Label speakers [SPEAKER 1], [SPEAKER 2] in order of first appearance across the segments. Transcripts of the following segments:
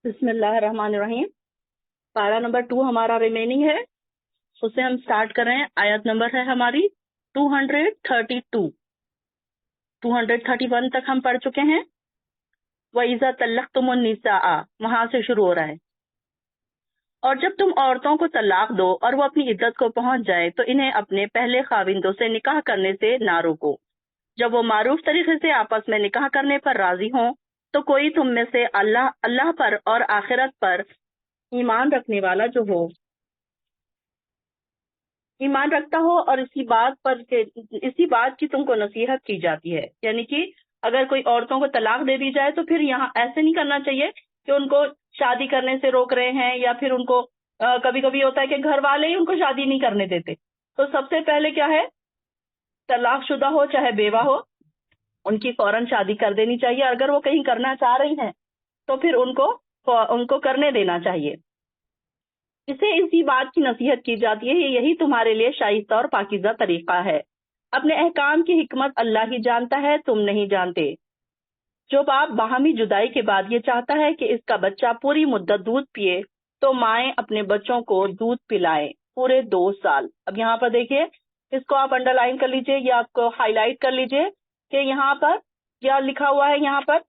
[SPEAKER 1] بسم اللہ الرحمن الرحیم۔ پارا نمبر 2 ہمارا ریمیننگ ہے، اسے ہم سٹارٹ کر رہے ہیں۔ آیت نمبر ہے ہماری 232، 231 تک ہم پڑھ چکے ہیں۔ وَإِذَا طَلَّقْتُمُ النِّسَاءَ، وہاں سے شروع ہو رہا ہے۔ اور جب تم عورتوں کو طلاق دو اور وہ اپنی عدت کو پہنچ جائے تو انہیں اپنے پہلے خاوندوں سے نکاح کرنے سے نہ روکو، جب وہ معروف طریقے سے آپس میں نکاح کرنے پر راضی ہوں تو کوئی تم میں سے اللہ پر اور آخرت پر ایمان رکھنے والا جو ہو، ایمان رکھتا ہو، اور اسی بات کی تم کو نصیحت کی جاتی ہے۔ یعنی کہ اگر کوئی عورتوں کو طلاق دے دی جائے تو پھر یہاں ایسے نہیں کرنا چاہیے کہ ان کو شادی کرنے سے روک رہے ہیں، یا پھر ان کو کبھی کبھی ہوتا ہے کہ گھر والے ہی ان کو شادی نہیں کرنے دیتے۔ تو سب سے پہلے کیا ہے، طلاق شدہ ہو چاہے بیوہ ہو، ان کی فوراً شادی کر دینی چاہیے۔ اگر وہ کہیں کرنا چاہ رہی ہیں تو پھر ان کو کرنے دینا چاہیے۔ اسے اسی بات کی نصیحت کی جاتی ہے، یہی تمہارے لیے شائستہ اور پاکیزہ طریقہ ہے۔ اپنے احکام کی حکمت اللہ ہی جانتا ہے، تم نہیں جانتے۔ جو باپ باہمی جدائی کے بعد یہ چاہتا ہے کہ اس کا بچہ پوری مدت دودھ پیے تو مائیں اپنے بچوں کو دودھ پلائیں پورے 2 سال۔ اب یہاں پر دیکھیے، اس کو آپ انڈر لائن کر لیجئے یا آپ کو ہائی لائٹ کر لیجئے کہ یہاں پر کیا لکھا ہوا ہے، یہاں پر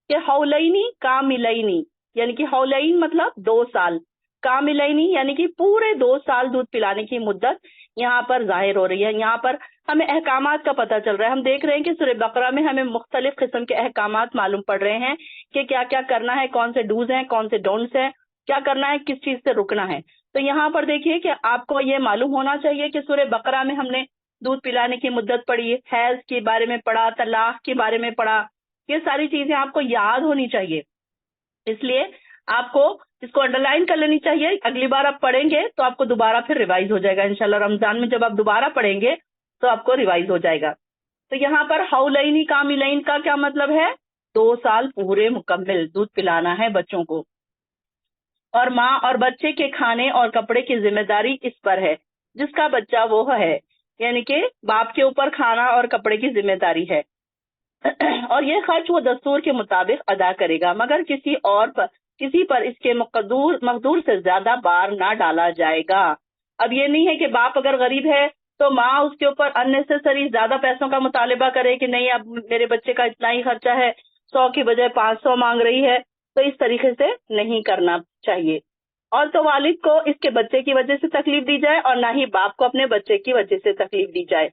[SPEAKER 1] کہ حولینی کاملینی، یعنی کہ حولین مطلب 2 سال، کاملینی یعنی کہ پورے 2 سال دودھ پلانے کی مدت یہاں پر ظاہر ہو رہی ہے۔ یہاں پر ہمیں احکامات کا پتہ چل رہا ہے۔ ہم دیکھ رہے ہیں کہ سورہ بقرہ میں ہمیں مختلف قسم کے احکامات معلوم پڑ رہے ہیں کہ کیا کیا کرنا ہے، کون سے ڈوز ہیں، کون سے ڈونٹس ہیں، کیا کرنا ہے، کس چیز سے رکنا ہے۔ تو یہاں پر دیکھیے کہ آپ کو یہ معلوم ہونا چاہیے کہ سورہ بقرہ میں ہم نے دودھ پلانے کی مدت پڑھی، حیض کے بارے میں پڑھا، طلاق کے بارے میں پڑھا، یہ ساری چیزیں آپ کو یاد ہونی چاہیے۔ اس لیے آپ کو اس کو انڈر لائن کر لینی چاہیے۔ اگلی بار آپ پڑھیں گے تو آپ کو دوبارہ پھر ریوائز ہو جائے گا انشاءاللہ۔ رمضان میں جب آپ دوبارہ پڑھیں گے تو آپ کو ریوائز ہو جائے گا۔ تو یہاں پر حولین کاملین کا کیا مطلب ہے، 2 سال پورے مکمل دودھ پلانا ہے بچوں کو، اور ماں اور بچے کے کھانے اور کپڑے کی ذمہ داری اس پر ہے جس کا بچہ وہ ہے، یعنی کہ باپ کے اوپر کھانا اور کپڑے کی ذمہ داری ہے، اور یہ خرچ وہ دستور کے مطابق ادا کرے گا، مگر کسی پر اس کے مقدور سے زیادہ بار نہ ڈالا جائے گا۔ اب یہ نہیں ہے کہ باپ اگر غریب ہے تو ماں اس کے اوپر اننیسیسری زیادہ پیسوں کا مطالبہ کرے کہ نہیں اب میرے بچے کا اتنا ہی خرچہ ہے، 100 کی بجائے 500 مانگ رہی ہے، تو اس طریقے سے نہیں کرنا چاہیے۔ اور تو والد کو اس کے بچے کی وجہ سے تکلیف دی جائے اور نہ ہی باپ کو اپنے بچے کی وجہ سے تکلیف دی جائے۔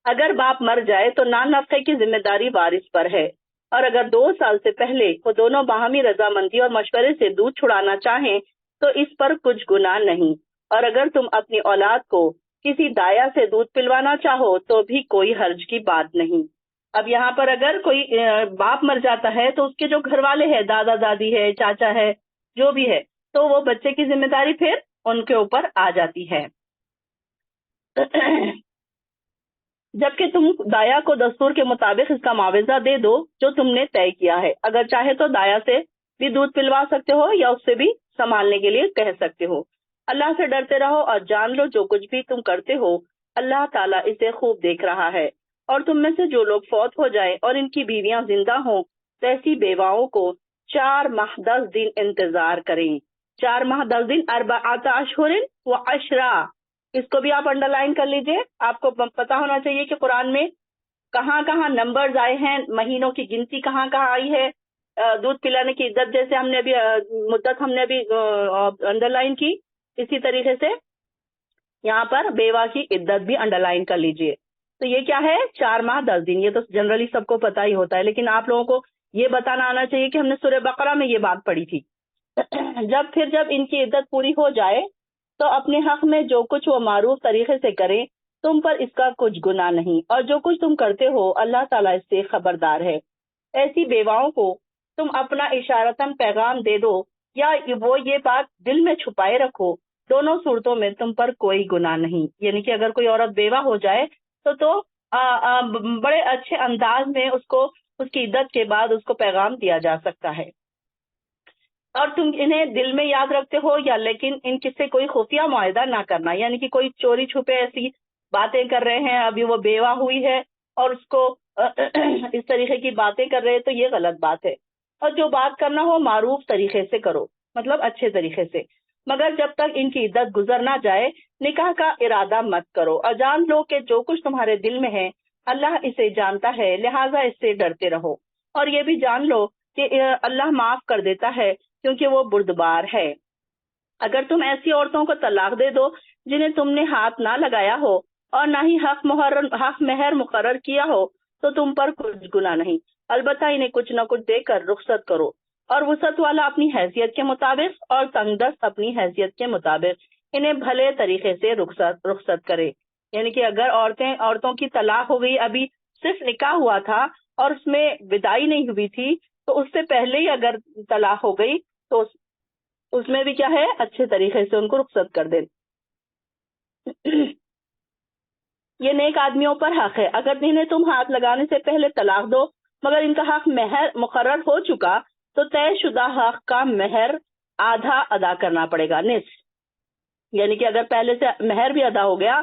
[SPEAKER 1] اگر باپ مر جائے تو نان نفقے کی ذمہ داری وارث پر ہے، اور اگر 2 سال سے پہلے وہ دونوں باہمی رضامندی اور مشورے سے دودھ چھڑانا چاہیں تو اس پر کچھ گناہ نہیں، اور اگر تم اپنی اولاد کو کسی دایا سے دودھ پلوانا چاہو تو بھی کوئی حرج کی بات نہیں۔ اب یہاں پر اگر کوئی باپ مر جاتا ہے تو اس کے جو گھر والے ہیں، دادا دادی ہے، چاچا ہے، جو بھی ہے، تو وہ بچے کی ذمہ داری پھر ان کے اوپر آ جاتی ہے۔ جبکہ تم دایا کو دستور کے مطابق اس کا معاوضہ دے دو جو تم نے طے کیا ہے۔ اگر چاہے تو دایا سے بھی دودھ پلوا سکتے ہو یا اس سے بھی سنبھالنے کے لیے کہہ سکتے ہو۔ اللہ سے ڈرتے رہو اور جان لو جو کچھ بھی تم کرتے ہو اللہ تعالیٰ اسے خوب دیکھ رہا ہے۔ اور تم میں سے جو لوگ فوت ہو جائیں اور ان کی بیویاں زندہ ہوں تو ایسی بیواؤں کو 4 ماہ 10 دن انتظار کریں۔ 4 ماہ 10 دن 4 اشہر و عشرہ، اس کو بھی آپ انڈر لائن کر لیجئے۔ آپ کو پتا ہونا چاہیے کہ قرآن میں کہاں کہاں نمبرز آئے ہیں، مہینوں کی گنتی کہاں کہاں آئی ہے۔ دودھ پلانے کی عدت جیسے ہم نے ابھی مدت ہم نے ابھی انڈر لائن کی، اسی طریقے سے یہاں پر بیوہ کی عدت بھی انڈر لائن کر لیجئے۔ تو یہ کیا ہے، 4 ماہ 10 دن، یہ تو جنرلی سب کو پتا ہی ہوتا ہے، لیکن آپ لوگوں کو یہ بتانا آنا چاہیے کہ ہم نے سورہ بقرہ میں یہ بات پڑھی تھی۔ جب ان کی عدت پوری ہو جائے تو اپنے حق میں جو کچھ وہ معروف طریقے سے کریں، تم پر اس کا کچھ گناہ نہیں، اور جو کچھ تم کرتے ہو اللہ تعالیٰ اس سے خبردار ہے۔ ایسی بیواؤں کو تم اپنا اشارتاً پیغام دے دو یا وہ یہ بات دل میں چھپائے رکھو، دونوں صورتوں میں تم پر کوئی گناہ نہیں۔ یعنی کہ اگر کوئی عورت بیوہ ہو جائے تو بڑے اچھے انداز میں اس کو اس کی عدت کے بعد اس کو پیغام دیا جا سکتا ہے، اور تم انہیں دل میں یاد رکھتے ہو یا لیکن ان سے کوئی خفیہ معاہدہ نہ کرنا۔ یعنی کہ کوئی چوری چھپے ایسی باتیں کر رہے ہیں، ابھی وہ بیوہ ہوئی ہے اور اس کو اس طریقے کی باتیں کر رہے ہیں تو یہ غلط بات ہے۔ اور جو بات کرنا ہو معروف طریقے سے کرو، مطلب اچھے طریقے سے، مگر جب تک ان کی عدت گزر نہ جائے نکاح کا ارادہ مت کرو، اور جان لو کہ جو کچھ تمہارے دل میں ہے اللہ اسے جانتا ہے، لہٰذا اس سے ڈرتے رہو، اور یہ بھی جان لو کہ اللہ معاف کر دیتا ہے کیونکہ وہ بردبار ہے۔ اگر تم ایسی عورتوں کو طلاق دے دو جنہیں تم نے ہاتھ نہ لگایا ہو اور نہ ہی حق مہر مقرر کیا ہو تو تم پر کچھ گناہ نہیں، البتہ انہیں کچھ نہ کچھ دے کر رخصت کرو، اور وسعت والا اپنی حیثیت کے مطابق اور تنگ دست اپنی حیثیت کے مطابق انہیں بھلے طریقے سے رخصت کرے۔ یعنی کہ اگر عورتوں کی طلاق ہو گئی، ابھی صرف نکاح ہوا تھا اور اس میں بدائی نہیں ہوئی تھی، تو اس سے پہلے ہی اگر طلاق ہو گئی تو اس میں بھی کیا ہے، اچھے طریقے سے ان کو رخصت کر دے۔ یہ نیک آدمیوں پر حق ہے، اگر انہیں تم ہاتھ لگانے سے پہلے طلاق دو مگر ان کا حق مہر مقرر ہو چکا تو طے شدہ حق کا مہر آدھا ادا کرنا پڑے گا، نصف، یعنی کہ اگر پہلے سے مہر بھی ادا ہو گیا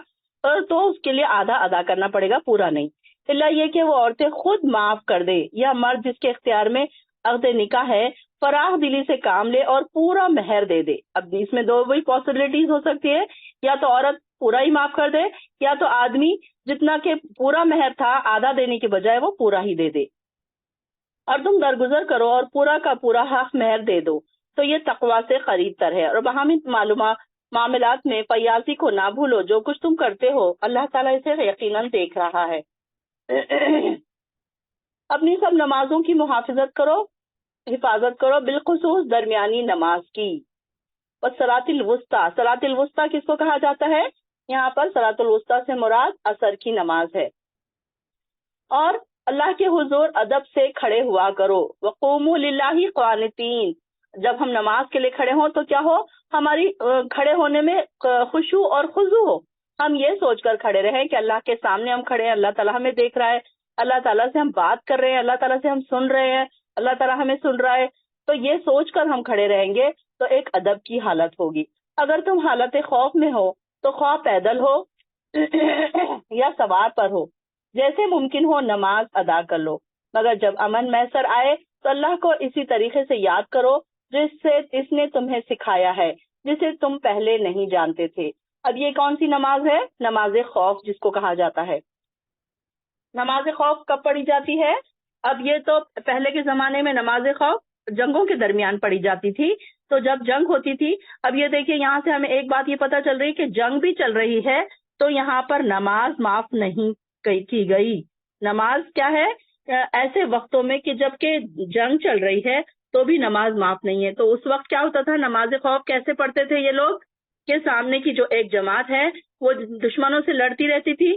[SPEAKER 1] تو اس کے لیے آدھا ادا کرنا پڑے گا، پورا نہیں، الا یہ کہ وہ عورتیں خود معاف کر دے یا مرد جس کے اختیار میں عقد نکاح ہے فراخ دلی سے کام لے اور پورا مہر دے دے۔ اب اس میں دو وہی پاسبلٹیز ہو سکتی ہے، یا تو عورت پورا ہی معاف کر دے یا تو آدمی جتنا کہ پورا مہر تھا آدھا دینے کے بجائے وہ پورا ہی دے دے، اور تم درگزر کرو اور پورا کا پورا حق مہر دے دو تو یہ تقوی سے قریب تر ہے۔ اور باہمی معاملات میں فیاضی کو نہ بھولو، جو کچھ تم کرتے ہو اللہ تعالیٰ اسے یقیناً دیکھ رہا ہے۔ اپنی سب نمازوں کی حفاظت کرو بالخصوص درمیانی نماز کی۔ اور صلاۃ الوسطیٰ کس کو کہا جاتا ہے؟ یہاں پر صلاۃ الوسطیٰ سے مراد عصر کی نماز ہے۔ اور اللہ کے حضور ادب سے کھڑے ہوا کرو، وقوموا للہ قانتین، جب ہم نماز کے لیے کھڑے ہوں تو کیا ہو، ہماری کھڑے ہونے میں خشوع اور خضوع ہو، ہم یہ سوچ کر کھڑے رہیں کہ اللہ کے سامنے ہم کھڑے ہیں، اللہ تعالیٰ ہمیں دیکھ رہا ہے، اللہ تعالیٰ سے ہم بات کر رہے ہیں، اللہ تعالیٰ سے ہم سن رہے ہیں، اللہ تعالیٰ ہمیں سن رہا ہے، تو یہ سوچ کر ہم کھڑے رہیں گے تو ایک ادب کی حالت ہوگی۔ اگر تم حالت خوف میں ہو تو خواہ پیدل ہو یا سوار پر ہو، جیسے ممکن ہو نماز ادا کر لو، مگر جب امن میسر آئے تو اللہ کو اسی طریقے سے یاد کرو اس نے تمہیں سکھایا ہے، جسے تم پہلے نہیں جانتے تھے۔ اب یہ کون سی نماز ہے؟ نماز خوف جس کو کہا جاتا ہے۔ نماز خوف کب پڑھی جاتی ہے؟ اب یہ تو پہلے کے زمانے میں نماز خوف جنگوں کے درمیان پڑھی جاتی تھی، تو جب جنگ ہوتی تھی، اب یہ دیکھیے یہاں سے ہمیں ایک بات یہ پتہ چل رہی کہ جنگ بھی چل رہی ہے تو یہاں پر نماز معاف نہیں کی گئی۔ نماز کیا ہے؟ ایسے وقتوں میں کہ جب کہ جنگ چل رہی ہے تو بھی نماز معاف نہیں ہے، تو اس وقت کیا ہوتا تھا، نماز خوف کیسے پڑھتے تھے یہ لوگ کہ سامنے کی جو ایک جماعت ہے وہ دشمنوں سے لڑتی رہتی تھی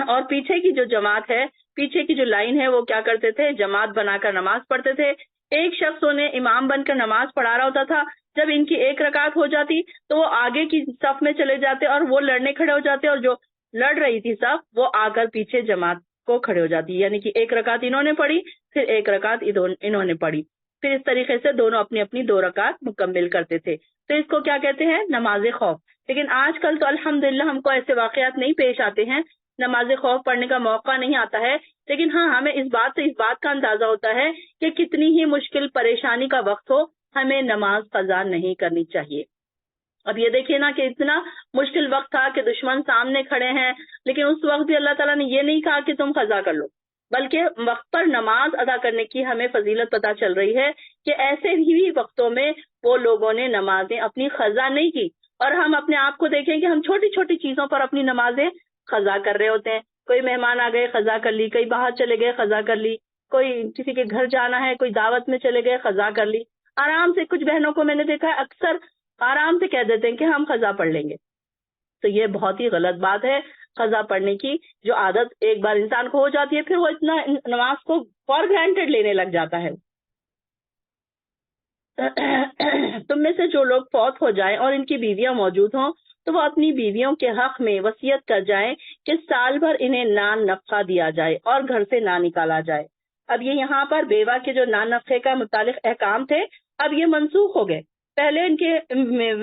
[SPEAKER 1] اور پیچھے کی جو جماعت ہے، پیچھے کی جو لائن ہے وہ کیا کرتے تھے، جماعت بنا کر نماز پڑھتے تھے۔ ایک شخص انہیں امام بن کر نماز پڑھا رہا ہوتا تھا، جب ان کی ایک رکعت ہو جاتی تو وہ آگے کی صف میں چلے جاتے اور وہ لڑنے کھڑے ہو جاتے، اور جو لڑ رہی تھی صف وہ آ کر پیچھے جماعت کو کھڑے ہو جاتی، یعنی کہ ایک رکعت انہوں نے پڑھی پھر ایک رکعت انہوں نے پڑھی، پھر اس طریقے سے دونوں اپنی اپنی 2 رکعت مکمل کرتے تھے۔ تو اس کو کیا کہتے ہیں؟ نماز خوف۔ لیکن آج کل تو الحمدللہ ہم کو ایسے واقعات نہیں پیش آتے ہیں، نماز خوف پڑھنے کا موقع نہیں آتا ہے، لیکن ہاں ہمیں اس بات کا اندازہ ہوتا ہے کہ کتنی ہی مشکل پریشانی کا وقت ہو ہمیں نماز قضا نہیں کرنی چاہیے۔ اب یہ دیکھیے نا کہ اتنا مشکل وقت تھا کہ دشمن سامنے کھڑے ہیں، لیکن اس وقت بھی اللہ تعالیٰ نے یہ نہیں کہا کہ تم قضا کر لو، بلکہ وقت پر نماز ادا کرنے کی ہمیں فضیلت پتہ چل رہی ہے کہ ایسے ہی وقتوں میں وہ لوگوں نے نمازیں اپنی قضا نہیں کی، اور ہم اپنے آپ کو دیکھیں کہ ہم چھوٹی چھوٹی چیزوں پر اپنی نمازیں قضا کر رہے ہوتے ہیں۔ کوئی مہمان آ گئے قضا کر لی، کئی باہر چلے گئے قضا کر لی، کوئی کسی کے گھر جانا ہے، کوئی دعوت میں چلے گئے قضا کر لی، آرام سے۔ کچھ بہنوں کو میں نے دیکھا ہے اکثر آرام سے کہہ دیتے ہیں کہ ہم قضا پڑھ لیں گے، تو یہ بہت ہی غلط بات ہے۔ قضا پڑھنے کی جو عادت ایک بار انسان کو ہو جاتی ہے پھر وہ اتنا نماز کو فار گرانٹیڈ لینے لگ جاتا ہے۔ تم میں سے جو لوگ فوت ہو جائیں اور ان کی بیویاں موجود ہوں تو وہ اپنی بیویوں کے حق میں وصیت کر جائیں کہ سال بھر انہیں نان نفقہ دیا جائے اور گھر سے نہ نکالا جائے۔ اب یہ یہاں پر بیوہ کے جو نان نفقے کا متعلق احکام تھے اب یہ منسوخ ہو گئے۔ پہلے ان کے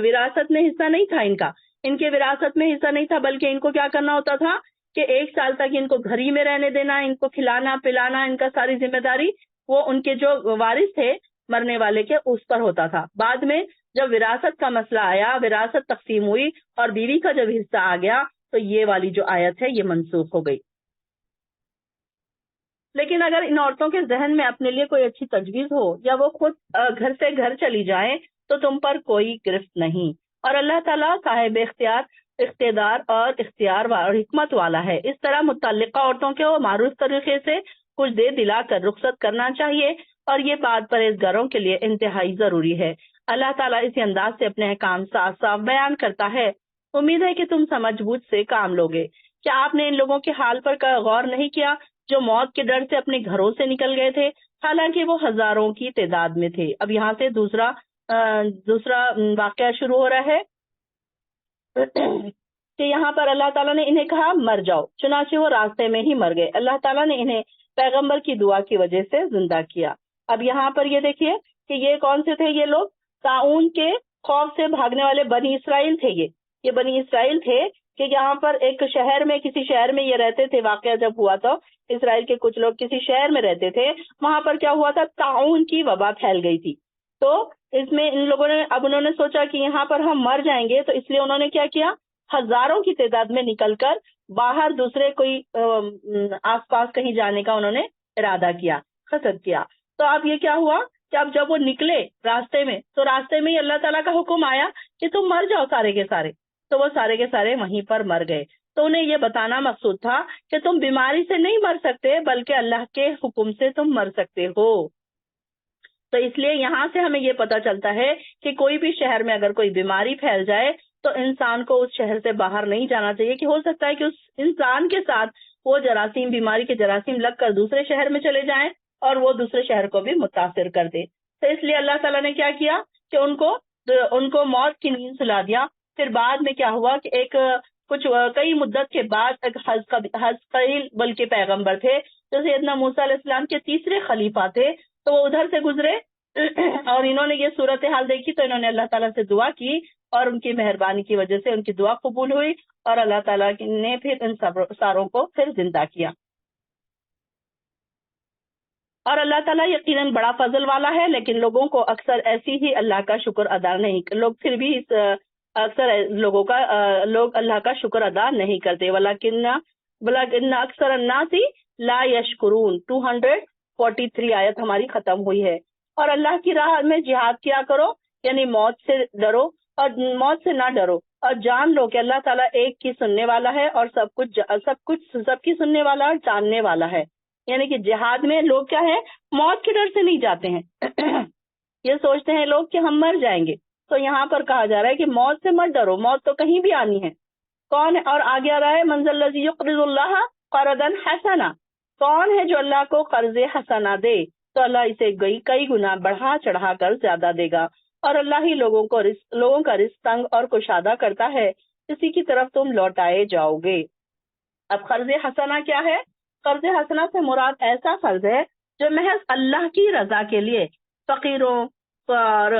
[SPEAKER 1] وراثت میں حصہ نہیں تھا، ان کے وراثت میں حصہ نہیں تھا، بلکہ ان کو کیا کرنا ہوتا تھا کہ 1 سال تک ان کو گھر ہی میں رہنے دینا، ان کو کھلانا پلانا، ان کا ساری ذمہ داری وہ ان کے جو وارث تھے مرنے والے کے اس پر ہوتا تھا. بعد میں جب وراثت کا مسئلہ آیا، وراثت تقسیم ہوئی اور بیوی کا جب حصہ آ گیا تو یہ والی جو آیت ہے یہ منسوخ ہو گئی. لیکن اگر ان عورتوں کے ذہن میں اپنے لیے کوئی اچھی تجویز ہو یا وہ خود گھر سے گھر چلی جائیں تو تم پر کوئی گرفت نہیں. اور اللہ تعالیٰ صاحب اقتدار اور اختیار اور حکمت والا ہے. اس طرح متعلقہ عورتوں کو معروف طریقے سے کچھ دے دلا کر رخصت کرنا چاہیے اور یہ بات پرہیزگاروں کے لیے انتہائی ضروری ہے. اللہ تعالیٰ اسی انداز سے اپنے احکام صاف صاف بیان کرتا ہے. امید ہے کہ تم سمجھ بوجھ سے کام لوگے. کیا آپ نے ان لوگوں کے حال پر غور نہیں کیا جو موت کے ڈر سے اپنے گھروں سے نکل گئے تھے، حالانکہ وہ ہزاروں کی تعداد میں تھے. اب یہاں سے دوسرا واقعہ شروع ہو رہا ہے کہ یہاں پر اللہ تعالیٰ نے انہیں کہا مر جاؤ، چنانچہ وہ راستے میں ہی مر گئے. اللہ تعالیٰ نے انہیں پیغمبر کی دعا کی وجہ سے زندہ کیا. اب یہاں پر یہ دیکھیے کہ یہ کون سے تھے، یہ لوگ طاعون کے خوف سے بھاگنے والے بنی اسرائیل تھے. یہ بنی اسرائیل تھے کہ یہاں پر ایک شہر میں، کسی شہر میں یہ رہتے تھے. واقعہ جب ہوا تو اسرائیل کے کچھ لوگ کسی شہر میں رہتے تھے، وہاں پر کیا ہوا تھا، طاعون کی وبا پھیل گئی تھی. تو اس میں ان لوگوں نے انہوں نے سوچا کہ یہاں پر ہم مر جائیں گے، تو اس لیے انہوں نے کیا کیا، ہزاروں کی تعداد میں نکل کر باہر دوسرے کوئی آس پاس کہیں جانے کا انہوں نے ارادہ کیا، قصد کیا. تو اب یہ کیا ہوا کہ اب جب وہ نکلے راستے میں، تو راستے میں ہی اللہ تعالیٰ کا حکم آیا کہ تم مر جاؤ سارے کے سارے. تو وہ سارے کے سارے وہیں پر مر گئے. تو انہیں یہ بتانا مقصود تھا کہ تم بیماری سے نہیں مر سکتے بلکہ اللہ کے حکم سے تم مر سکتے ہو. تو اس لیے یہاں سے ہمیں یہ پتا چلتا ہے کہ کوئی بھی شہر میں اگر کوئی بیماری پھیل جائے تو انسان کو اس شہر سے باہر نہیں جانا چاہیے، کہ ہو سکتا ہے کہ اس انسان کے ساتھ وہ جراثیم، بیماری کے جراثیم لگ کر دوسرے شہر میں چلے جائیں اور وہ دوسرے شہر کو بھی متاثر کر دے. تو اس لیے اللہ تعالیٰ نے کیا کیا کہ ان کو موت کی نیند سلا دیا. پھر بعد میں کیا ہوا کہ کئی مدت کے بعد ایک حزقیل بلکہ پیغمبر تھے جو سیدنا موسیٰ علیہ السلام کے تیسرے خلیفہ تھے، تو وہ ادھر سے گزرے اور انہوں نے یہ صورتحال دیکھی تو انہوں نے اللہ تعالیٰ سے دعا کی اور ان کی مہربانی کی وجہ سے ان کی دعا قبول ہوئی اور اللہ تعالیٰ نے پھر ان ساروں کو پھر زندہ کیا. اور اللہ تعالیٰ یقیناً بڑا فضل والا ہے، لیکن لوگوں کو اکثر ایسی ہی اللہ کا شکر ادا نہیں، لوگ پھر بھی اکثر لوگ اللہ کا شکر ادا نہیں کرتے. وَلَكِنَّ أَكْثَرَ النَّاسِ لَا يَشْكُرُونَ 243 آیت ہماری ختم ہوئی ہے. اور اللہ کی راہ میں جہاد کیا کرو، یعنی موت سے ڈرو اور موت سے نہ ڈرو، اور جان لو کہ اللہ تعالیٰ ایک کی سننے والا ہے اور سب کی سننے والا اور جاننے والا ہے. یعنی کہ جہاد میں لوگ کیا ہے، موت کے ڈر سے نہیں جاتے ہیں یہ سوچتے ہیں لوگ کہ ہم مر جائیں گے. تو یہاں پر کہا جا رہا ہے کہ موت سے مت ڈرو، موت تو کہیں بھی آنی ہے. کون ہے؟ اور آگے آ رہا ہے من ذا الذی یقرض اللہ قرضا حسنا، کون ہے جو اللہ کو قرض حسنا دے تو اللہ اسے کئی گنا بڑھا چڑھا کر زیادہ دے گا. اور اللہ ہی لوگوں کا رزق تنگ اور کشادہ کرتا ہے، اسی کی طرف تم لوٹائے جاؤ گے. اب قرض حسنا کیا ہے؟ قرض حسنا سے مراد ایسا قرض ہے جو محض اللہ کی رضا کے لیے فقیروں اور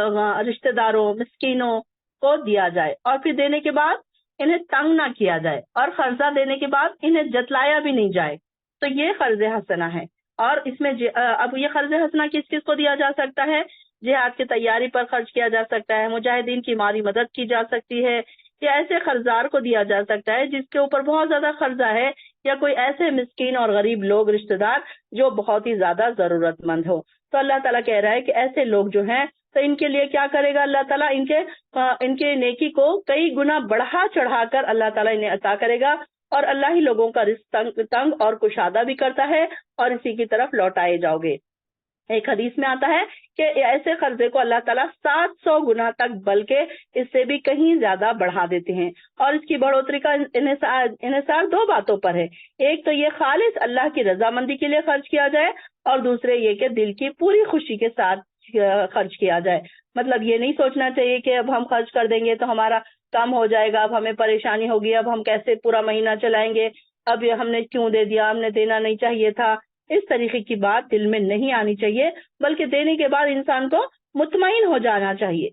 [SPEAKER 1] رشتہ داروں، مسکینوں کو دیا جائے اور پھر دینے کے بعد انہیں تنگ نہ کیا جائے، اور قرضہ دینے کے بعد انہیں جتلایا بھی نہیں جائے. تو یہ قرض حسنا ہے. اور اس میں اب یہ قرض حسنا کس کو دیا جا سکتا ہے؟ جہاد کی تیاری پر خرچ کیا جا سکتا ہے، مجاہدین کی مالی مدد کی جا سکتی ہے، یا ایسے قرضدار کو دیا جا سکتا ہے جس کے اوپر بہت زیادہ قرضہ ہے، یا کوئی ایسے مسکین اور غریب لوگ رشتہ دار جو بہت ہی زیادہ ضرورت مند ہو. تو اللہ تعالیٰ کہہ رہا ہے کہ ایسے لوگ جو ہیں تو ان کے لیے کیا کرے گا اللہ تعالیٰ، ان کے نیکی کو کئی گنا بڑھا چڑھا کر اللہ تعالیٰ انہیں عطا کرے گا. اور اللہ ہی لوگوں کا رزق تنگ اور کشادہ بھی کرتا ہے اور اسی کی طرف لوٹائے جاؤ گے. ایک حدیث میں آتا ہے کہ ایسے قرضے کو اللہ تعالیٰ 700 گنا تک بلکہ اس سے بھی کہیں زیادہ بڑھا دیتے ہیں. اور اس کی بڑھوتری کا انحصار دو باتوں پر ہے. ایک تو یہ خالص اللہ کی رضامندی کے لیے خرچ کیا جائے، اور دوسرے یہ کہ دل کی پوری خوشی کے ساتھ خرچ کیا جائے. مطلب یہ نہیں سوچنا چاہیے کہ اب ہم خرچ کر دیں گے تو ہمارا کم ہو جائے گا، اب ہمیں پریشانی ہوگی، اب ہم کیسے پورا مہینہ چلائیں گے، اب ہم نے کیوں دے دیا، ہم نے دینا نہیں چاہیے تھا. اس طریقے کی بات دل میں نہیں آنی چاہیے، بلکہ دینے کے بعد انسان کو مطمئن ہو جانا چاہیے.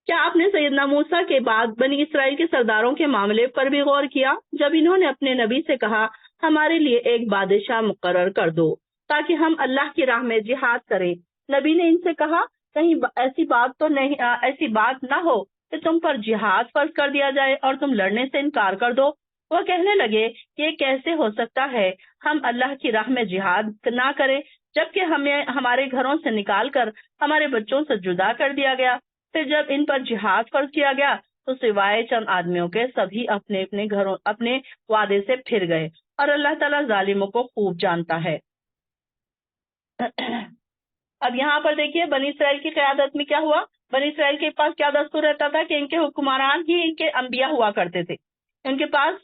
[SPEAKER 1] کیا آپ نے سیدنا موسیٰ کے بعد بنی اسرائیل کے سرداروں کے معاملے پر بھی غور کیا جب انہوں نے اپنے نبی سے کہا ہمارے لیے ایک بادشاہ مقرر کر دو؟ تاکہ ہم اللہ کی راہ میں جہاد کریں۔ نبی نے ان سے کہا کہیں ایسی بات نہ ہو کہ تم پر جہاد فرض کر دیا جائے اور تم لڑنے سے انکار کر دو۔ وہ کہنے لگے کہ یہ کیسے ہو سکتا ہے ہم اللہ کی راہ میں جہاد نہ کریں جبکہ ہمیں ہمارے گھروں سے نکال کر ہمارے بچوں سے جدا کر دیا گیا۔ پھر جب ان پر جہاد فرض کیا گیا تو سوائے چند آدمیوں کے سبھی اپنے اپنے گھروں اپنے وعدے سے پھر گئے، اور اللہ تعالیٰ ظالموں کو خوب جانتا ہے۔ اب یہاں پر دیکھیے بنی اسرائیل کی قیادت میں کیا ہوا۔ بنی اسرائیل کے پاس کیا دستور رہتا تھا کہ ان کے حکمران ہی ان کے انبیاء ہوا کرتے تھے۔ ان کے پاس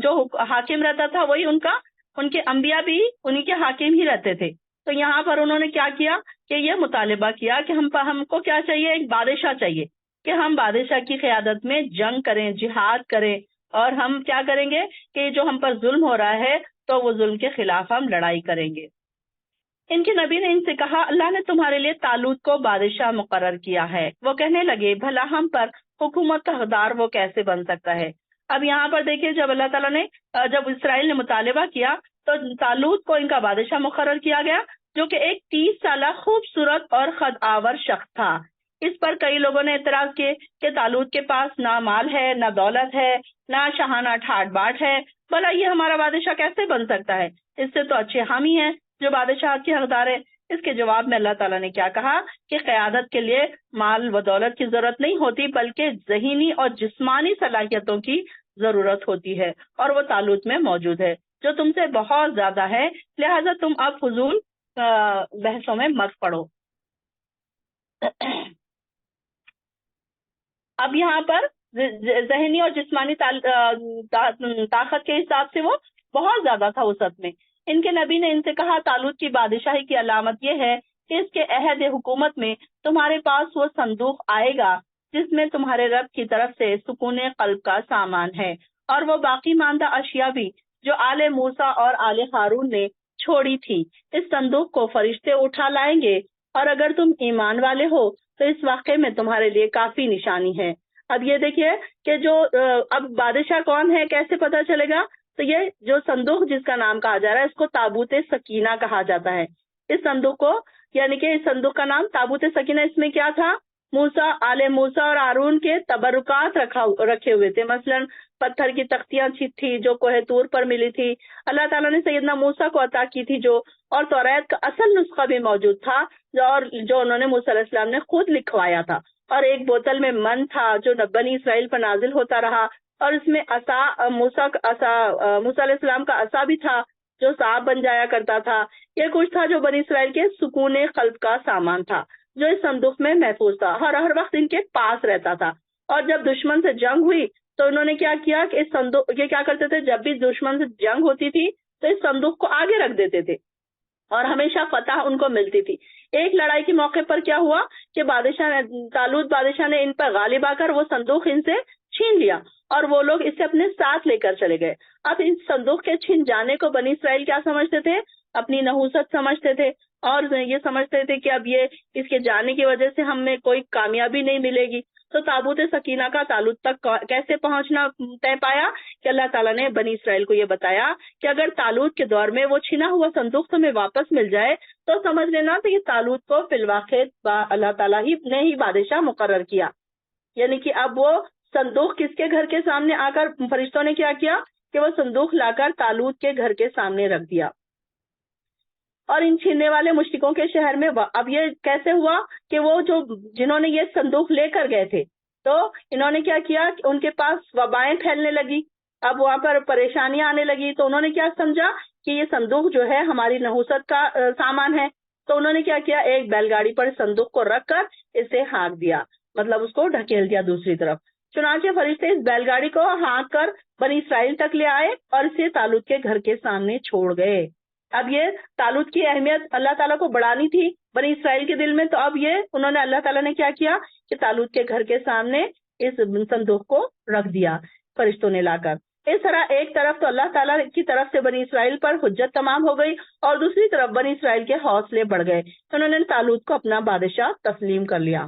[SPEAKER 1] جو حاکم رہتا تھا وہی ان کے انبیاء بھی انہی کے حاکم ہی رہتے تھے۔ تو یہاں پر انہوں نے کیا کیا کہ یہ مطالبہ کیا کہ ہم کو کیا چاہیے، ایک بادشاہ چاہیے کہ ہم بادشاہ کی قیادت میں جنگ کریں، جہاد کریں، اور ہم کیا کریں گے کہ جو ہم پر ظلم ہو رہا ہے تو وہ ظلم کے خلاف ہم لڑائی کریں گے۔ ان کے نبی نے ان سے کہا اللہ نے تمہارے لیے طالوت کو بادشاہ مقرر کیا ہے۔ وہ کہنے لگے بھلا ہم پر حکومت کا حقدار وہ کیسے بن سکتا ہے۔ اب یہاں پر دیکھیے جب اللہ تعالیٰ نے جب اسرائیل نے مطالبہ کیا تو طالوت کو ان کا بادشاہ مقرر کیا گیا، جو کہ ایک 30 سالہ خوبصورت اور خود آور شخص تھا۔ اس پر کئی لوگوں نے اعتراض کیے کہ طالوت کے پاس نہ مال ہے، نہ دولت ہے، نہ شاہانہ ٹھاٹ باٹ ہے، بھلا یہ ہمارا بادشاہ کیسے بن سکتا ہے؟ اس سے تو اچھے ہم ہی ہیں جو بادشاہ کے حقدار ہے۔ اس کے جواب میں اللہ تعالیٰ نے کیا کہا کہ قیادت کے لیے مال و دولت کی ضرورت نہیں ہوتی، بلکہ ذہنی اور جسمانی صلاحیتوں کی ضرورت ہوتی ہے، اور وہ طالوت میں موجود ہے جو تم سے بہت زیادہ ہے، لہذا تم اب فضول بحثوں میں مت پڑو۔ اب یہاں پر ذہنی اور جسمانی طاقت کے حساب سے وہ بہت زیادہ تھا وسعت میں۔ ان کے نبی نے ان سے کہا طالوت کی بادشاہی کی علامت یہ ہے کہ اس کے عہد حکومت میں تمہارے پاس وہ صندوق آئے گا جس میں تمہارے رب کی طرف سے سکون قلب کا سامان ہے، اور وہ باقی ماندہ اشیاء بھی جو آل موسیٰ اور آل ہارون نے چھوڑی تھی۔ اس صندوق کو فرشتے اٹھا لائیں گے، اور اگر تم ایمان والے ہو تو اس واقعے میں تمہارے لیے کافی نشانی ہے۔ اب یہ دیکھیے کہ جو اب بادشاہ کون ہے کیسے پتا چلے گا؟ تو یہ جو صندوق جس کا نام کہا جا رہا ہے اس کو تابوت سکینہ کہا جاتا ہے۔ اس صندوق کو یعنی کہ اس صندوق کا نام تابوت سکینہ، اس میں کیا تھا؟ موسیٰ، آل موسیٰ اور ہارون کے تبرکات رکھے ہوئے تھے، مثلا پتھر کی تختیاں تھی جو کوہ طور پر ملی تھی، اللہ تعالیٰ نے سیدنا موسیٰ کو عطا کی تھی جو، اور توریت کا اصل نسخہ بھی موجود تھا جو انہوں نے موسیٰ علیہ السلام نے خود لکھوایا تھا، اور ایک بوتل میں من تھا جو بنی اسرائیل پر نازل ہوتا رہا، اور اس میں موسیٰ علیہ السلام کا عصا بھی تھا جو سانپ بن جایا کرتا تھا۔ یہ کچھ تھا جو بنی اسرائیل کے سکون قلب کا سامان تھا جو اس صندوق میں محفوظ تھا، ہر وقت ان کے پاس رہتا تھا۔ اور جب دشمن سے جنگ ہوئی تو انہوں نے کیا کیا کہ اس صندوق یہ کیا کرتے تھے، جب بھی دشمن سے جنگ ہوتی تھی تو اس صندوق کو آگے رکھ دیتے تھے اور ہمیشہ فتح ان کو ملتی تھی۔ ایک لڑائی کے موقع پر کیا ہوا کہ طالوت بادشاہ نے ان پر غالب آ کر وہ صندوق ان سے چھین لیا، اور وہ لوگ اسے اپنے ساتھ لے کر چلے گئے۔ اب اس صندوق کے چھن جانے کو بنی اسرائیل کیا سمجھتے تھے؟ اپنی نحوست سمجھتے تھے، اور یہ سمجھتے تھے کہ اب یہ اس کے جانے کی وجہ سے ہمیں کوئی کامیابی نہیں ملے گی۔ تو تابوت سکینہ کا طالوت تک کیسے پہنچنا طے پایا کہ اللہ تعالیٰ نے بنی اسرائیل کو یہ بتایا کہ اگر طالوت کے دور میں وہ چھنا ہوا صندوق تمہیں واپس مل جائے تو سمجھ لینا کہ یہ طالوت کو فی الواقع اللہ تعالیٰ نے ہی بادشاہ مقرر کیا۔ یعنی کہ اب وہ صندوق کس کے گھر کے سامنے آ کر فرشتوں نے کیا کیا کہ وہ صندوق لا کر طالوت کے گھر کے سامنے رکھ دیا، اور ان چھیننے والے مشرکوں کے شہر میں اب یہ کیسے ہوا کہ وہ جنہوں نے یہ صندوق لے کر گئے تھے تو انہوں نے کیا کیا کہ ان کے پاس وبائیں پھیلنے لگی، اب وہاں پر پریشانیاں آنے لگی، تو انہوں نے کیا سمجھا کہ یہ صندوق جو ہے ہماری نحوست کا سامان ہے، تو انہوں نے کیا کیا ایک بیل گاڑی پر صندوق کو رکھ کر اسے ہانک دیا، مطلب اس کو ڈھکیل دیا دوسری طرف۔ چنانچہ فرشتے اس بیل گاڑی کو ہانک کر بنی اسرائیل تک لے آئے اور اسے طالوت کے گھر کے سامنے چھوڑ گئے۔ اب یہ طالوت کی اہمیت اللہ تعالیٰ کو بڑھانی تھی بنی اسرائیل کے دل میں، تو اب یہ انہوں نے اللہ تعالیٰ نے کیا کیا کہ طالوت کے گھر کے سامنے اس صندوق کو رکھ دیا فرشتوں نے لا کر۔ اس طرح ایک طرف تو اللہ تعالیٰ کی طرف سے بنی اسرائیل پر حجت تمام ہو گئی، اور دوسری طرف بنی اسرائیل کے حوصلے بڑھ گئے، انہوں نے طالوت کو اپنا بادشاہ تسلیم کر لیا۔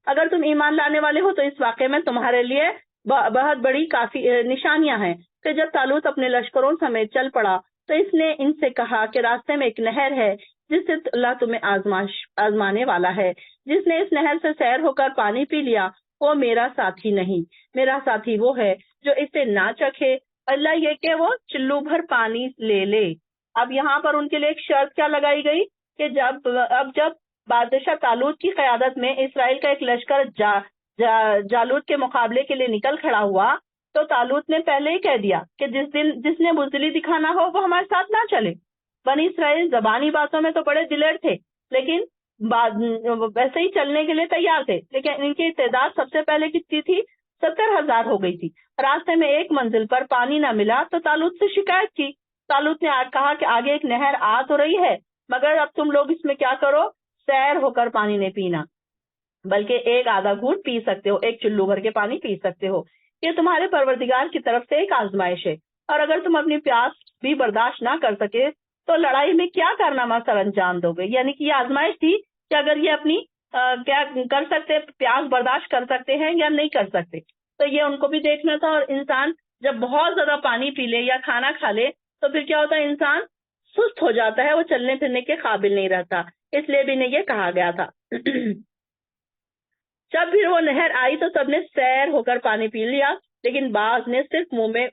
[SPEAKER 1] اگر تم ایمان لانے والے ہو تو اس واقعے میں تمہارے لیے بہت بڑی کافی نشانیاں ہیں کہ جب طالوت اپنے لشکروں سمیت چل پڑا تو اس نے ان سے کہا کہ راستے میں ایک نہر ہے جس سے اللہ تمہیں آزمانے والا ہے. جس نے اس نہر سے سیر ہو کر پانی پی لیا وہ میرا ساتھی نہیں، میرا ساتھی وہ ہے جو اسے نہ چکھے. اللہ یہ کہ وہ چلو بھر پانی لے لے. اب یہاں پر ان کے لیے ایک شرط کیا لگائی گئی کہ جب بادشاہ طالوت کی قیادت میں اسرائیل کا ایک لشکر جالوت کے مقابلے کے لیے نکل کھڑا ہوا تو طالوت نے پہلے ہی کہہ دیا کہ جس نے بزدلی دکھانا ہو وہ ہمارے ساتھ نہ چلے. بنی اسرائیل زبانی باتوں میں تو بڑے دلیر تھے لیکن ویسے ہی چلنے کے لیے تیار تھے، لیکن ان کی تعداد سب سے پہلے کتنی تھی؟ 70,000 ہو گئی تھی. راستے میں ایک منزل پر پانی نہ ملا تو طالوت سے شکایت کی. طالوت نے کہا کہ آگے ایک نہر آ تو رہی ہے مگر اب تم لوگ اس میں کیا کرو، سیر ہو کر پانی نہیں پینا بلکہ ایک آدھا گھونٹ پی سکتے ہو، ایک چلو بھر کے پانی پی سکتے ہو. یہ تمہارے پروردگار کی طرف سے ایک آزمائش ہے، اور اگر تم اپنی پیاس بھی برداشت نہ کر سکے تو لڑائی میں کیا کارنامہ سر انجام دو گے. یعنی کہ یہ آزمائش تھی کہ اگر یہ اپنی کیا کر سکتے، پیاس برداشت کر سکتے ہیں یا نہیں کر سکتے. تو یہ ان کو بھی دیکھنا تھا. اور انسان جب بہت زیادہ پانی پی لے یا کھانا کھا لے تو پھر کیا ہوتا ہے، انسان سست ہو جاتا ہے، وہ چلنے پھرنے کے قابل نہیں رہتا. اس لیے بھی انہیں یہ کہا گیا تھا. جب پھر وہ نہر آئی تو سب نے سیر ہو کر پانی پی لیا، لیکن بعض نے صرف منہ میں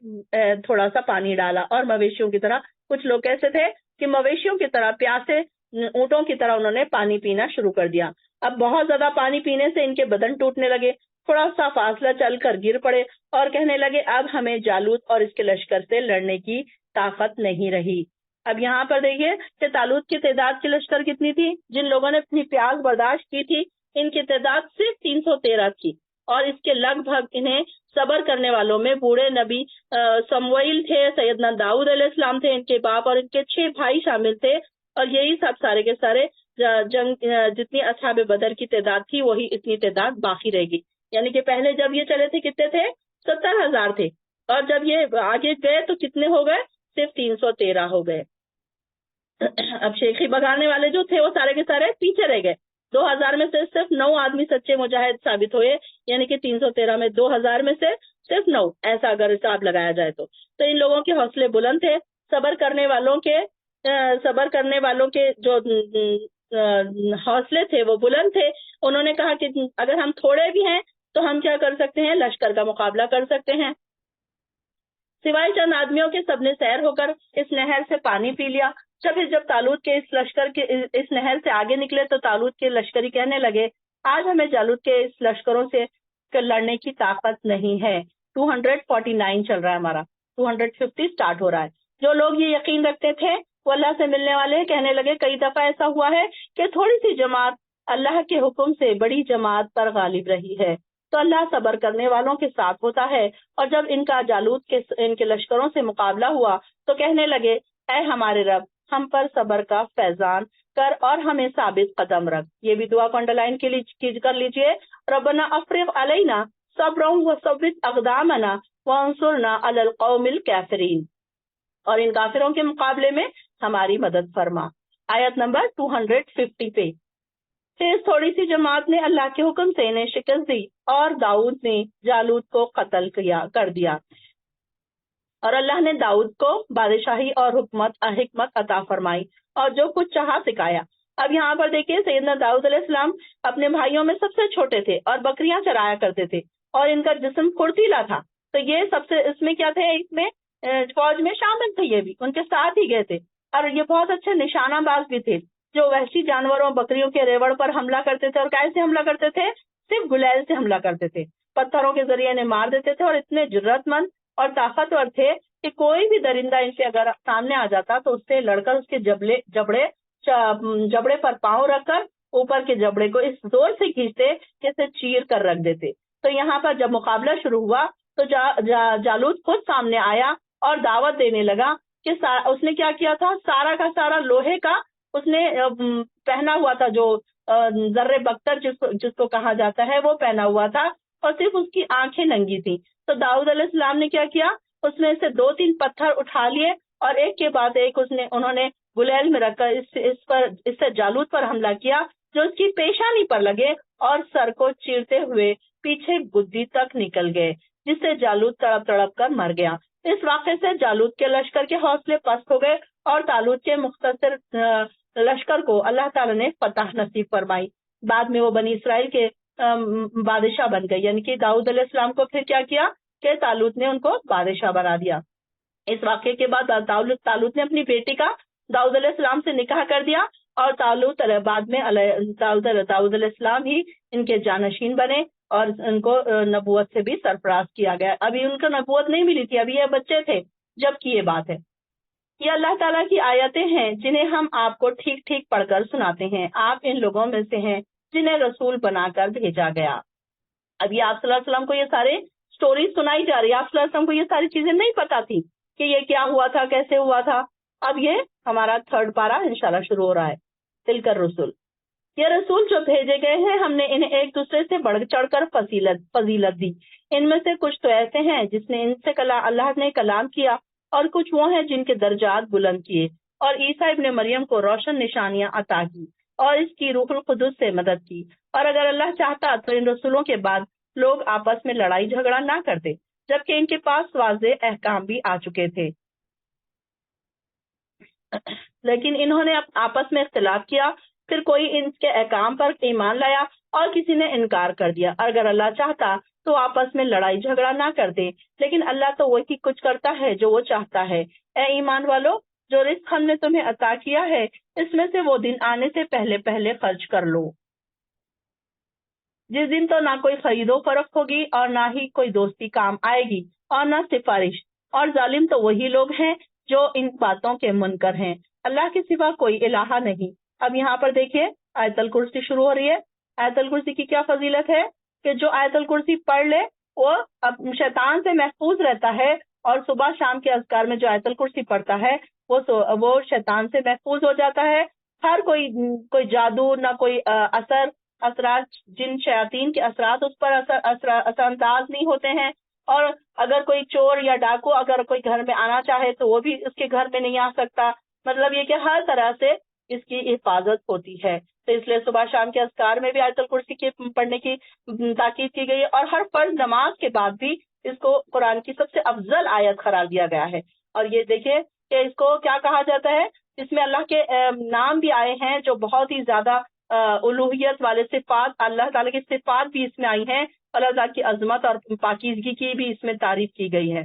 [SPEAKER 1] تھوڑا سا پانی ڈالا. اور مویشیوں کی طرح کچھ لوگ ایسے تھے کہ مویشیوں کی طرح پیاسے اونٹوں کی طرح انہوں نے پانی پینا شروع کر دیا. اب بہت زیادہ پانی پینے سے ان کے بدن ٹوٹنے لگے، تھوڑا سا فاصلہ چل کر گر پڑے اور کہنے لگے اب ہمیں جالوت اور اس کے لشکر سے لڑنے کی طاقت نہیں رہی. اب یہاں پر دیکھیے کہ طالوت کی تعداد کی لشکر کتنی تھی. جن لوگوں نے اپنی پیاس برداشت کی تھی ان کی تعداد صرف 313 تھی، اور اس کے لگ بھگ انہیں صبر کرنے والوں میں بوڑھے نبی سموئیل تھے، سیدنا داؤد علیہ السلام تھے، ان کے باپ اور ان کے 6 بھائی شامل تھے. اور یہی سب سارے کے سارے جنگ جتنی اصحاب بدر کی تعداد تھی وہی اتنی تعداد باقی رہے گی. یعنی کہ پہلے جب یہ چلے تھے کتنے تھے؟ 70,000 تھے، اور جب یہ آگے گئے تو کتنے ہو گئے؟ صرف 313 ہو گئے. اب شیخی بگانے والے جو تھے وہ سارے کے سارے پیچھے رہ گئے. 2000 میں سے صرف 9 آدمی سچے مجاہد ثابت ہوئے، یعنی کہ 313 میں 2000 میں سے صرف 9، ایسا اگر حساب لگایا جائے تو ان لوگوں کے حوصلے بلند تھے. صبر کرنے والوں کے جو حوصلے تھے وہ بلند تھے. انہوں نے کہا کہ اگر ہم تھوڑے بھی ہیں تو ہم کیا کر سکتے ہیں، لشکر کا مقابلہ کر سکتے ہیں. سوائے چند آدمیوں کے سب نے سیر ہو کر اس نہر سے پانی پی لیا. جب طالوت کے اس لشکر کے اس نہر سے آگے نکلے تو طالوت کے لشکری کہنے لگے آج ہمیں جالوت کے اس لشکروں سے لڑنے کی طاقت نہیں ہے. 249 چل رہا ہے ہمارا، 250 سٹارٹ ہو رہا ہے. جو لوگ یہ یقین رکھتے تھے وہ اللہ سے ملنے والے کہنے لگے کئی دفعہ ایسا ہوا ہے کہ تھوڑی سی جماعت اللہ کے حکم سے بڑی جماعت پر غالب رہی ہے. تو اللہ صبر کرنے والوں کے ساتھ ہوتا ہے. اور جب ان کا جالوت ان کے لشکروں سے مقابلہ ہوا تو کہنے لگے اے ہمارے رب، ہم پر صبر کا فیضان کر اور ہمیں ثابت قدم رکھ. یہ بھی دعا کو انڈرلائن کر لیجئے. ربنا افرغ علینا صبرا وثبت اقدامنا وانصرنا علی القوم الکافرین. اور ان کافروں کے مقابلے میں ہماری مدد فرما. آیت نمبر 250 پہ. پھر تھوڑی سی جماعت نے اللہ کے حکم سے انہیں شکست دی اور داؤد نے جالوت کو قتل کر دیا. اور اللہ نے داؤد کو بادشاہی اور حکمت عطا فرمائی اور جو کچھ چاہا سکھایا. اب یہاں پر دیکھیں سیدنا داؤد علیہ السلام اپنے بھائیوں میں سب سے چھوٹے تھے اور بکریاں چرایا کرتے تھے اور ان کا جسم پھرتیلا تھا. تو یہ سب سے اس میں کیا تھے، اس میں فوج میں شامل تھے، یہ بھی ان کے ساتھ ہی گئے تھے. اور یہ بہت اچھے نشانہ باز بھی تھے جو وحشی جانوروں بکریوں کے ریوڑ پر حملہ کرتے تھے. اور کیسے حملہ کرتے تھے؟ صرف گلیل سے حملہ کرتے تھے، پتھروں کے ذریعے انہیں مار دیتے تھے. اور اتنے جرأت مند اور طاقتور تھے کہ کوئی بھی درندہ ان سے اگر سامنے آ جاتا تو اس سے لڑ کر اس کے جبڑے پر پاؤں رکھ کر اوپر کے جبڑے کو اس زور سے کھینچتے کہ اسے چیر کر رکھ دیتے. تو یہاں پر جب مقابلہ شروع ہوا تو جالوت خود سامنے آیا اور دعوت دینے لگا کہ اس نے کیا کیا تھا، سارا کا سارا لوہے کا اس نے پہنا ہوا تھا، جو ذرے بختر جس کو کہا جاتا ہے وہ پہنا ہوا تھا، اور صرف اس کی آنکھیں ننگی تھی. تو داؤد علیہ السلام نے کیا کیا، اس میں سے 2-3 پتھر اٹھا لیے اور ایک کے بعد ایک انہوں نے گلیل میں رکھ کر اس سے جالوت پر حملہ کیا، جو اس کی پیشانی پر لگے اور سر کو چیرتے ہوئے پیچھے گدی تک نکل گئے، جس سے جالوت تڑپ تڑپ کر مر گیا. اس واقعے سے جالوت کے لشکر کے حوصلے پست ہو گئے اور طالوت کے مختصر لشکر کو اللہ تعالیٰ نے فتح نصیب فرمائی۔ بعد میں وہ بنی اسرائیل کے بادشاہ بن گئے، یعنی کہ داؤد علیہ السلام کو پھر کیا کیا کہ طالوت نے ان کو بادشاہ بنا دیا۔ اس واقعے کے بعد طالوت نے اپنی بیٹی کا داؤد علیہ السلام سے نکاح کر دیا اور طالوت بعد میں داؤد علیہ السلام ہی ان کے جانشین بنے اور ان کو نبوت سے بھی سرفراز کیا گیا۔ ابھی ان کو نبوت نہیں ملی تھی، ابھی یہ بچے تھے جب کی یہ بات ہے۔ یہ اللہ تعالیٰ کی آیتیں ہیں جنہیں ہم آپ کو ٹھیک ٹھیک پڑھ کر سناتے ہیں۔ آپ ان لوگوں میں سے ہیں جنہیں رسول بنا کر بھیجا گیا۔ ابھی آپ صلی اللہ علیہ وسلم کو یہ سارے سٹوری سنائی جا رہی ہے، آپ صلی اللہ علیہ وسلم کو یہ ساری چیزیں نہیں پتا تھی کہ یہ کیا ہوا تھا، کیسے ہوا تھا۔ اب یہ ہمارا 3rd پارہ انشاءاللہ شروع ہو رہا ہے، تلک الرسل۔ یہ رسول جو بھیجے گئے ہیں ہم نے انہیں ایک دوسرے سے بڑھ چڑھ کر فضیلت دی۔ ان میں سے کچھ تو ایسے ہیں جس نے ان سے اللہ نے کلام کیا، اور کچھ وہ ہیں جن کے درجات بلند کیے، اور عیسیٰ ابن مریم کو روشن نشانیاں عطا کی اور اس کی روح القدس سے مدد کی۔ اور اگر اللہ چاہتا تو ان رسولوں کے بعد لوگ آپس میں لڑائی جھگڑا نہ کرتے، جبکہ ان کے پاس واضح احکام بھی آ چکے تھے، لیکن انہوں نے آپس میں اختلاف کیا۔ پھر کوئی ان کے احکام پر ایمان لایا اور کسی نے انکار کر دیا۔ اگر اللہ چاہتا تو آپس میں لڑائی جھگڑا نہ کرتے، لیکن اللہ تو وہی کچھ کرتا ہے جو وہ چاہتا ہے۔ اے ایمان والو، جو رزق ہم نے تمہیں عطا کیا ہے اس میں سے وہ دن آنے سے پہلے پہلے خرچ کر لو، جس دن تو نہ کوئی خرید و فروخت ہوگی اور نہ ہی کوئی دوستی کام آئے گی اور نہ سفارش، اور ظالم تو وہی لوگ ہیں جو ان باتوں کے منکر ہیں۔ اللہ کے سوا کوئی الہ نہیں۔ اب یہاں پر دیکھیے آیت الکرسی شروع ہو رہی ہے۔ آیت الکرسی کی کیا فضیلت ہے کہ جو آیت الکرسی پڑھ لے وہ شیطان سے محفوظ رہتا ہے، اور صبح شام کے اذکار میں جو آیت الکرسی پڑھتا ہے وہ شیطان سے محفوظ ہو جاتا ہے۔ ہر کوئی جادو، نہ کوئی اثرات، جن شیاطین کے اثرات اس پر اثر انداز نہیں ہوتے ہیں، اور اگر کوئی چور یا ڈاکو اگر کوئی گھر میں آنا چاہے تو وہ بھی اس کے گھر میں نہیں آ سکتا۔ مطلب یہ کہ ہر طرح سے اس کی حفاظت ہوتی ہے۔ تو اس لیے صبح شام کے اذکار میں بھی آیت الکرسی کے پڑھنے کی تاکید کی گئی ہے، اور ہر فرض نماز کے بعد بھی اس کو قرآن کی سب سے افضل آیت قرار دیا گیا ہے۔ اور یہ دیکھیے کہ اس کو کیا کہا جاتا ہے، اس میں اللہ کے نام بھی آئے ہیں جو بہت ہی زیادہ الوہیت والے صفات، اللہ تعالیٰ کی صفات بھی اس میں آئی ہیں، اللہ تعالیٰ کی عظمت اور پاکیزگی کی بھی اس میں تعریف کی گئی ہے۔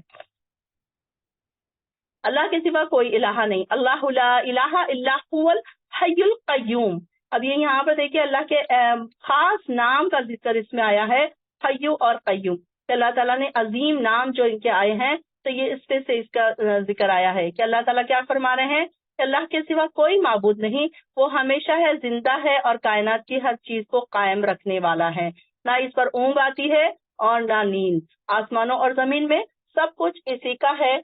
[SPEAKER 1] اللہ کے سوا کوئی الہ نہیں، اللہ لا الہ الا هو الحی القیوم۔ اب یہ یہاں پر دیکھیے اللہ کے خاص نام کا ذکر اس میں آیا ہے، حی اور قیوم۔ کہ اللہ تعالیٰ نے عظیم نام جو ان کے آئے ہیں، تو یہ اس پہ سے اس کا ذکر آیا ہے کہ اللہ تعالیٰ کیا فرما رہے ہیں کہ اللہ کے سوا کوئی معبود نہیں، وہ ہمیشہ ہے، زندہ ہے، اور کائنات کی ہر چیز کو قائم رکھنے والا ہے۔ نہ اس پر اونگ آتی ہے اور نہ نیند، آسمانوں اور زمین میں سب کچھ اسی کا ہے۔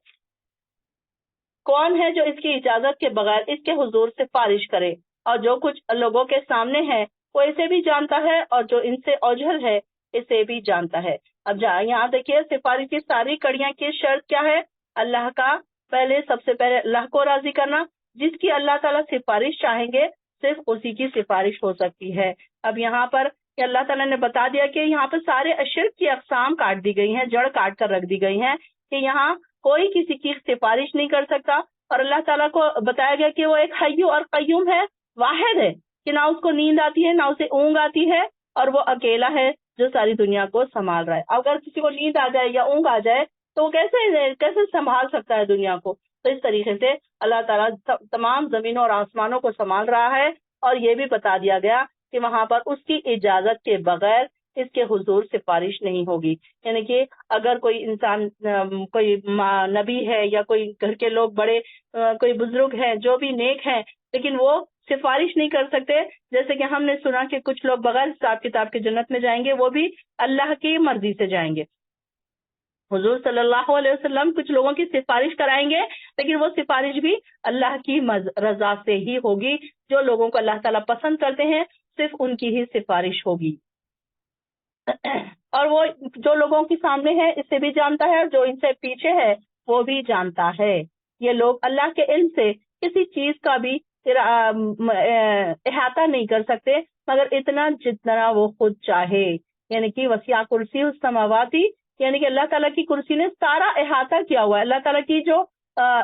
[SPEAKER 1] کون ہے جو اس کی اجازت کے بغیر اس کے حضور سے سفارش کرے، اور جو کچھ لوگوں کے سامنے ہے وہ اسے بھی جانتا ہے، اور جو ان سے اوجھل ہے اسے بھی جانتا ہے۔ اب یہاں دیکھیے سفارش کی ساری کڑیاں کی شرط کیا ہے، اللہ کا سب سے پہلے اللہ کو راضی کرنا، جس کی اللہ تعالیٰ سفارش چاہیں گے صرف اسی کی سفارش ہو سکتی ہے۔ اب یہاں پر اللہ تعالیٰ نے بتا دیا کہ یہاں پر سارے شرک کی اقسام کاٹ دی گئی ہیں، جڑ کاٹ کر رکھ دی گئی ہیں، کہ یہاں کوئی کسی کی سفارش نہیں کر سکتا، اور اللہ تعالیٰ کو بتایا گیا کہ وہ ایک حی اور قیوم ہے، واحد ہے، کہ نہ اس کو نیند آتی ہے نہ اسے اونگ آتی ہے، اور وہ اکیلا ہے جو ساری دنیا کو سنبھال رہا ہے۔ اگر کسی کو نیند آ جائے یا اونگ آ جائے تو وہ کیسے سنبھال سکتا ہے دنیا کو؟ تو اس طریقے سے اللہ تعالیٰ تمام زمینوں اور آسمانوں کو سنبھال رہا ہے، اور یہ بھی بتا دیا گیا کہ وہاں پر اس کی اجازت کے بغیر اس کے حضور سفارش نہیں ہوگی۔ یعنی کہ اگر کوئی انسان، کوئی نبی ہے یا کوئی گھر کے لوگ بڑے، کوئی بزرگ ہیں جو بھی نیک ہیں، لیکن وہ سفارش نہیں کر سکتے، جیسے کہ ہم نے سنا کہ کچھ لوگ بغیر حساب کتاب کے جنت میں جائیں گے، وہ بھی اللہ کی مرضی سے جائیں گے۔ حضور صلی اللہ علیہ وسلم کچھ لوگوں کی سفارش کرائیں گے، لیکن وہ سفارش بھی اللہ کی رضا سے ہی ہوگی۔ جو لوگوں کو اللہ تعالیٰ پسند کرتے ہیں صرف ان کی ہی سفارش ہوگی، اور وہ جو لوگوں کے سامنے ہے اسے بھی جانتا ہے، اور جو ان سے پیچھے ہے وہ بھی جانتا ہے۔ یہ لوگ اللہ کے علم سے کسی چیز کا بھی احاطہ نہیں کر سکتے مگر اتنا جتنا وہ خود چاہے، یعنی کہ وسیع کرسی السماواتی یعنی کہ اللہ تعالیٰ کی کرسی نے سارا احاطہ کیا ہوا ہے. اللہ تعالیٰ کی جو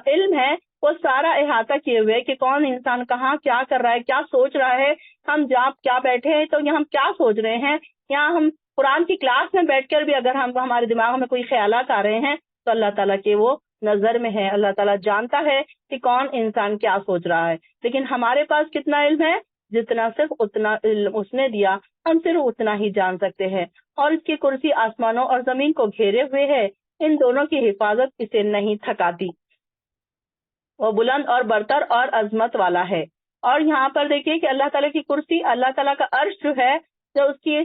[SPEAKER 1] علم ہے وہ سارا احاطہ کیے ہوئے کہ کون انسان کہاں کیا کر رہا ہے, کیا سوچ رہا ہے. ہم جہاں کیا بیٹھے ہیں تو یہاں ہم کیا سوچ رہے ہیں, یہاں ہم قرآن کی کلاس میں بیٹھ کر بھی اگر ہمارے دماغ میں کوئی خیالات آ رہے ہیں تو اللہ تعالیٰ کے وہ نظر میں ہے. اللہ تعالیٰ جانتا ہے کہ کون انسان کیا سوچ رہا ہے. لیکن ہمارے پاس کتنا علم ہے؟ جتنا صرف اتنا علم اس نے دیا, ہم صرف اتنا ہی جان سکتے ہیں. اور اس کی کرسی آسمانوں اور زمین کو گھیرے ہوئے ہے, ان دونوں کی حفاظت اسے نہیں تھکاتی. وہ بلند اور برتر اور عظمت والا ہے. اور یہاں پر دیکھیے کہ اللہ تعالیٰ کی کرسی, اللہ تعالیٰ کا عرش جو ہے, جو اس کی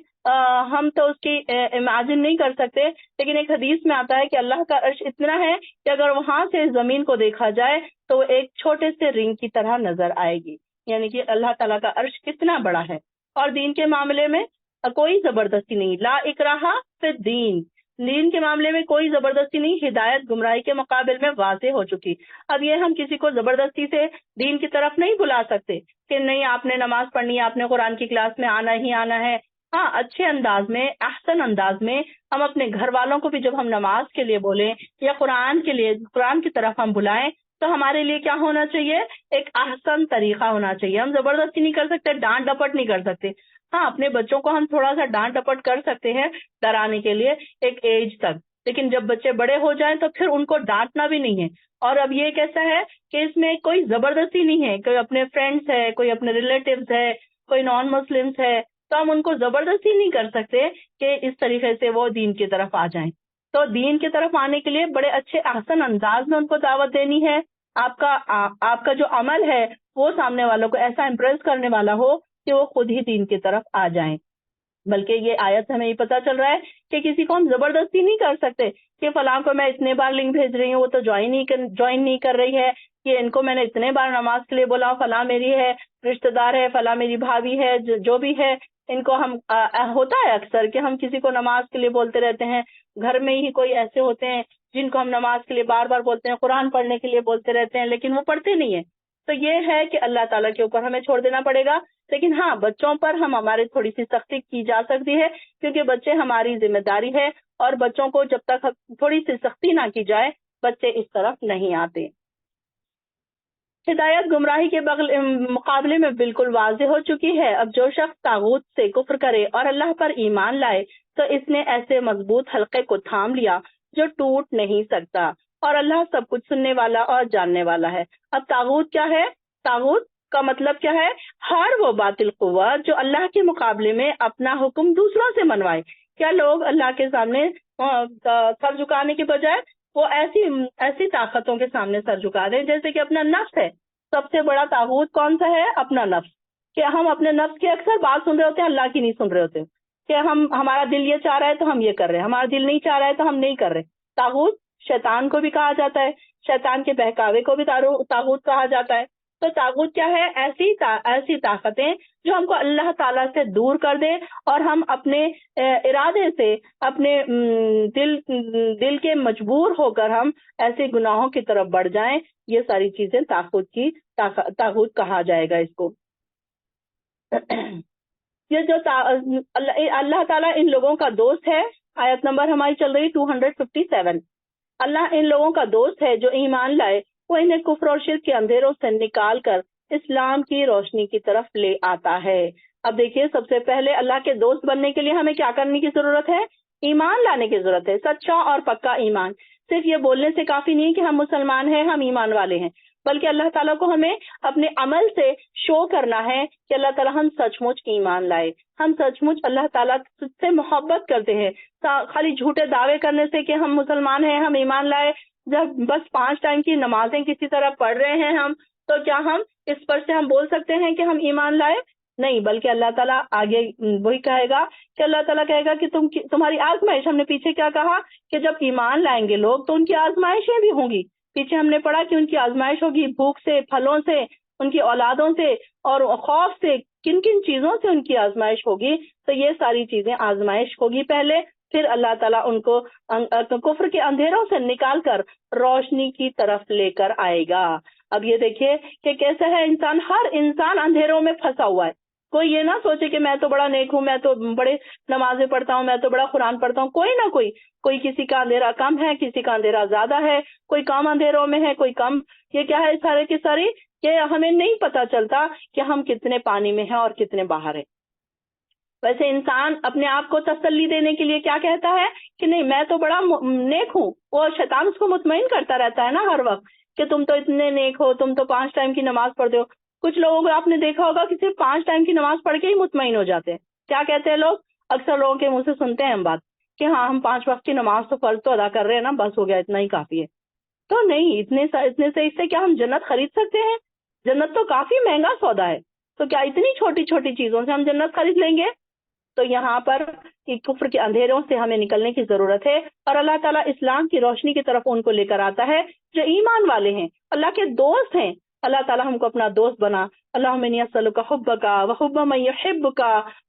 [SPEAKER 1] ہم تو اس کی امیجن نہیں کر سکتے, لیکن ایک حدیث میں آتا ہے کہ اللہ کا عرش اتنا ہے کہ اگر وہاں سے زمین کو دیکھا جائے تو وہ ایک چھوٹے سے رنگ کی طرح نظر آئے گی. یعنی کہ اللہ تعالیٰ کا عرش کتنا بڑا ہے. اور دین کے معاملے میں کوئی زبردستی نہیں, لا اکراہ فی الدین, دین کے معاملے میں کوئی زبردستی نہیں. ہدایت گمراہی کے مقابل میں واضح ہو چکی. اب یہ ہم کسی کو زبردستی سے دین کی طرف نہیں بلا سکتے کہ نہیں آپ نے نماز پڑھنی ہے, آپ نے قرآن کی کلاس میں آنا ہی آنا ہے. ہاں, اچھے انداز میں, احسن انداز میں ہم اپنے گھر والوں کو بھی جب ہم نماز کے لیے بولیں یا قرآن کے لیے, قرآن کی طرف ہم بلائیں تو ہمارے لیے کیا ہونا چاہیے؟ ایک احسن طریقہ ہونا چاہیے. ہم زبردستی نہیں کر سکتے, ڈانٹ ڈپٹ نہیں کر سکتے. ہاں, اپنے بچوں کو ہم تھوڑا سا ڈانٹ ڈپٹ کر سکتے ہیں ڈرانے کے لیے ایک ایج تک, لیکن جب بچے بڑے ہو جائیں تو پھر ان کو ڈانٹنا بھی نہیں ہے. اور اب یہ کیسا ہے کہ اس میں کوئی زبردستی نہیں ہے, کوئی اپنے فرینڈس ہے, کوئی اپنے ریلیٹیوز ہے, کوئی نان مسلمس ہے, تو ہم ان کو زبردستی نہیں کر سکتے کہ اس طریقے سے وہ دین کی طرف آ جائیں. تو دین کی طرف آنے کے لیے بڑے اچھے احسن انداز میں ان کو دعوت دینی ہے. آپ کا جو عمل ہے وہ سامنے والوں کو ایسا امپریس کرنے والا ہو کہ وہ خود ہی دین کی طرف آ جائیں. بلکہ یہ آیت ہمیں یہ پتا چل رہا ہے کہ کسی کو ہم زبردستی نہیں کر سکتے کہ فلاں کو میں اتنے بار لنک بھیج رہی ہوں, وہ تو جوائن نہیں کر رہی ہے, کہ ان کو میں نے اتنے بار نماز کے لیے بولا, فلاں میری ہے رشتہ دار ہے, فلاں میری بھابھی ہے, جو بھی ہے, ان کو ہم ہوتا ہے اکثر کہ ہم کسی کو نماز کے لیے بولتے رہتے ہیں. گھر میں ہی کوئی ایسے ہوتے ہیں جن کو ہم نماز کے لیے بار بار بولتے ہیں, قرآن پڑھنے کے لیے بولتے رہتے ہیں, لیکن وہ پڑھتے نہیں ہیں. تو یہ ہے کہ اللہ تعالیٰ کے اوپر ہمیں چھوڑ دینا پڑے گا. لیکن ہاں, بچوں پر ہمارے تھوڑی سی سختی کی جا سکتی ہے, کیونکہ بچے ہماری ذمہ داری ہے, اور بچوں کو جب تک تھوڑی سی سختی نہ کی جائے بچے اس طرف نہیں آتے. ہدایت گمراہی کے مقابلے میں بالکل واضح ہو چکی ہے. اب جو شخص طاغوت سے کفر کرے اور اللہ پر ایمان لائے تو اس نے ایسے مضبوط حلقے کو تھام لیا جو ٹوٹ نہیں سکتا, اور اللہ سب کچھ سننے والا اور جاننے والا ہے. اب طاغوت کیا ہے؟ طاغوت کا مطلب کیا ہے؟ ہر وہ باطل قوت جو اللہ کے مقابلے میں اپنا حکم دوسروں سے منوائے. کیا لوگ اللہ کے سامنے سر جھکانے کے بجائے وہ ایسی طاقتوں کے سامنے سر جھکا دیں جیسے کہ اپنا نفس ہے. سب سے بڑا طاغوت کون سا ہے؟ اپنا نفس. کہ ہم اپنے نفس کی اکثر بات سن رہے ہوتے ہیں, اللہ کی نہیں سن رہے ہوتے, کہ ہمارا دل یہ چاہ رہا ہے تو ہم یہ کر رہے ہیں, ہمارا دل نہیں چاہ رہا ہے تو ہم نہیں کر رہے. طاغوت شیطان کو بھی کہا جاتا ہے, شیطان کے بہکاوے کو بھی طاغوت کہا جاتا ہے. تو طاغوت کیا ہے؟ ایسی طاقتیں جو ہم کو اللہ تعالیٰ سے دور کر دے اور ہم اپنے ارادے سے, اپنے دل کے مجبور ہو کر ہم ایسے گناہوں کی طرف بڑھ جائیں. یہ ساری چیزیں طاغوت کہا جائے گا اس کو. یہ جو اللہ تعالیٰ ان لوگوں کا دوست ہے, آیت نمبر ہماری چل رہی 257. اللہ ان لوگوں کا دوست ہے جو ایمان لائے, وہ انہیں کفر اور شرک کے اندھیروں سے نکال کر اسلام کی روشنی کی طرف لے آتا ہے. اب دیکھیے, سب سے پہلے اللہ کے دوست بننے کے لیے ہمیں کیا کرنے کی ضرورت ہے؟ ایمان لانے کی ضرورت ہے, سچا اور پکا ایمان. صرف یہ بولنے سے کافی نہیں کہ ہم مسلمان ہیں, ہم ایمان والے ہیں, بلکہ اللہ تعالیٰ کو ہمیں اپنے عمل سے شو کرنا ہے کہ اللہ تعالیٰ ہم سچ مچ ایمان لائے, ہم سچ مچ اللہ تعالیٰ سے محبت کرتے ہیں. خالی جھوٹے دعوے کرنے سے کہ ہم مسلمان ہیں, ہم ایمان لائے, جب بس 5 ٹائم کی نمازیں کسی طرح پڑھ رہے ہیں ہم, تو کیا ہم اس پر سے ہم بول سکتے ہیں کہ ہم ایمان لائے؟ نہیں, بلکہ اللہ تعالیٰ آگے وہی کہے گا کہ اللہ تعالیٰ کہے گا کہ تمہاری آزمائش, ہم نے پیچھے کیا کہا کہ جب ایمان لائیں گے لوگ تو ان کی آزمائشیں بھی ہوں گی. پیچھے ہم نے پڑھا کہ ان کی آزمائش ہوگی بھوک سے, پھلوں سے, ان کی اولادوں سے, اور خوف سے, کن کن چیزوں سے ان کی آزمائش ہوگی. تو یہ ساری چیزیں آزمائش ہوگی پہلے, پھر اللہ تعالیٰ ان کو کفر کے اندھیروں سے نکال کر روشنی کی طرف لے کر آئے گا. اب یہ دیکھیے کہ کیسا ہے انسان, ہر انسان اندھیروں میں پھنسا ہوا ہے, کوئی یہ نہ سوچے کہ میں تو بڑا نیک ہوں، میں تو بڑے نمازیں پڑھتا ہوں، میں تو بڑا قرآن پڑھتا ہوں. کوئی نہ کوئی کسی کا اندھیرا کم ہے، کسی کا اندھیرا زیادہ ہے، کوئی کم اندھیروں میں ہے، کوئی کم. یہ کیا ہے سارے کی ساری کہ ہمیں نہیں پتا چلتا کہ ہم کتنے پانی میں ہیں اور کتنے باہر ہیں. ویسے انسان اپنے آپ کو تسلی دینے کے لیے کیا کہتا ہے کہ نہیں میں تو بڑا نیک ہوں. وہ شیطان اس کو مطمئن کرتا رہتا ہے نا ہر وقت کہ تم تو اتنے نیک ہو، تم تو 5 ٹائم کی نماز پڑھتے ہو. کچھ لوگوں کو آپ نے دیکھا ہوگا کہ صرف 5 ٹائم کی نماز پڑھ کے ہی مطمئن ہو جاتے ہیں. کیا کہتے ہیں لوگ؟ اکثر لوگوں کے منہ سے سنتے ہیں ہم بات کہ ہاں ہم 5 وقت کی نماز تو فرض تو ادا کر رہے ہیں نا، بس ہو گیا، اتنا ہی کافی ہے. تو نہیں، اتنے سے اس سے کیا ہم جنت خرید سکتے ہیں؟ جنت تو کافی مہنگا سودا ہے. تو کیا اتنی چھوٹی چھوٹی چیزوں سے ہم جنت خرید لیں گے؟ تو یہاں پر کفر کے اندھیروں سے ہمیں نکلنے کی ضرورت ہے، اور اللہ تعالیٰ اسلام کی روشنی کی طرف ان کو لے کر آتا ہے جو ایمان والے ہیں، اللہ کے دوست ہیں. اللہ تعالیٰ ہم کو اپنا دوست بنا. اللہم انی اسألک حبک وحب من یحبک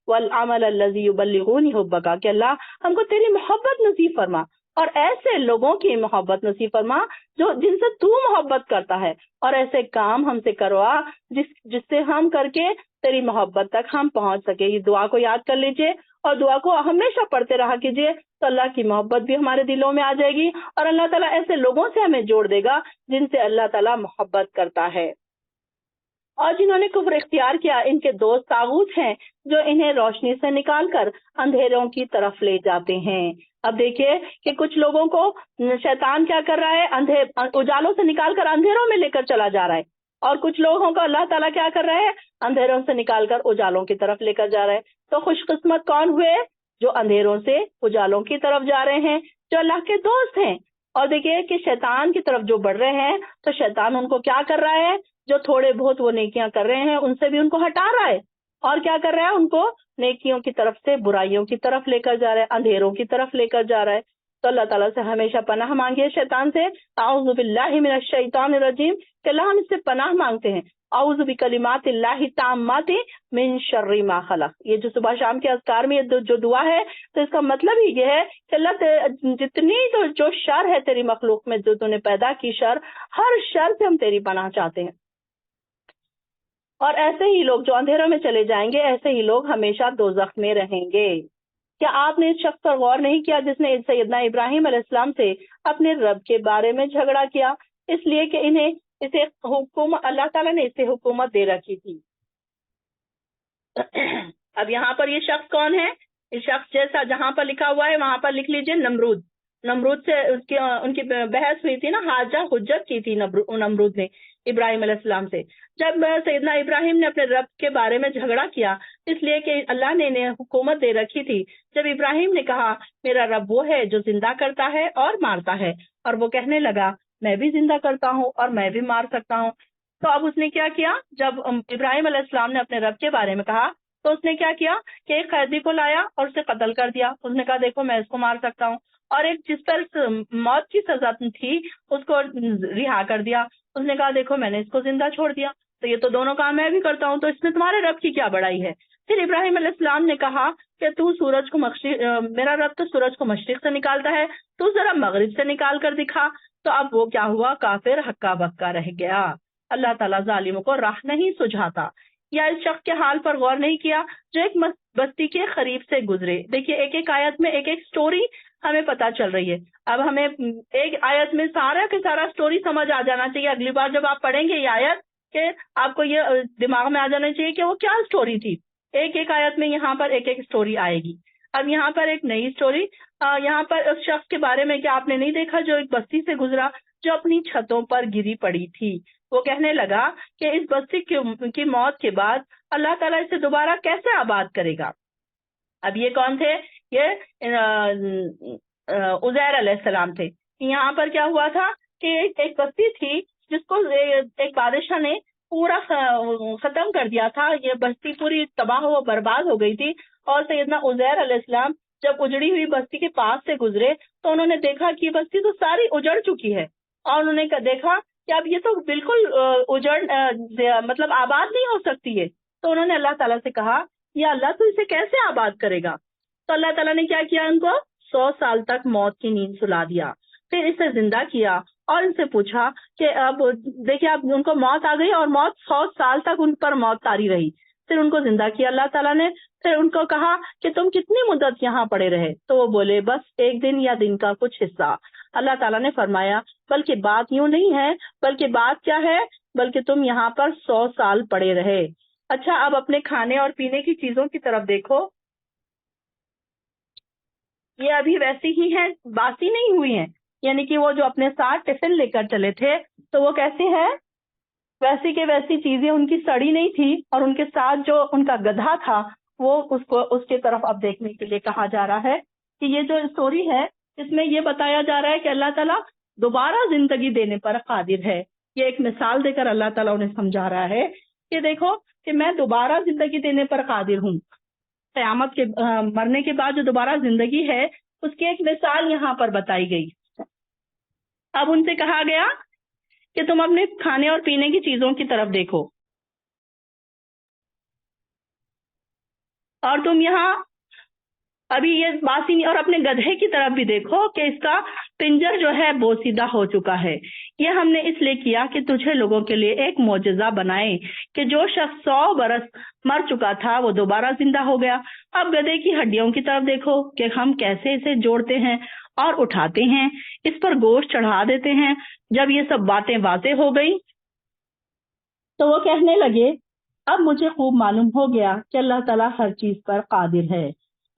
[SPEAKER 1] والعمل الذی یبلغنی حبک، کہ اللہ ہم کو تیری محبت نصیب فرما اور ایسے لوگوں کی محبت نصیب فرما جو جن سے تو محبت کرتا ہے، اور ایسے کام ہم سے کروا جس سے ہم کر کے تیری محبت تک ہم پہنچ سکے. یہ دعا کو یاد کر لیجئے اور دعا کو ہمیشہ پڑھتے رہا کیجئے، تو اللہ کی محبت بھی ہمارے دلوں میں آ جائے گی، اور اللہ تعالیٰ ایسے لوگوں سے ہمیں جوڑ دے گا جن سے اللہ تعالیٰ محبت کرتا ہے. اور جنہوں نے کفر اختیار کیا ان کے دوست طاغوت ہیں جو انہیں روشنی سے نکال کر اندھیروں کی طرف لے جاتے ہیں. اب دیکھیے کہ کچھ لوگوں کو شیطان کیا کر رہا ہے، اجالوں سے نکال کر اندھیروں میں لے کر چلا جا رہا ہے، اور کچھ لوگوں کو اللہ تعالیٰ کیا کر رہا ہے، اندھیروں سے نکال کر اجالوں کی طرف لے کر جا رہا ہے. تو خوش قسمت کون ہوئے؟ جو اندھیروں سے اجالوں کی طرف جا رہے ہیں، جو اللہ کے دوست ہیں. اور دیکھیے کہ شیطان کی طرف جو بڑھ رہے ہیں تو شیطان ان کو کیا کر رہا ہے، جو تھوڑے بہت وہ نیکیاں کر رہے ہیں ان سے بھی ان کو ہٹا رہا ہے، اور کیا کر رہا ہے، ان کو نیکیوں کی طرف سے برائیوں کی طرف لے کر جا رہا ہے، اندھیروں کی طرف لے کر جا رہا ہے. تو اللہ تعالیٰ سے ہمیشہ پناہ مانگیے شیطان سے. اعوذ باللہ من الشیطان الرجیم، کہ اللہ ہم اس سے پناہ مانگتے ہیں. اعوذ بکلمات اللہ التامات من شر ما خلق. یہ جو صبح شام کے اذکار میں جو دعا ہے، تو اس کا مطلب ہی یہ ہے کہ اللہ جتنی تو جو شر ہے تیری مخلوق میں، جو تو نے پیدا کی شر، ہر شر سے ہم تیری پناہ چاہتے ہیں. اور ایسے ہی لوگ جو اندھیروں میں چلے جائیں گے، ایسے ہی لوگ ہمیشہ دوزخ میں رہیں گے. کیا آپ نے اس شخص پر غور نہیں کیا جس نے سیدنا ابراہیم علیہ السلام سے اپنے رب کے بارے میں جھگڑا کیا، اس لیے کہ اسے حکومت، اللہ تعالیٰ نے اسے حکومت دے رکھی تھی. اب یہاں پر یہ شخص کون ہے؟ اس شخص جیسا جہاں پر لکھا ہوا ہے وہاں پر لکھ لیجئے نمرود. نمرود سے ان کی بحث ہوئی تھی نا، حاجہ حجت کی تھی نمرود نے ابراہیم علیہ السلام سے. جب سیدنا ابراہیم نے اپنے رب کے بارے میں جھگڑا کیا، اس لیے کہ اللہ نے انہیں حکومت دے رکھی تھی. جب ابراہیم نے کہا میرا رب وہ ہے جو زندہ کرتا ہے اور مارتا ہے، اور وہ کہنے لگا میں بھی زندہ کرتا ہوں اور میں بھی مار سکتا ہوں. تو اب اس نے کیا کیا، جب ابراہیم علیہ السلام نے اپنے رب کے بارے میں کہا تو اس نے کیا کیا کہ ایک قیدی کو لایا اور اسے قتل کر دیا. اس نے کہا دیکھو میں اس کو مار سکتا ہوں، اور ایک جس پر موت کی سزا تھی اس کو رہا کر دیا. اس نے کہا دیکھو میں نے اس کو زندہ چھوڑ دیا. تو یہ تو دونوں کام میں بھی کرتا ہوں، تو اس میں تمہارے رب کی کیا بڑائی ہے؟ پھر ابراہیم علیہ السلام نے کہا کہ تو سورج کو میرا رب تو سورج کو مشرق سے نکالتا ہے، تو ذرا مغرب سے نکال کر دکھا. تو اب وہ کیا ہوا، کافر ہکا بکا رہ گیا. اللہ تعالیٰ ظالموں کو راہ نہیں سجھاتا. یا اس شخص کے حال پر غور نہیں کیا جو ایک بستی کے قریب سے گزرے. دیکھیے ایک ایک آیت میں ایک ایک سٹوری ہمیں پتا چل رہی ہے. اب ہمیں ایک آیت میں سارا کے سارا سٹوری سمجھ آ جانا چاہیے. اگلی بار جب آپ پڑھیں گے یہ آیت کہ آپ کو یہ دماغ میں آ جانا چاہیے کہ وہ کیا سٹوری تھی. ایک ایک آیت میں یہاں پر ایک ایک سٹوری آئے گی. اب یہاں پر ایک نئی سٹوری، یہاں پر اس شخص کے بارے میں کیا آپ نے نہیں دیکھا جو ایک بستی سے گزرا جو اپنی چھتوں پر گری پڑی تھی. وہ کہنے لگا کہ اس بستی کی موت کے بعد اللہ تعالیٰ اسے دوبارہ کیسے آباد کرے گا. اب یہ کون تھے؟ یہ عزیر علیہ السلام تھے. یہاں پر کیا ہوا تھا کہ ایک بستی تھی جس کو ایک بادشاہ نے پورا ختم کر دیا تھا. یہ بستی پوری تباہ و برباد ہو گئی تھی، اور سیدنا عزیر علیہ السلام جب اجڑی ہوئی بستی کے پاس سے گزرے تو انہوں نے دیکھا کہ یہ بستی تو ساری اجڑ چکی ہے، اور انہوں نے دیکھا کہ اب یہ تو بالکل مطلب آباد نہیں ہو سکتی ہے. تو انہوں نے اللہ تعالیٰ سے کہا یا اللہ تو اسے کیسے آباد کرے گا؟ تو اللہ تعالیٰ نے کیا کیا، ان کو 100 سال تک موت کی نیند سلا دیا. پھر اسے زندہ کیا اور ان سے پوچھا کہ اب دیکھیے اب ان کو موت آ گئی، اور موت 100 سال تک ان پر موت طاری رہی. پھر ان کو زندہ کیا اللہ تعالیٰ نے. پھر ان کو کہا کہ تم کتنی مدت یہاں پڑے رہے؟ تو وہ بولے بس ایک دن یا دن کا کچھ حصہ. اللہ تعالیٰ نے فرمایا بلکہ بات یوں نہیں ہے، بلکہ بات کیا ہے، بلکہ تم یہاں پر 100 سال پڑے رہے. اچھا، اب اپنے کھانے اور پینے کی چیزوں کی طرف دیکھو. یہ ابھی ویسی ہی ہیں، باسی نہیں ہوئی ہیں. یعنی کہ وہ جو اپنے ساتھ ٹفن لے کر چلے تھے تو وہ کیسی ہے، ویسی کے ویسی چیزیں ان کی سڑی نہیں تھی. اور ان کے ساتھ جو ان کا گدھا تھا وہ اس کی طرف اب دیکھنے کے لیے کہا جا رہا ہے کہ یہ جو اسٹوری ہے اس میں یہ بتایا جا رہا ہے کہ اللہ تعالیٰ دوبارہ زندگی دینے پر قادر ہے. یہ ایک مثال دے کر اللہ تعالیٰ انہیں سمجھا رہا ہے کہ دیکھو کہ میں دوبارہ زندگی دینے پر قادر ہوں. قیامت کے مرنے کے بعد جو دوبارہ زندگی ہے اس کی ایک مثال یہاں پر بتائی گئی. اب ان سے کہا گیا کہ تم اپنے کھانے اور پینے کی چیزوں کی طرف دیکھو، اور تم یہاں ابھی یہ باسی اور اپنے گدھے کی طرف بھی دیکھو کہ اس کا پنجر جو ہے بوسیدہ ہو چکا ہے. یہ ہم نے اس لیے کیا کہ تجھے لوگوں کے لیے ایک معجزہ بنائے کہ جو شخص 100 برس مر چکا تھا وہ دوبارہ زندہ ہو گیا. اب گدھے کی ہڈیوں کی طرف دیکھو کہ ہم کیسے اسے جوڑتے ہیں اور اٹھاتے ہیں، اس پر گوشت چڑھا دیتے ہیں. جب یہ سب باتیں واضح ہو گئی تو وہ کہنے لگے اب مجھے خوب معلوم ہو گیا کہ اللہ تعالیٰ ہر چیز پر قادر ہے.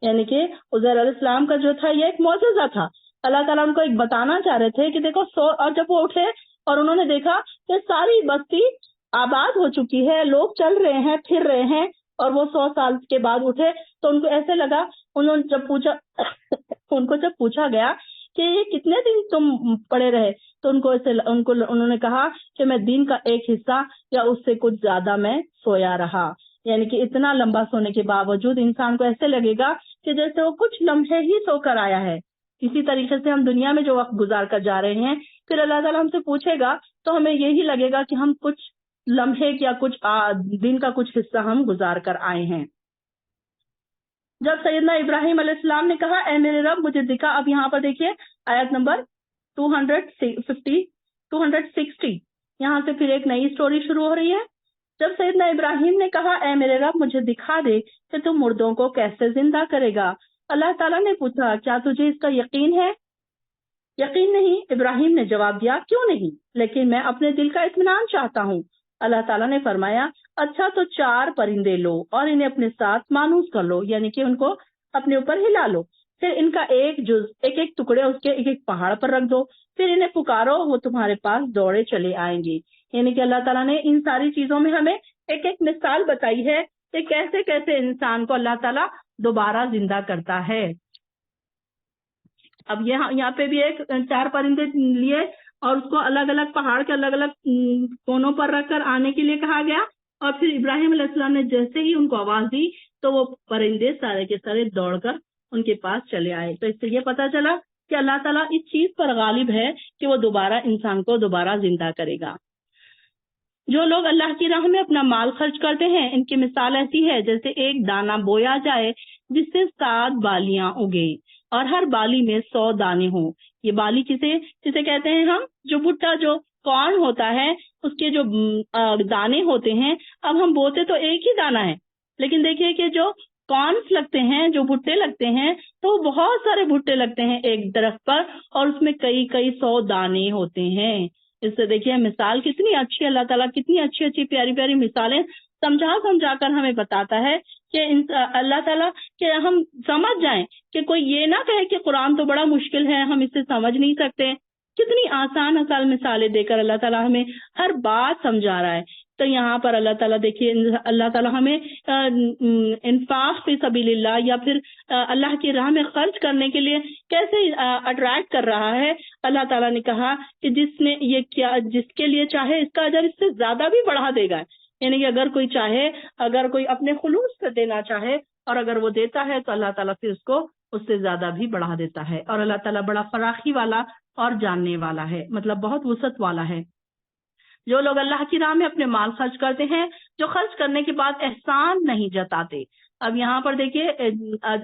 [SPEAKER 1] یعنی کہ عزیر علیہ السلام کا جو تھا یہ ایک معجزہ تھا. اللہ تعالیٰ ان کو ایک بتانا چاہ رہے تھے کہ دیکھو اور جب وہ اٹھے اور انہوں نے دیکھا کہ ساری بستی آباد ہو چکی ہے، لوگ چل رہے ہیں، پھر رہے ہیں، اور وہ 100 سال کے بعد اٹھے تو ان کو ایسے لگا. ان کو جب پوچھا گیا کہ یہ کتنے دن تم پڑے رہے تو انہوں نے کہا کہ میں دن کا ایک حصہ یا اس سے کچھ زیادہ میں سویا رہا. یعنی کہ اتنا لمبا سونے کے باوجود انسان کو ایسے لگے گا کہ جیسے وہ کچھ لمحے ہی سو کر آیا ہے. اسی طریقے سے ہم دنیا میں جو وقت گزار کر جا رہے ہیں پھر اللہ تعالیٰ ہم سے پوچھے گا تو ہمیں یہی لگے گا کہ ہم کچھ لمحے یا کچھ دن کا کچھ حصہ ہم گزار کر آئے ہیں. جب سیدنا ابراہیم علیہ السلام نے کہا اے میرے رب مجھے دکھا. اب یہاں پر دیکھیے آیت نمبر 260 یہاں سے پھر ایک نئی سٹوری شروع ہو رہی ہے. جب سیدنا ابراہیم نے کہا اے میرے رب مجھے دکھا دے کہ تم مردوں کو کیسے زندہ کرے گا. اللہ تعالیٰ نے پوچھا کیا تجھے اس کا یقین ہے؟ یقین نہیں. ابراہیم نے جواب دیا کیوں نہیں، لیکن میں اپنے دل کا اطمینان چاہتا ہوں. اللہ تعالیٰ نے فرمایا اچھا تو 4 پرندے لو اور انہیں اپنے ساتھ مانوس کر لو، یعنی کہ ان کو اپنے اوپر ہلا لو. پھر ان کا ایک ٹکڑے اس کے ایک پہاڑ پر رکھ دو، پھر انہیں پکارو وہ تمہارے پاس دوڑے چلے آئیں گے. یعنی کہ اللہ تعالیٰ نے ان ساری چیزوں میں ہمیں ایک مثال بتائی ہے کہ کیسے کیسے انسان کو اللہ تعالیٰ دوبارہ زندہ کرتا ہے. اب یہاں پہ بھی 4 پرندے لیے اور اس کو الگ الگ پہاڑ کے الگ الگ کونوں پر رکھ کر آنے کے لیے کہا گیا. اور پھر ابراہیم علیہ السلام نے جیسے ہی ان کو آواز دی تو وہ پرندے سارے کے سارے دوڑ کر ان کے پاس چلے آئے. تو اس سے یہ پتا چلا کہ اللہ تعالیٰ اس چیز پر غالب ہے کہ وہ دوبارہ انسان کو دوبارہ زندہ کرے گا. جو لوگ اللہ کی راہ میں اپنا مال خرچ کرتے ہیں ان کی مثال ایسی ہے جیسے ایک دانہ بویا جائے جس سے 7 بالیاں اگے اور ہر بالی میں 100 دانے ہوں. یہ بالی کسے کہتے ہیں ہم؟ جو بھٹا جو کارن ہوتا ہے اس کے جو دانے ہوتے ہیں. اب ہم بوتے تو ایک ہی دانہ ہے، لیکن دیکھیے کہ جو کارنس لگتے ہیں، جو بھٹے لگتے ہیں تو بہت سارے بھٹے لگتے ہیں ایک درخت پر اور اس میں کئی 100 دانے ہوتے ہیں. اس سے دیکھیے مثال کتنی اچھی، اللہ تعالیٰ کتنی اچھی اچھی پیاری پیاری مثالیں سمجھا کر ہمیں بتاتا ہے کہ اللہ تعالیٰ کہ ہم سمجھ جائیں کہ کوئی یہ نہ کہے کہ قرآن تو بڑا مشکل ہے ہم اسے سمجھ نہیں سکتے. کتنی آسان مثالیں دے کر اللہ تعالیٰ ہمیں ہر بات سمجھا رہا ہے. تو یہاں پر اللہ تعالیٰ دیکھیے اللہ تعالیٰ ہمیں انفاق فی سبیل اللہ یا پھر اللہ کی راہ میں خرچ کرنے کے لیے کیسے اٹریکٹ کر رہا ہے. اللہ تعالیٰ نے کہا کہ جس کے لیے چاہے اس کا اجر اس سے زیادہ بھی بڑھا دے گا. یعنی کہ اگر کوئی اپنے خلوص سے دینا چاہے اور اگر وہ دیتا ہے تو اللہ تعالیٰ پھر اس کو اس سے زیادہ بھی بڑھا دیتا ہے. اور اللہ تعالیٰ بڑا فراخی والا اور جاننے والا ہے، مطلب بہت وسعت والا ہے. جو لوگ اللہ کی راہ میں اپنے مال خرچ کرتے ہیں، جو خرچ کرنے کے بعد احسان نہیں جتاتے. اب یہاں پر دیکھیے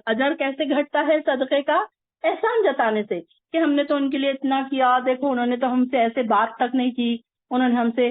[SPEAKER 1] اجر کیسے گھٹتا ہے صدقے کا؟ احسان جتانے سے کہ ہم نے تو ان کے لیے اتنا کیا، دیکھو انہوں نے تو ہم سے ایسے بات تک نہیں کی، انہوں نے ہم سے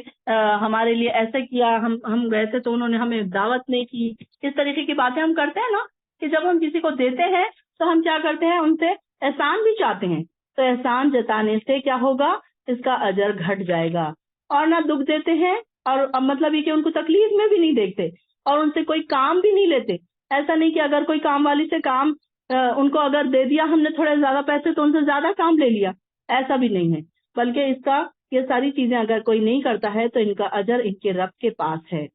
[SPEAKER 1] ہمارے لیے ایسا کیا، ہم گئے تھے تو انہوں نے ہمیں دعوت نہیں کی. اس طریقے کی باتیں ہم کرتے ہیں نا کہ جب ہم کسی کو دیتے ہیں تو ہم کیا کرتے ہیں، ان سے احسان بھی چاہتے ہیں. تو احسان جتانے سے کیا ہوگا، اس کا اجر گھٹ جائے گا. اور نہ دکھ دیتے ہیں، اور مطلب یہ کہ ان کو تکلیف میں بھی نہیں دیکھتے اور ان سے کوئی کام بھی نہیں لیتے. ایسا نہیں کہ اگر کوئی کام والی سے کام ان کو اگر دے دیا ہم نے تھوڑے زیادہ پیسے تو ان سے زیادہ کام لے لیا، ایسا بھی نہیں ہے. بلکہ اس کا یہ ساری چیزیں اگر کوئی نہیں کرتا ہے تو ان کا اجر ان کے رب کے پاس ہے.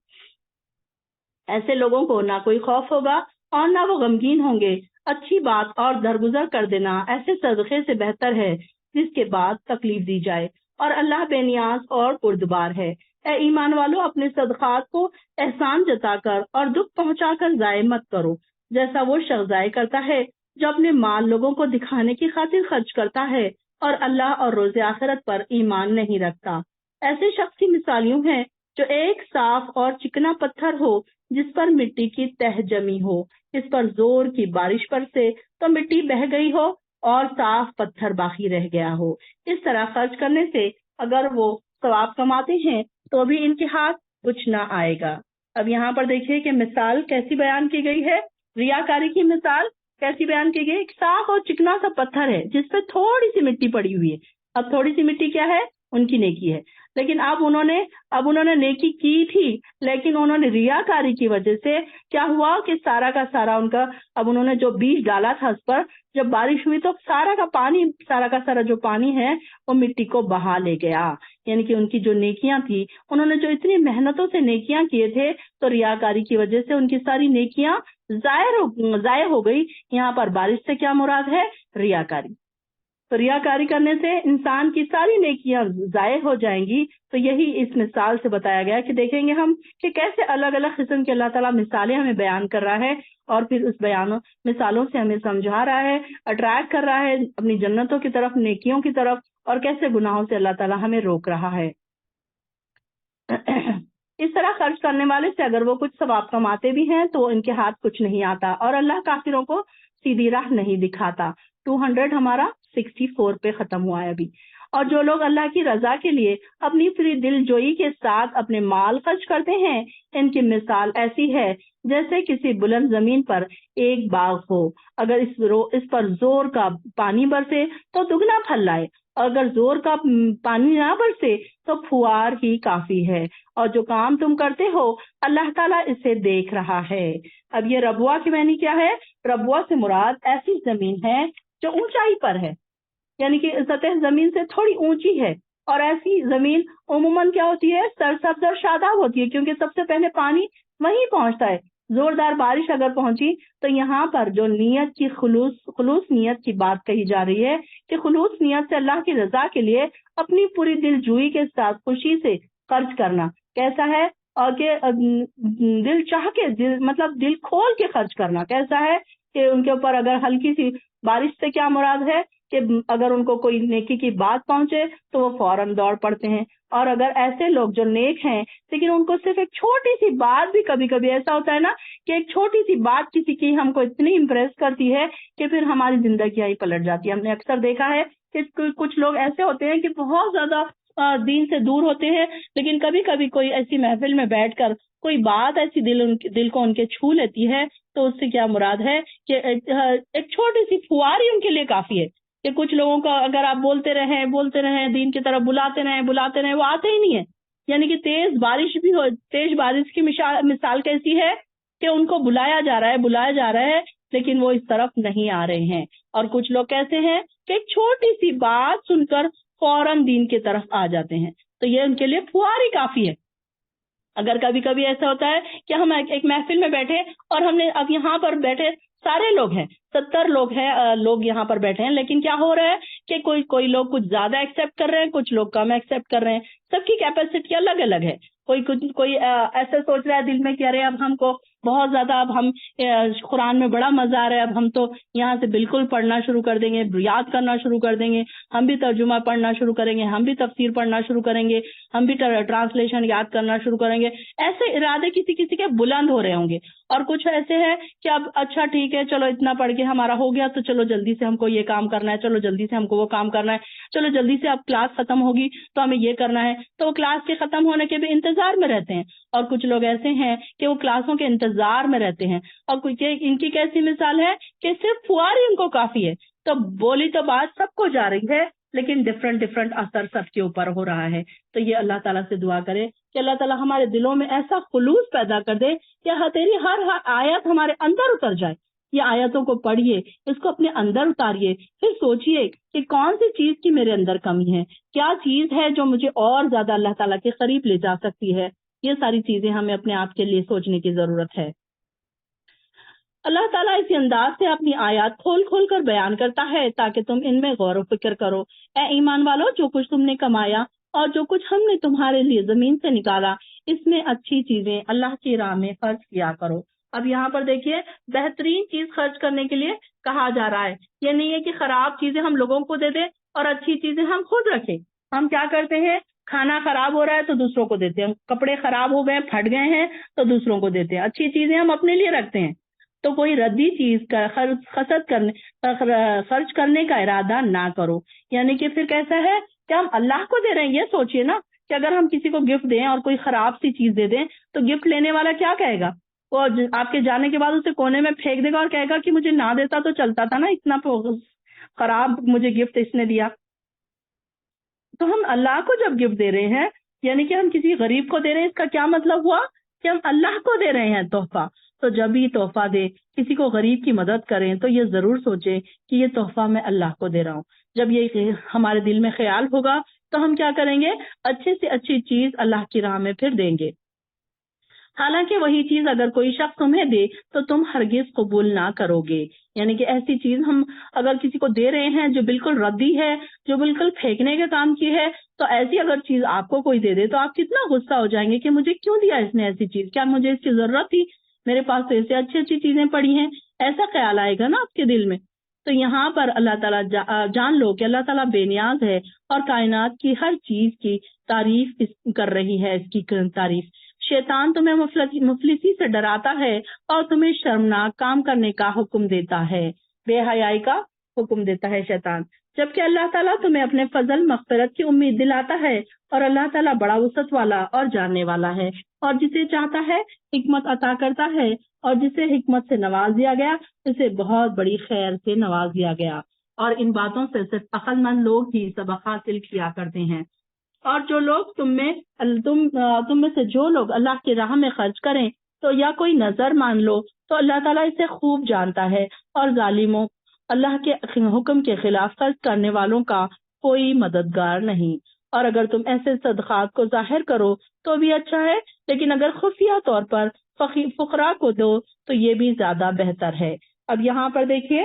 [SPEAKER 1] ایسے لوگوں کو نہ کوئی خوف ہوگا اور نہ وہ غمگین ہوں گے. اچھی بات اور درگزر کر دینا ایسے صدقے سے بہتر ہے جس کے بعد تکلیف دی جائے، اور اللہ بے نیاز اور پردبار ہے. اے ایمان والو، اپنے صدقات کو احسان جتا کر اور دکھ پہنچا کر ضائع مت کرو، جیسا وہ شخص ضائع کرتا ہے جو اپنے مال لوگوں کو دکھانے کی خاطر خرچ کرتا ہے اور اللہ اور روز آخرت پر ایمان نہیں رکھتا. ایسے شخص کی مثال یوں ہے جو ایک صاف اور چکنا پتھر ہو جس پر مٹی کی تہ جمی ہو، اس پر زور کی بارش پر سے تو مٹی بہہ گئی ہو اور صاف پتھر باقی رہ گیا ہو. اس طرح خرچ کرنے سے اگر وہ ثواب کماتے ہیں تو بھی ان کے ہاتھ کچھ نہ آئے گا. اب یہاں پر دیکھیے کہ مثال کیسی بیان کی گئی ہے، ریاکاری کی مثال کیسی بیان کی گئی. ایک صاف اور چکنا سا پتھر ہے جس پہ تھوڑی سی مٹی پڑی ہوئی ہے. اب تھوڑی سی مٹی کیا ہے، ان کی نیکی ہے. لیکن اب انہوں نے نیکی کی تھی، لیکن انہوں نے ریاکاری کی وجہ سے کیا ہوا کہ سارا کا سارا ان کا، اب انہوں نے جو بیج ڈالا تھا اس پر، جب بارش ہوئی تو سارا کا سارا جو پانی ہے وہ مٹی کو بہا لے گیا. یعنی کہ ان کی جو نیکیاں تھی، انہوں نے جو اتنی محنتوں سے نیکیاں کیے تھے، تو ریاکاری کی وجہ سے ان کی ساری نیکیاں ضائع ہو گئی. یہاں پر بارش سے کیا مراد ہے، ریاکاری. تو ریاکاری کرنے سے انسان کی ساری نیکیاں ضائع ہو جائیں گی. تو یہی اس مثال سے بتایا گیا کہ دیکھیں گے ہم کہ کیسے الگ الگ قسم کے اللہ تعالیٰ مثالیں ہمیں بیان کر رہا ہے، اور پھر اس مثالوں سے ہمیں سمجھا رہا ہے، اٹریکٹ کر رہا ہے اپنی جنتوں کی طرف، نیکیوں کی طرف، اور کیسے گناہوں سے اللہ تعالیٰ ہمیں روک رہا ہے. اس طرح خرچ کرنے والے سے اگر وہ کچھ ثواب کماتے بھی ہیں تو ان کے ہاتھ کچھ نہیں آتا، اور اللہ کافروں کو سیدھی راہ نہیں دکھاتا. 200 ہمارا 64 پہ ختم ہوا ہے ابھی. اور جو لوگ اللہ کی رضا کے لیے اپنی پوری دل جوئی کے ساتھ اپنے مال خرچ کرتے ہیں، ان کی مثال ایسی ہے جیسے کسی بلند زمین پر ایک باغ ہو، اگر اس پر زور کا پانی برسے تو دگنا پھل لائے، اور اگر زور کا پانی نہ برسے تو پھوار ہی کافی ہے. اور جو کام تم کرتے ہو اللہ تعالیٰ اسے دیکھ رہا ہے. اب یہ ربوہ کی معنی کیا ہے؟ ربوہ سے مراد ایسی زمین ہے جو اونچائی پر ہے، یعنی کہ سطح زمین سے تھوڑی اونچی ہے. اور ایسی زمین عموماً کیا ہوتی ہے، سرسبز اور شاداب ہوتی ہے، کیونکہ سب سے پہلے پانی وہیں پہنچتا ہے. زوردار بارش اگر پہنچی تو یہاں پر جو نیت کی خلوص نیت کی بات کہی جا رہی ہے کہ خلوص نیت سے اللہ کی رضا کے لیے اپنی پوری دل جوئی کے ساتھ خوشی سے خرچ کرنا کیسا ہے، اور کہ دل چاہ کے مطلب دل کھول کے خرچ کرنا کیسا ہے کہ ان کے اوپر اگر ہلکی سی بارش سے کیا مراد ہے کہ اگر ان کو کوئی نیکی کی بات پہنچے تو وہ فوراً دوڑ پڑتے ہیں. اور اگر ایسے لوگ جو نیک ہیں لیکن ان کو صرف ایک چھوٹی سی بات بھی، کبھی کبھی ایسا ہوتا ہے نا کہ ایک چھوٹی سی بات کسی کی ہم کو اتنی امپریس کرتی ہے کہ پھر ہماری زندگی ہی پلٹ جاتی ہے. ہم نے اکثر دیکھا ہے کہ کچھ لوگ ایسے ہوتے ہیں کہ بہت زیادہ دین سے دور ہوتے ہیں، لیکن کبھی کبھی کوئی ایسی محفل میں بیٹھ کر کوئی بات ایسی دل کو ان کے چھو لیتی ہے، تو اس سے کیا مراد ہے کہ ایک چھوٹی سی پھوار ہی ان کے لیے کافی ہے. کہ کچھ لوگوں کا اگر آپ بولتے رہیں دین کی طرف بلاتے رہیں وہ آتے ہی نہیں ہے. یعنی کہ تیز بارش کی مثال کیسی ہے کہ ان کو بلایا جا رہا ہے لیکن وہ اس طرف نہیں آ رہے ہیں. اور کچھ لوگ کیسے ہیں کہ ایک چھوٹی سی بات سن کر فوراً دین کی طرف آ جاتے ہیں، تو یہ ان کے لیے پھوار ہی کافی ہے. اگر کبھی کبھی ایسا ہوتا ہے کہ ہم ایک محفل میں بیٹھے اور ہم نے اب یہاں پر بیٹھے سارے لوگ ہیں، 70 لوگ یہاں پر بیٹھے ہیں، لیکن کیا ہو رہا ہے کہ کوئی لوگ کچھ زیادہ ایکسیپٹ کر رہے ہیں، کچھ لوگ کم ایکسیپٹ کر رہے ہیں. سب کی کیپیسٹی الگ الگ ہے. کوئی ایسا سوچ رہا ہے دل میں کہ ارے اب ہم کو بہت زیادہ اب ہم قرآن میں بڑا مزہ آ رہا ہے، اب ہم تو یہاں سے بالکل پڑھنا شروع کر دیں گے، یاد کرنا شروع کر دیں گے، ہم بھی ترجمہ پڑھنا شروع کریں گے، ہم بھی تفسیر پڑھنا شروع کریں گے، ہم بھی ٹرانسلیشن یاد کرنا شروع کریں گے. ایسے ارادے کسی کسی کے بلند ہو رہے ہوں گے، اور کچھ ایسے ہیں کہ اب اچھا ٹھیک ہے چلو اتنا پڑھ کے ہمارا ہو گیا تو چلو جلدی سے ہم کو یہ کام کرنا ہے، چلو جلدی سے ہم کو وہ کام کرنا ہے، چلو جلدی سے اب کلاس ختم ہوگی تو ہمیں یہ کرنا ہے، تو وہ کلاس کے ختم ہونے کے بھی انتظار میں رہتے ہیں. اور کچھ لوگ ایسے ہیں کہ وہ کلاسوں کے انتظار میں رہتے ہیں، اور ان کی کیسی مثال ہے کہ صرف فواری ان کو کافی ہے. تو بولی تو بات سب کو جا رہی ہے، لیکن ڈفرنٹ اثر سب کے اوپر ہو رہا ہے. تو یہ اللہ تعالیٰ سے دعا کرے کہ اللہ تعالیٰ ہمارے دلوں میں ایسا خلوص پیدا کر دے کہ تیری ہر آیت ہمارے اندر اتر جائے. یہ آیتوں کو پڑھیے، اس کو اپنے اندر اتاریے، پھر سوچئے کہ کون سی چیز کی میرے اندر کمی ہے، کیا چیز ہے جو مجھے اور زیادہ اللہ تعالیٰ کے قریب لے جا سکتی ہے. یہ ساری چیزیں ہمیں اپنے آپ کے لیے سوچنے کی ضرورت ہے. اللہ تعالیٰ اسی انداز سے اپنی آیات کھول کھول کر بیان کرتا ہے تاکہ تم ان میں غور و فکر کرو. اے ایمان والو، جو کچھ تم نے کمایا اور جو کچھ ہم نے تمہارے لیے زمین سے نکالا، اس میں اچھی چیزیں اللہ کی راہ میں خرچ کیا کرو. اب یہاں پر دیکھیے، بہترین چیز خرچ کرنے کے لیے کہا جا رہا ہے. یہ نہیں ہے کہ خراب چیزیں ہم لوگوں کو دے دیں اور اچھی چیزیں ہم خود رکھیں. ہم کیا کرتے ہیں، کھانا خراب ہو رہا ہے تو دوسروں کو دیتے ہیں، کپڑے خراب ہو گئے پھٹ گئے ہیں تو دوسروں کو دیتے ہیں، اچھی چیزیں ہم اپنے لیے رکھتے ہیں. تو کوئی ردی چیز کا خرچ کرنے کا ارادہ نہ کرو. یعنی کہ پھر کیسا ہے کہ ہم اللہ کو دے رہے ہیں. یہ سوچئے نا کہ اگر ہم کسی کو گفٹ دیں اور کوئی خراب سی چیز دے دیں تو گفٹ لینے والا کیا کہے گا؟ وہ آپ کے جانے کے بعد اسے کونے میں پھینک دے گا اور کہے گا کہ مجھے نہ دیتا تو چلتا تھا نا، اتنا خراب مجھے گفٹ اس نے دیا. تو ہم اللہ کو جب گفٹ دے رہے ہیں، یعنی کہ ہم کسی غریب کو دے رہے ہیں، اس کا کیا مطلب ہوا کہ ہم اللہ کو دے رہے ہیں تحفہ. تو جب بھی تحفہ دے، کسی کو غریب کی مدد کریں تو یہ ضرور سوچیں کہ یہ تحفہ میں اللہ کو دے رہا ہوں. جب یہ ہمارے دل میں خیال ہوگا تو ہم کیا کریں گے، اچھے سے اچھی چیز اللہ کی راہ میں پھر دیں گے. حالانکہ وہی چیز اگر کوئی شخص تمہیں دے تو تم ہرگز قبول نہ کرو گے. یعنی کہ ایسی چیز ہم اگر کسی کو دے رہے ہیں جو بالکل ردی ہے، جو بالکل پھینکنے کے کام کی ہے، تو ایسی اگر چیز آپ کو کوئی دے دے تو آپ کتنا غصہ ہو جائیں گے کہ مجھے کیوں دیا اس نے ایسی چیز، کیا مجھے اس کی ضرورت تھی، میرے پاس تو ایسے اچھی اچھی چیزیں پڑی ہیں. ایسا خیال آئے گا نا آپ کے دل میں. تو یہاں پر اللہ تعالیٰ جان لو کہ اللہ تعالیٰ بے نیاز ہے اور کائنات کی ہر چیز کی تعریف کر رہی ہے. اس کی تعریف شیطان تمہیں مفلسی سے ڈراتا ہے اور تمہیں شرمناک کام کرنے کا حکم دیتا ہے، بے حیائی کا حکم دیتا ہے شیطان. جبکہ اللہ تعالیٰ تمہیں اپنے فضل مغفرت کی امید دلاتا ہے، اور اللہ تعالیٰ بڑا وسعت والا اور جاننے والا ہے، اور جسے چاہتا ہے حکمت عطا کرتا ہے، اور جسے حکمت سے نواز دیا گیا اسے بہت بڑی خیر سے نواز دیا گیا. اور ان باتوں سے صرف عقل مند لوگ ہی سبق حاصل کیا کرتے ہیں. اور جو لوگ تم میں سے جو لوگ اللہ کی راہ میں خرچ کریں تو یا کوئی نظر مان لو تو اللہ تعالیٰ اسے خوب جانتا ہے، اور ظالموں اللہ کے حکم کے خلاف خرچ کرنے والوں کا کوئی مددگار نہیں. اور اگر تم ایسے صدقات کو ظاہر کرو تو بھی اچھا ہے، لیکن اگر خفیہ طور پر فقراء کو دو تو یہ بھی زیادہ بہتر ہے. اب یہاں پر دیکھیے،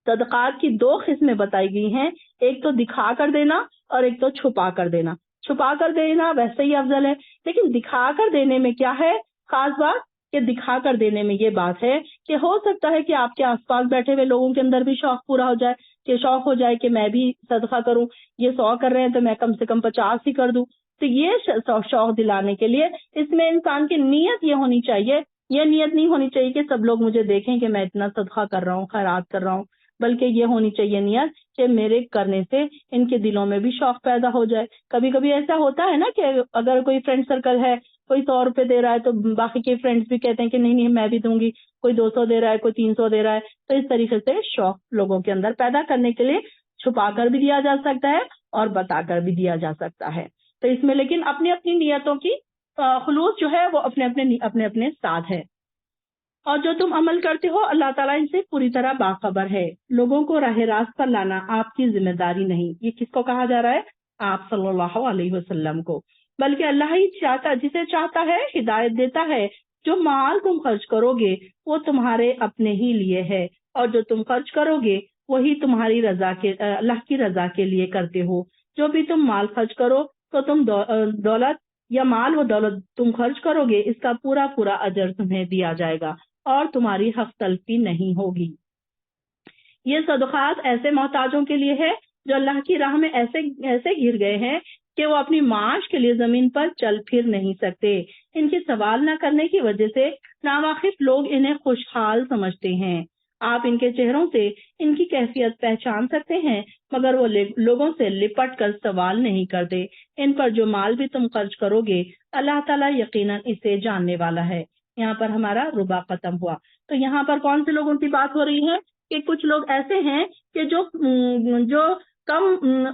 [SPEAKER 1] صدقات کی دو قسمیں بتائی گئی ہیں، ایک تو دکھا کر دینا اور ایک تو چھپا کر دینا. چھپا کر دینا ویسے ہی افضل ہے، لیکن دکھا کر دینے میں کیا ہے خاص بات کہ دکھا کر دینے میں یہ بات ہے کہ ہو سکتا ہے کہ آپ کے آس پاس بیٹھے ہوئے لوگوں کے اندر بھی شوق پورا ہو جائے، کہ شوق ہو جائے کہ میں بھی صدقہ کروں، یہ 100 کر رہے ہیں تو میں کم سے کم 50 ہی کر دوں. تو یہ شوق دلانے کے لیے اس میں انسان کی نیت یہ ہونی چاہیے. یہ نیت نہیں ہونی چاہیے کہ سب لوگ مجھے دیکھیں کہ میں اتنا صدقہ کر رہا ہوں، خیرات کر رہا ہوں، بلکہ یہ ہونی چاہیے نیت کہ میرے کرنے سے ان کے دلوں میں بھی شوق پیدا ہو جائے. کبھی کبھی ایسا ہوتا ہے نا کہ اگر کوئی فرینڈ سرکل ہے، کوئی 100 روپے دے رہا ہے تو باقی کے فرینڈز بھی کہتے ہیں کہ نہیں نہیں میں بھی دوں گی، کوئی 200 دے رہا ہے، کوئی 300 دے رہا ہے. تو اس طریقے سے شوق لوگوں کے اندر پیدا کرنے کے لیے چھپا کر بھی دیا جا سکتا ہے اور بتا کر بھی دیا جا سکتا ہے. تو اس میں لیکن اپنی اپنی نیتوں کی خلوص جو ہے وہ اپنے اپنے ساتھ ہے. اور جو تم عمل کرتے ہو اللہ تعالیٰ ان سے پوری طرح باخبر ہے. لوگوں کو راہ راست پر لانا آپ کی ذمہ داری نہیں. یہ کس کو کہا جا رہا ہے؟ آپ صلی اللہ علیہ وسلم کو. بلکہ اللہ ہی چاہتا، جسے چاہتا ہے ہدایت دیتا ہے. جو مال تم خرچ کرو گے وہ تمہارے اپنے ہی لیے ہے، اور جو تم خرچ کرو گے وہی تمہاری رضا کے اللہ کی رضا کے لیے کرتے ہو. جو بھی تم مال خرچ کرو تو تم دولت یا مال و دولت تم خرچ کرو گے اس کا پورا پورا اجر تمہیں دیا جائے گا اور تمہاری حق تلفی نہیں ہوگی۔ یہ صدقات ایسے محتاجوں کے لیے ہے جو اللہ کی راہ میں ایسے گر گئے ہیں کہ وہ اپنی معاش کے لیے زمین پر چل پھر نہیں سکتے۔ ان کی سوال نہ کرنے کی وجہ سے ناواقف لوگ انہیں خوشحال سمجھتے ہیں۔ آپ ان کے چہروں سے ان کی کیفیت پہچان سکتے ہیں، مگر وہ لوگوں سے لپٹ کر سوال نہیں کرتے۔ ان پر جو مال بھی تم خرچ کرو گے اللہ تعالیٰ یقیناً اسے جاننے والا ہے۔ یہاں پر ہمارا ربا ختم ہوا۔ تو یہاں پر کون سے لوگوں کی بات ہو رہی ہے کہ کچھ لوگ ایسے ہیں کہ جو کم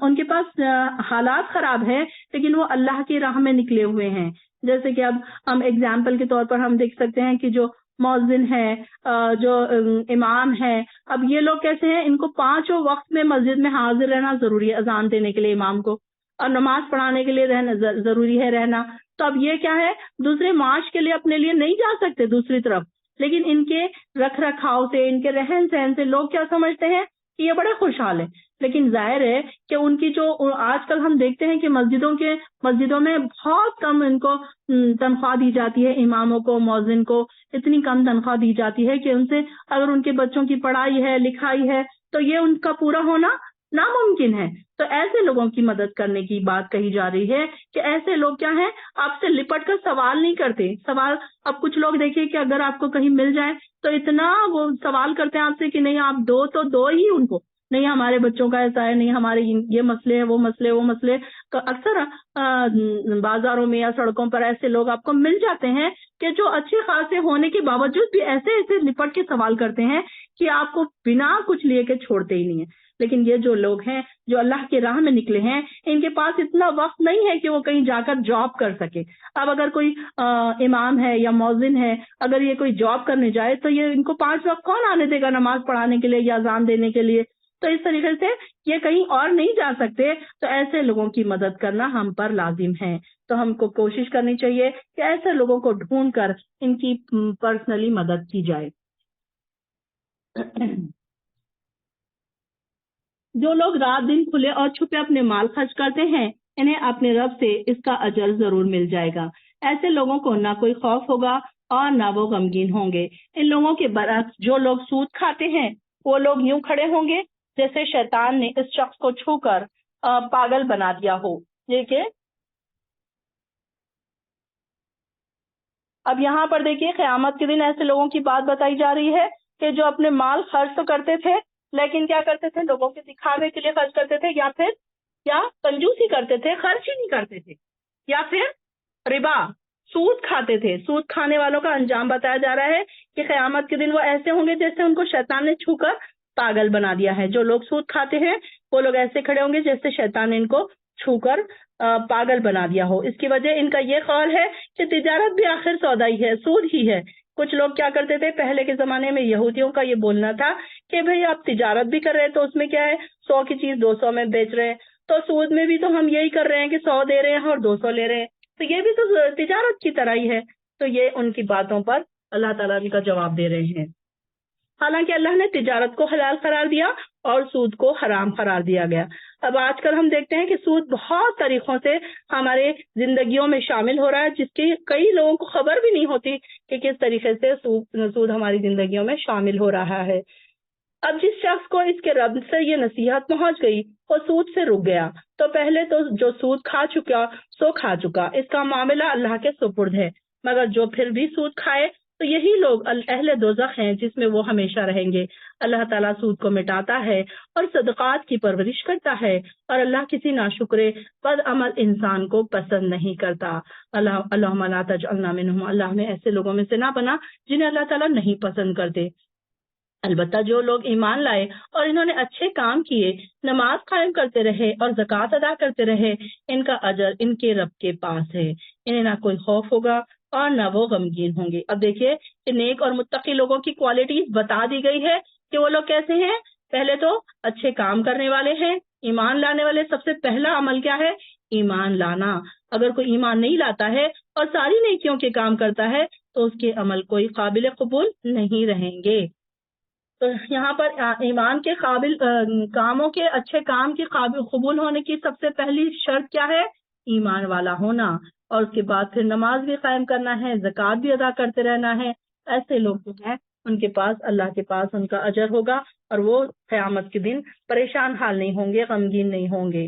[SPEAKER 1] ان کے پاس حالات خراب ہیں لیکن وہ اللہ کی راہ میں نکلے ہوئے ہیں۔ جیسے کہ اب ہم اگزامپل کے طور پر ہم دیکھ سکتے ہیں کہ جو مؤذن ہے، جو امام ہے، اب یہ لوگ کیسے ہیں، ان کو 5 وقت میں مسجد میں حاضر رہنا ضروری ہے، اذان دینے کے لیے امام کو، اور نماز پڑھانے کے لیے رہنا ضروری ہے رہنا۔ تو اب یہ کیا ہے، دوسرے معاش کے لیے اپنے لیے نہیں جا سکتے دوسری طرف، لیکن ان کے رکھ رکھاؤ سے، ان کے رہن سہن سے لوگ کیا سمجھتے ہیں کہ یہ بڑے خوشحال ہیں۔ لیکن ظاہر ہے کہ ان کی جو آج کل ہم دیکھتے ہیں کہ مسجدوں میں بہت کم ان کو تنخواہ دی جاتی ہے، اماموں کو، مؤذن کو اتنی کم تنخواہ دی جاتی ہے کہ ان سے اگر ان کے بچوں کی پڑھائی ہے، لکھائی ہے، تو یہ ان کا پورا ہونا ناممکن ہے۔ تو ایسے لوگوں کی مدد کرنے کی بات کہی جا رہی ہے کہ ایسے لوگ کیا ہیں، آپ سے لپٹ کر سوال نہیں کرتے۔ اب کچھ لوگ دیکھیں کہ اگر آپ کو کہیں مل جائے تو اتنا وہ سوال کرتے ہیں آپ سے کہ نہیں آپ دو ہی ان کو، نہیں ہمارے بچوں کا ایسا ہے، نہیں ہمارے یہ مسئلے ہیں، وہ مسئلے۔ تو اکثر بازاروں میں یا سڑکوں پر ایسے لوگ آپ کو مل جاتے ہیں کہ جو اچھے خاصے ہونے کے باوجود بھی ایسے لپٹ کے سوال کرتے ہیں کہ آپ کو بنا کچھ لیے کے چھوڑتے ہی نہیں ہیں۔ لیکن یہ جو لوگ ہیں جو اللہ کی راہ میں نکلے ہیں، ان کے پاس اتنا وقت نہیں ہے کہ وہ کہیں جا کر جاب کر سکے۔ اب اگر کوئی امام ہے یا مؤذن ہے، اگر یہ کوئی جاب کرنے جائے تو یہ ان کو 5 وقت کون آنے دے گا نماز پڑھانے کے لیے یا اذان دینے کے لیے؟ تو اس طریقے سے یہ کہیں اور نہیں جا سکتے، تو ایسے لوگوں کی مدد کرنا ہم پر لازم ہے۔ تو ہم کو کوشش کرنی چاہیے کہ ایسے لوگوں کو ڈھونڈ کر ان کی پرسنلی مدد کی جائے۔ جو لوگ رات دن کھلے اور چھپے اپنے مال خرچ کرتے ہیں انہیں اپنے رب سے اس کا اجر ضرور مل جائے گا۔ ایسے لوگوں کو نہ کوئی خوف ہوگا اور نہ وہ غمگین ہوں گے۔ ان لوگوں کے برعکس جو لوگ سود کھاتے ہیں وہ لوگ یوں کھڑے ہوں گے جیسے شیطان نے اس شخص کو چھو کر پاگل بنا دیا ہو۔ دیکھیے اب یہاں پر دیکھیے قیامت کے دن ایسے لوگوں کی بات بتائی جا رہی ہے کہ جو اپنے مال خرچ تو کرتے تھے لیکن کیا کرتے تھے، لوگوں کے دکھاوے کے لیے خرچ کرتے تھے، یا کنجوسی کرتے تھے، خرچ ہی نہیں کرتے تھے، یا پھر ربا سود کھاتے تھے۔ سود کھانے والوں کا انجام بتایا جا رہا ہے کہ قیامت کے دن وہ ایسے ہوں گے جیسے ان کو شیطان نے چھو کر پاگل بنا دیا ہے۔ جو لوگ سود کھاتے ہیں وہ لوگ ایسے کھڑے ہوں گے جیسے شیطان نے ان کو چھو کر پاگل بنا دیا ہو۔ اس کی وجہ ان کا یہ قول ہے کہ تجارت بھی آخر سودا ہی ہے، سود ہی ہے۔ کچھ لوگ کیا کرتے تھے، پہلے کے زمانے میں یہودیوں کا یہ بولنا تھا کہ بھئی آپ تجارت بھی کر رہے تو اس میں کیا ہے، 100 کی چیز 200 میں بیچ رہے ہیں، تو سود میں بھی تو ہم یہی کر رہے ہیں کہ 100 دے رہے ہیں اور 200 لے رہے ہیں، تو یہ بھی تو تجارت کی طرح ہی ہے۔ تو یہ ان کی باتوں پر اللہ تعالیٰ ان کا جواب دے رہے ہیں۔ حالانکہ اللہ نے تجارت کو حلال قرار دیا اور سود کو حرام قرار دیا گیا۔ اب آج کل ہم دیکھتے ہیں کہ سود بہت طریقوں سے ہمارے زندگیوں میں شامل ہو رہا ہے، جس کی کئی لوگوں کو خبر بھی نہیں ہوتی کہ کس طریقے سے سود ہماری زندگیوں میں شامل ہو رہا ہے۔ اب جس شخص کو اس کے رب سے یہ نصیحت پہنچ گئی وہ سود سے رک گیا، تو پہلے تو جو سود کھا چکا سو کھا چکا، اس کا معاملہ اللہ کے سپرد ہے، مگر جو پھر بھی سود کھائے تو یہی لوگ اہل دوزخ ہیں جس میں وہ ہمیشہ رہیں گے۔ اللہ تعالیٰ سود کو مٹاتا ہے اور صدقات کی پرورش کرتا ہے، اور اللہ کسی ناشکرے بد عمل انسان کو پسند نہیں کرتا۔ اللہم لا تجعلنا منہم، اللہ میں ایسے لوگوں میں سے نہ بنا جنہیں اللہ تعالیٰ نہیں پسند کرتے۔ البتہ جو لوگ ایمان لائے اور انہوں نے اچھے کام کیے، نماز قائم کرتے رہے اور زکوٰۃ ادا کرتے رہے، ان کا اجر ان کے رب کے پاس ہے، انہیں نہ کوئی خوف ہوگا اور نہ وہ غمگین ہوں گے۔ اب دیکھیے کہ نیک اور متقی لوگوں کی کوالٹیز بتا دی گئی ہے کہ وہ لوگ کیسے ہیں۔ پہلے تو اچھے کام کرنے والے ہیں، ایمان لانے والے۔ سب سے پہلا عمل کیا ہے؟ ایمان لانا۔ اگر کوئی ایمان نہیں لاتا ہے اور ساری نیکیوں کے کام کرتا ہے تو اس کے عمل کوئی قابل قبول نہیں رہیں گے۔ تو یہاں پر ایمان کے قابل کاموں کے، اچھے کام کے قابل قبول ہونے کی سب سے پہلی شرط کیا ہے؟ ایمان والا ہونا۔ اور اس کے بعد پھر نماز بھی قائم کرنا ہے، زکوٰۃ بھی ادا کرتے رہنا ہے، ایسے لوگ جو ہیں ان کے پاس اللہ کے پاس ان کا اجر ہوگا اور وہ قیامت کے دن پریشان حال نہیں ہوں گے، غمگین نہیں ہوں گے۔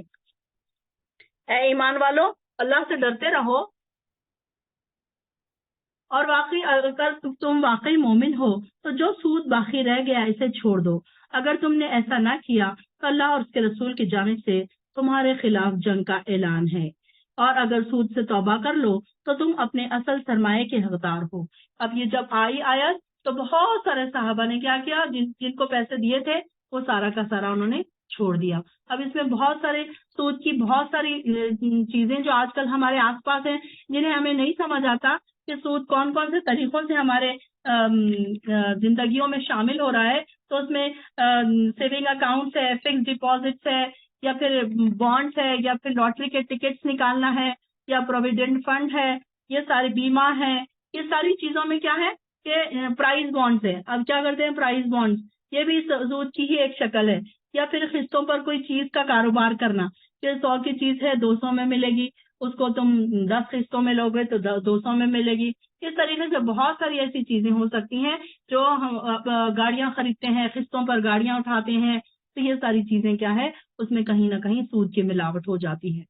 [SPEAKER 1] اے ایمان والو، اللہ سے ڈرتے رہو، اور واقعی اگر تم واقعی مومن ہو تو جو سود باقی رہ گیا اسے چھوڑ دو۔ اگر تم نے ایسا نہ کیا تو اللہ اور اس کے رسول کی جانب سے تمہارے خلاف جنگ کا اعلان ہے، اور اگر سود سے توبہ کر لو تو تم اپنے اصل سرمایے کے حقدار ہو۔ اب یہ جب آئی آیت تو بہت سارے صحابہ نے کیا کیا، جن کو پیسے دیے تھے وہ سارا کا سارا انہوں نے چھوڑ دیا۔ اب اس میں بہت سارے سود کی بہت ساری چیزیں جو آج کل ہمارے آس پاس ہیں جنہیں ہمیں نہیں سمجھ آتا کہ سود کون کون سے طریقوں سے ہمارے زندگیوں میں شامل ہو رہا ہے۔ تو اس میں سیونگ اکاؤنٹس ہے، فکس ڈپازٹس ہے، یا پھر بانڈس ہے، یا پھر لاٹری کے ٹکٹس نکالنا ہے، یا پروویڈنٹ فنڈ ہے، یہ سارے بیمہ ہے، یہ ساری چیزوں میں کیا ہے کہ پرائز بانڈس ہے۔ اب کیا کرتے ہیں پرائز بانڈس، یہ بھی سود کی ہی ایک شکل ہے۔ یا پھر قسطوں پر کوئی چیز کا کاروبار کرنا، کہ 100 کی چیز ہے 200 میں ملے گی، اس کو تم 10 قسطوں میں لوگے تو 200 میں ملے گی۔ اس طریقے سے بہت ساری ایسی چیزیں ہو سکتی ہیں، جو ہم گاڑیاں خریدتے ہیں، قسطوں پر گاڑیاں اٹھاتے ہیں، تو یہ ساری چیزیں کیا ہے، اس میں کہیں نہ کہیں سود کی ملاوٹ ہو جاتی ہے۔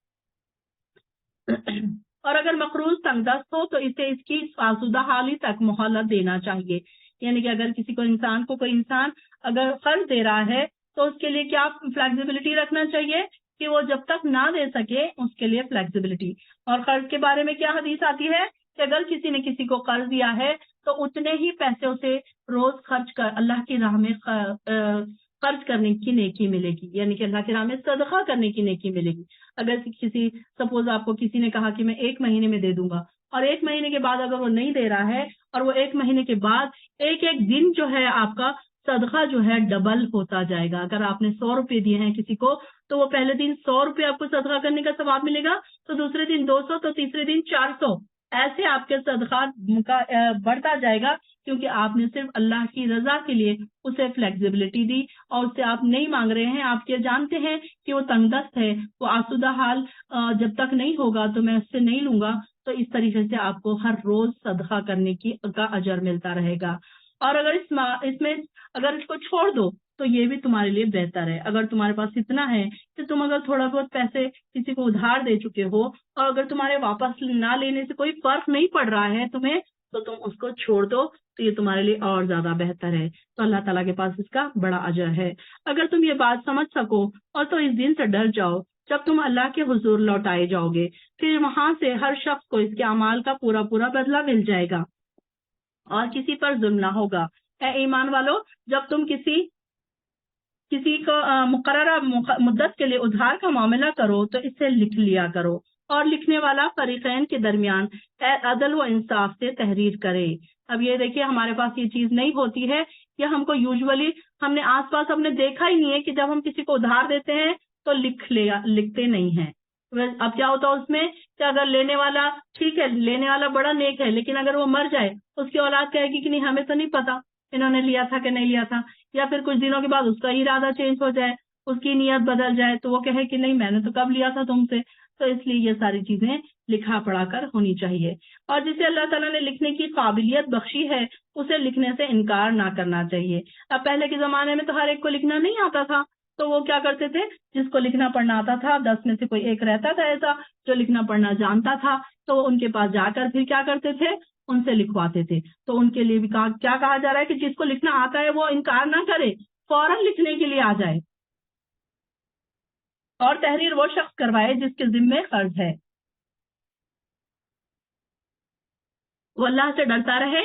[SPEAKER 1] اور اگر مقروض تنگ دست ہو تو اسے اس کی آسودہ حالی تک مہلت دینا چاہیے۔ یعنی کہ اگر کسی کو کوئی انسان اگر قرض دے رہا ہے تو اس کے لیے کیا فلیکسیبلٹی رکھنا چاہیے کہ وہ جب تک نہ دے سکے اس کے لیے فلیکسیبلٹی۔ اور قرض کے بارے میں کیا حدیث آتی ہے کہ اگر کسی نے کسی کو قرض دیا ہے تو اتنے ہی پیسے اسے روز خرچ کر اللہ کی راہ میں خرچ کرنے کی نیکی ملے گی، یعنی کہ اللہ کی راہ میں صدقہ کرنے کی نیکی ملے گی۔ اگر سپوز آپ کو کسی نے کہا کہ میں 1 مہینے میں دے دوں گا، اور 1 مہینے کے بعد اگر وہ نہیں دے رہا ہے، اور وہ 1 مہینے کے بعد ایک دن جو ہے آپ کا صدقہ جو ہے ڈبل ہوتا جائے گا۔ اگر آپ نے 100 روپے دیے ہیں کسی کو تو وہ پہلے دن 100 روپے آپ کو صدقہ کرنے کا ثواب ملے گا، تو دوسرے دن 200، تو تیسرے دن 400، ایسے آپ کے صدقات بڑھتا جائے گا، کیونکہ آپ نے صرف اللہ کی رضا کے لیے اسے فلیکسیبلٹی دی، اور اس سے آپ نہیں مانگ رہے ہیں، آپ یہ جانتے ہیں کہ وہ تنگ دست ہے، وہ آسودہ حال جب تک نہیں ہوگا تو میں اس سے نہیں لوں گا۔ تو اس طریقے سے آپ کو ہر روز صدقہ کرنے کا اجر ملتا رہے گا۔ اور اگر اس کو چھوڑ دو تو یہ بھی تمہارے لیے بہتر ہے۔ اگر تمہارے پاس اتنا ہے کہ تم اگر تھوڑا بہت پیسے کسی کو ادھار دے چکے ہو، اور اگر تمہارے واپس نہ لینے سے کوئی فرق نہیں پڑ رہا ہے تمہیں، تو تم اس کو چھوڑ دو، تو یہ تمہارے لیے اور زیادہ بہتر ہے۔ تو اللہ تعالیٰ کے پاس اس کا بڑا اجر ہے۔ اگر تم یہ بات سمجھ سکو اور تو اس دن سے ڈر جاؤ جب تم اللہ کے حضور لوٹائے جاؤ گے، پھر وہاں سے ہر شخص کو اس کے اعمال کا پورا بدلہ مل جائے گا، اور کسی پر ظلم نہ ہوگا۔ اے ایمان والو، جب تم کسی کو مقررہ مدت کے لیے ادھار کا معاملہ کرو تو اسے لکھ لیا کرو، اور لکھنے والا فریقین کے درمیان عدل و انصاف سے تحریر کرے۔ اب یہ دیکھیے ہمارے پاس یہ چیز نہیں ہوتی ہے، یا ہم کو یوزولی ہم نے آس پاس ہم نے دیکھا ہی نہیں ہے کہ جب ہم کسی کو ادھار دیتے ہیں تو لکھتے نہیں ہیں۔ اب کیا ہوتا ہے اس میں کہ اگر لینے والا ٹھیک ہے، لینے والا بڑا نیک ہے، لیکن اگر وہ مر جائے اس کی اولاد کہے گی کہ نہیں ہمیں تو نہیں پتا انہوں نے لیا تھا کہ نہیں لیا تھا، یا پھر کچھ دنوں کے بعد اس کا ارادہ چینج ہو جائے، اس کی نیت بدل جائے، تو وہ کہے کہ نہیں میں نے تو کب لیا تھا تم سے۔ تو اس لیے یہ ساری چیزیں لکھا پڑھا کر ہونی چاہیے، اور جسے اللہ تعالیٰ نے لکھنے کی قابلیت بخشی ہے اسے لکھنے سے انکار نہ کرنا چاہیے۔ اب پہلے کے زمانے میں تو ہر ایک کو لکھنا نہیں آتا تھا، تو وہ کیا کرتے تھے، جس کو لکھنا پڑھنا آتا تھا 10 میں سے کوئی ایک رہتا تھا ایسا جو لکھنا پڑھنا جانتا تھا، تو وہ ان کے پاس جا کر پھر کیا کرتے تھے، ان سے لکھواتے تھے۔ تو ان کے لیے بھی کیا کہا جا رہا ہے کہ جس کو لکھنا آتا ہے وہ انکار نہ کرے، فوراً لکھنے کے لیے آ جائے، اور تحریر وہ شخص کروائے جس کے ذمے قرض ہے، وہ اللہ سے ڈرتا رہے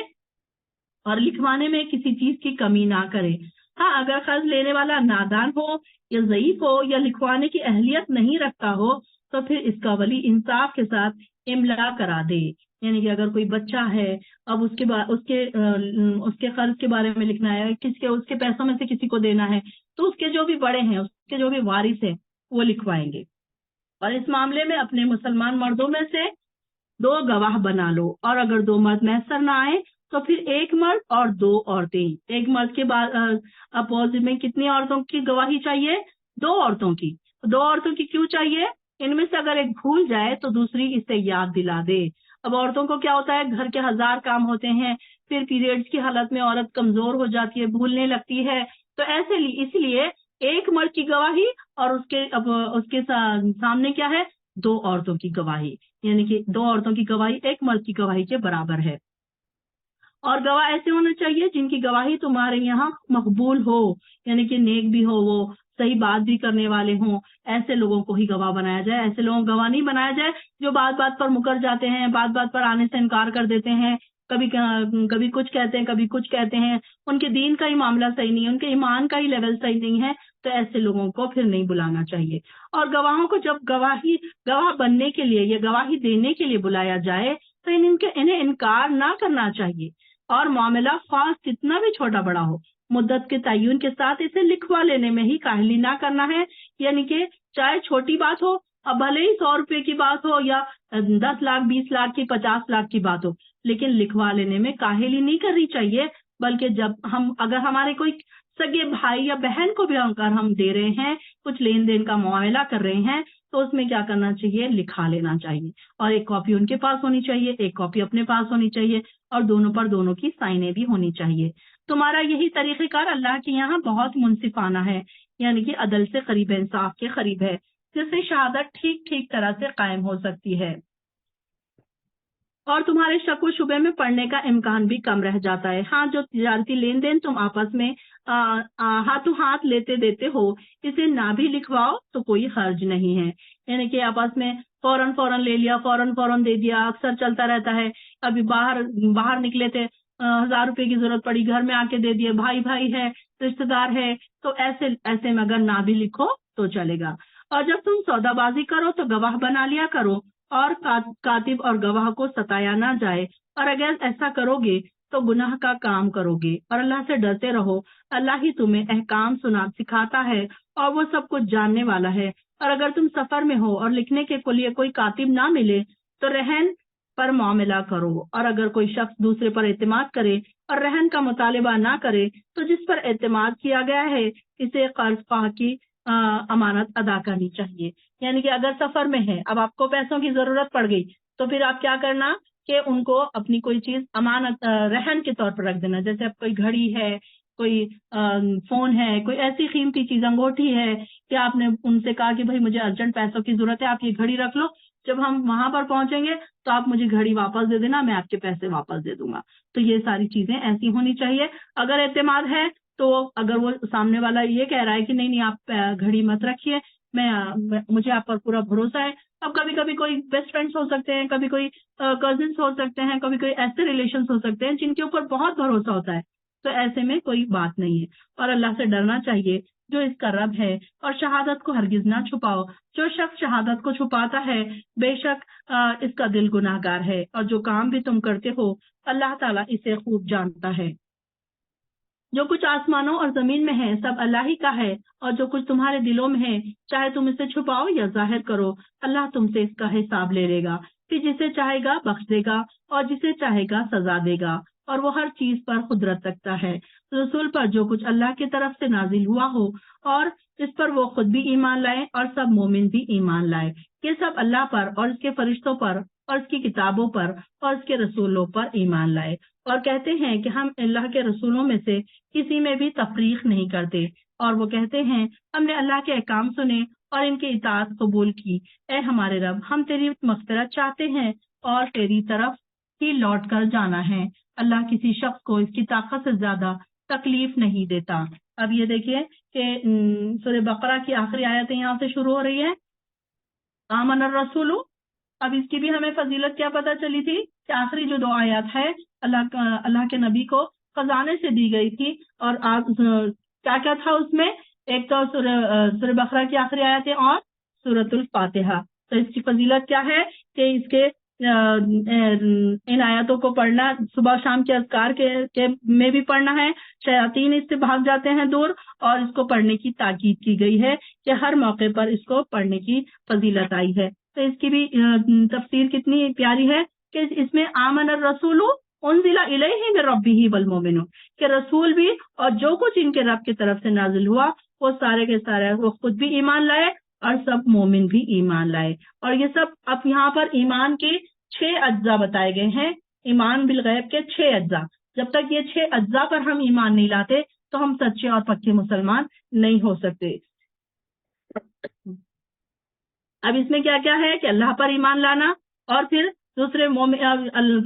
[SPEAKER 1] اور لکھوانے میں کسی چیز کی کمی نہ کرے۔ ہاں اگر قرض لینے والا نادان ہو یا ضعیف ہو یا لکھوانے کی اہلیت نہیں رکھتا ہو تو پھر اس کا ولی انصاف کے ساتھ املا کرا دے۔ یعنی کہ اگر کوئی بچہ ہے، اب اس کے قرض کے بارے میں لکھنا ہے، اس کے پیسوں میں سے کسی کو دینا ہے، تو اس کے جو بھی بڑے ہیں، اس کے جو بھی وارث ہیں وہ لکھوائیں گے۔ اور اس معاملے میں اپنے مسلمان مردوں میں سے 2 گواہ بنا لو، اور اگر 2 مرد میسر نہ آئے تو پھر 1 مرد اور 2 عورتیں۔ 1 مرد کے بعد اپوزٹ میں کتنی عورتوں کی گواہی چاہیے؟ 2 عورتوں کی۔ 2 عورتوں کی کیوں چاہیے؟
[SPEAKER 2] ان میں سے اگر ایک بھول جائے تو دوسری اسے یاد دلا دے۔ اب عورتوں کو کیا ہوتا ہے، گھر کے 1000 کام ہوتے ہیں، پھر پیریڈز کی حالت میں عورت کمزور ہو جاتی ہے، بھولنے لگتی ہے، تو اس لیے ایک مرد کی گواہی اور اس کے سامنے کیا ہے، 2 عورتوں کی گواہی، یعنی کہ 2 عورتوں کی گواہی ایک مرد کی گواہی کے برابر ہے۔ اور گواہ ایسے ہونا چاہیے جن کی گواہی تمہارے یہاں مقبول ہو، یعنی کہ نیک بھی ہو، وہ صحیح بات بھی کرنے والے ہوں، ایسے لوگوں کو ہی گواہ بنایا جائے۔ ایسے لوگوں کو گواہ نہیں بنایا جائے جو بات بات پر مکر جاتے ہیں، بات بات پر آنے سے انکار کر دیتے ہیں، کبھی کچھ کہتے ہیں کبھی کچھ کہتے ہیں، ان کے دین کا ہی معاملہ صحیح نہیں ہے، ان کے ایمان کا ہی لیول صحیح نہیں ہے، تو ایسے لوگوں کو پھر نہیں بلانا چاہیے۔ اور گواہوں کو جب گواہ بننے کے لیے یا گواہی دینے کے لیے بلایا جائے تو انہیں انکار نہ کرنا چاہیے، اور معاملہ خاص کتنا بھی چھوٹا بڑا ہو، مدت کے تعین کے ساتھ اسے لکھوا لینے میں ہی کاہلی نہ کرنا ہے، یعنی کہ چاہے چھوٹی بات ہو، اب بھلے ہی 100 روپے کی بات ہو یا 10 لاکھ 20 لاکھ کی 50 لاکھ کی بات ہو، لیکن لکھوا لینے میں کاہلی نہیں کرنی چاہیے، بلکہ اگر ہمارے کوئی سگے بھائی یا بہن کو بھی اگر ہم دے رہے ہیں، کچھ لین دین کا معاملہ کر رہے ہیں، تو اس میں کیا کرنا چاہیے، لکھا لینا چاہیے، اور ایک کاپی ان کے پاس ہونی چاہیے، ایک کاپی اپنے پاس ہونی چاہیے، اور دونوں پر دونوں کی سائنیں بھی ہونی چاہیے۔ تمہارا یہی طریقہ کار اللہ کے یہاں بہت منصفانہ ہے، یعنی کہ عدل سے قریب ہے، انصاف کے قریب ہے، جس سے شہادت ٹھیک طرح سے قائم ہو سکتی ہے، اور تمہارے شک و شبے میں پڑنے کا امکان بھی کم رہ جاتا ہے۔ ہاں، جو تجارتی لین دین تم آپس میں ہاتھوں ہاتھ لیتے دیتے ہو، اسے نہ بھی لکھواؤ تو کوئی حرج نہیں ہے، یعنی کہ آپس میں فوراً لے لیا، فوراً دے دیا، اکثر چلتا رہتا ہے۔ ابھی باہر نکلے تھے، 1000 روپے کی ضرورت پڑی، گھر میں آ کے دے دیے، بھائی ہے، رشتے دار ہے، تو ایسے میں اگر نہ بھی لکھو تو چلے گا۔ اور جب تم سودا بازی کرو تو گواہ بنا لیا کرو، اور کاتب اور گواہ کو ستایا نہ جائے، اور اگر ایسا کرو گے تو گناہ کا کام کرو گے، اور اللہ سے ڈرتے رہو، اللہ ہی تمہیں احکام سکھاتا ہے، اور وہ سب کچھ جاننے والا ہے۔ اور اگر تم سفر میں ہو اور لکھنے کے لیے کوئی کاتب نہ ملے تو رہن پر معاملہ کرو، اور اگر کوئی شخص دوسرے پر اعتماد کرے اور رہن کا مطالبہ نہ کرے تو جس پر اعتماد کیا گیا ہے اسے قرض خواہ کی امانت ادا کرنی چاہیے، یعنی کہ اگر سفر میں ہے، اب آپ کو پیسوں کی ضرورت پڑ گئی، تو پھر آپ کیا کرنا کہ ان کو اپنی کوئی چیز امانت رہن کے طور پر رکھ دینا، جیسے اب کوئی گھڑی ہے، کوئی فون ہے، کوئی ایسی قیمتی چیز، انگوٹھی ہے، کہ آپ نے ان سے کہا کہ بھائی مجھے ارجنٹ پیسوں کی ضرورت ہے، آپ یہ گھڑی رکھ لو، جب ہم وہاں پر پہنچیں گے تو آپ مجھے گھڑی واپس دے دینا، میں آپ کے پیسے واپس دے دوں گا۔ تو یہ ساری چیزیں ایسی ہونی چاہیے۔ اگر اعتماد ہے تو اگر وہ سامنے والا یہ کہہ رہا ہے کہ نہیں آپ گھڑی مت رکھیے، مجھے آپ پر پورا بھروسہ ہے۔ اب کبھی کوئی بیسٹ فرینڈس ہو سکتے ہیں، کبھی کوئی کزنس ہو سکتے ہیں، کبھی کوئی ایسے ریلیشنس ہو سکتے ہیں جن کے اوپر بہت بھروسہ ہوتا ہے، تو ایسے میں کوئی بات نہیں ہے، اور اللہ سے ڈرنا چاہیے جو اس کا رب ہے، اور شہادت کو ہرگز نہ چھپاؤ، جو شخص شہادت کو چھپاتا ہے بے شک اس کا دل گناہ گار ہے، اور جو کام بھی تم کرتے ہو اللہ تعالیٰ اسے خوب جانتا ہے۔ جو کچھ آسمانوں اور زمین میں ہے سب اللہ ہی کا ہے، اور جو کچھ تمہارے دلوں میں ہے چاہے تم اسے چھپاؤ یا ظاہر کرو، اللہ تم سے اس کا حساب لے لے گا، کہ جسے چاہے گا بخش دے گا اور جسے چاہے گا سزا دے گا، اور وہ ہر چیز پر قدرت رکھتا ہے۔ رسول پر جو کچھ اللہ کی طرف سے نازل ہوا ہو اور اس پر وہ خود بھی ایمان لائے اور سب مومن بھی ایمان لائے، یہ سب اللہ پر اور اس کے فرشتوں پر اور اس کی کتابوں پر اور اس کے رسولوں پر ایمان لائے، اور کہتے ہیں کہ ہم اللہ کے رسولوں میں سے کسی میں بھی تفریق نہیں کرتے، اور وہ کہتے ہیں ہم نے اللہ کے احکام سنے اور ان کی اطاعت قبول کی۔ اے ہمارے رب، ہم تیری مغفرت چاہتے ہیں اور تیری طرف ہی لوٹ کر جانا ہے۔ اللہ کسی شخص کو اس کی طاقت سے زیادہ تکلیف نہیں دیتا۔ اب یہ دیکھیے کہ سورہ بقرہ کی آخری آیتیں یہاں سے شروع ہو رہی ہے، آمن الرسول۔ اب اس کی بھی ہمیں فضیلت کیا پتہ چلی تھی کہ آخری جو 2 آیات ہے اللہ کے نبی کو خزانے سے دی گئی تھی، اور کیا تھا اس میں، ایک تو سورہ بقرہ کی آخری آیتیں اور سورۃ الفاتحہ۔ تو اس کی فضیلت کیا ہے کہ اس کے ان آیاتوں کو پڑھنا، صبح شام کے اذکار کے میں بھی پڑھنا ہے، شیاطین اس سے بھاگ جاتے ہیں دور، اور اس کو پڑھنے کی تاکید کی گئی ہے کہ ہر موقع پر اس کو پڑھنے کی فضیلت آئی ہے۔ تو اس کی بھی تفسیر کتنی پیاری ہے کہ اس میں آمن الرسول انزل الیہ من ربہ والمؤمنون، کہ رسول بھی اور جو کچھ ان کے رب کی طرف سے نازل ہوا وہ سارے کے سارے وہ خود بھی ایمان لائے اور سب مومن بھی ایمان لائے. اور یہ سب اب یہاں پر ایمان کے 6 اجزاء بتائے گئے ہیں، ایمان بالغیب کے 6 اجزاء. جب تک یہ 6 اجزاء پر ہم ایمان نہیں لاتے تو ہم سچے اور پکے مسلمان نہیں ہو سکتے. اب اس میں کیا کیا ہے کہ اللہ پر ایمان لانا، اور پھر دوسرے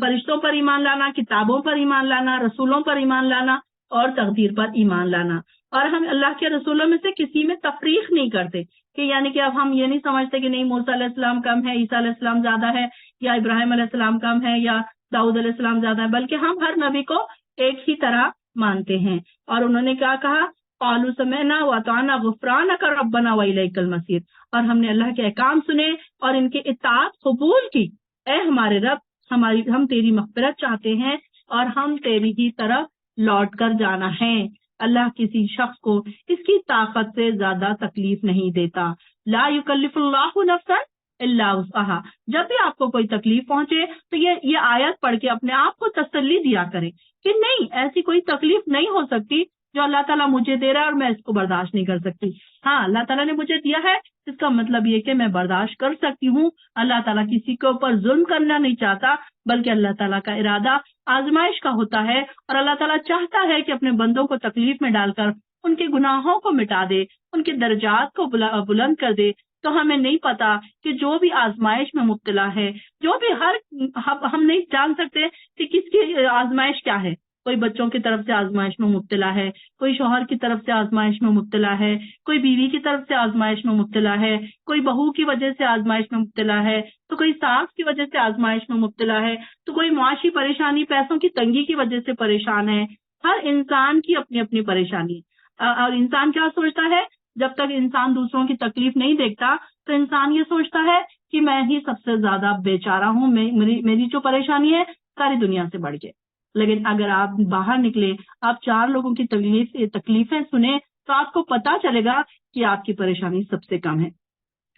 [SPEAKER 2] فرشتوں پر ایمان لانا، کتابوں پر ایمان لانا، رسولوں پر ایمان لانا، اور تقدیر پر ایمان لانا. اور ہم اللہ کے رسولوں میں سے کسی میں تفریق نہیں کرتے کہ یعنی کہ اب ہم یہ نہیں سمجھتے کہ نہیں موسیٰ علیہ السلام کم ہے، عیسیٰ علیہ السلام زیادہ ہے، یا ابراہیم علیہ السلام کم ہے، یا داؤد علیہ السلام زیادہ ہے، بلکہ ہم ہر نبی کو ایک ہی طرح مانتے ہیں. اور انہوں نے کیا کہا، قالوا سمعنا واطعنا غفرانک ربنا والیک المصیر. اور ہم نے اللہ کے احکام سنے اور ان کی اطاعت قبول کی. اے ہمارے رب، ہم تیری مغفرت چاہتے ہیں اور ہم تیری ہی طرف لوٹ کر جانا ہے. اللہ کسی شخص کو اس کی طاقت سے زیادہ تکلیف نہیں دیتا. لا یکلف اللہ نفسا الا وسعہا. جب بھی آپ کو کوئی تکلیف پہنچے تو یہ آیت پڑھ کے اپنے آپ کو تسلی دیا کریں کہ نہیں، ایسی کوئی تکلیف نہیں ہو سکتی جو اللہ تعالیٰ مجھے دے رہا ہے اور میں اس کو برداشت نہیں کر سکتی. ہاں، اللہ تعالیٰ نے مجھے دیا ہے، اس کا مطلب یہ کہ میں برداشت کر سکتی ہوں. اللہ تعالیٰ کسی کے اوپر ظلم کرنا نہیں چاہتا، بلکہ اللہ تعالیٰ کا ارادہ آزمائش کا ہوتا ہے، اور اللہ تعالیٰ چاہتا ہے کہ اپنے بندوں کو تکلیف میں ڈال کر ان کے گناہوں کو مٹا دے، ان کے درجات کو بلند کر دے. تو ہمیں نہیں پتا کہ جو بھی آزمائش میں مبتلا ہے، جو بھی ہم نہیں جان سکتے کہ کس کی آزمائش کیا ہے. کوئی بچوں کی طرف سے آزمائش میں مبتلا ہے، کوئی شوہر کی طرف سے آزمائش میں مبتلا ہے، کوئی بیوی کی طرف سے آزمائش میں مبتلا ہے، کوئی بہو کی وجہ سے آزمائش میں مبتلا ہے، تو کوئی ساس کی وجہ سے آزمائش میں مبتلا ہے، تو کوئی معاشی پریشانی، پیسوں کی تنگی کی وجہ سے پریشان ہے. ہر انسان کی اپنی اپنی پریشانی. اور انسان کیا سوچتا ہے، جب تک انسان دوسروں کی تکلیف نہیں دیکھتا تو انسان یہ سوچتا ہے کہ میں ہی سب سے زیادہ بیچارہ ہوں، میری جو پریشانی ہے ساری دنیا سے بڑھ کے. لیکن اگر آپ باہر نکلے، آپ 4 لوگوں کی تکلیفیں سنیں تو آپ کو پتا چلے گا کہ آپ کی پریشانی سب سے کم ہے.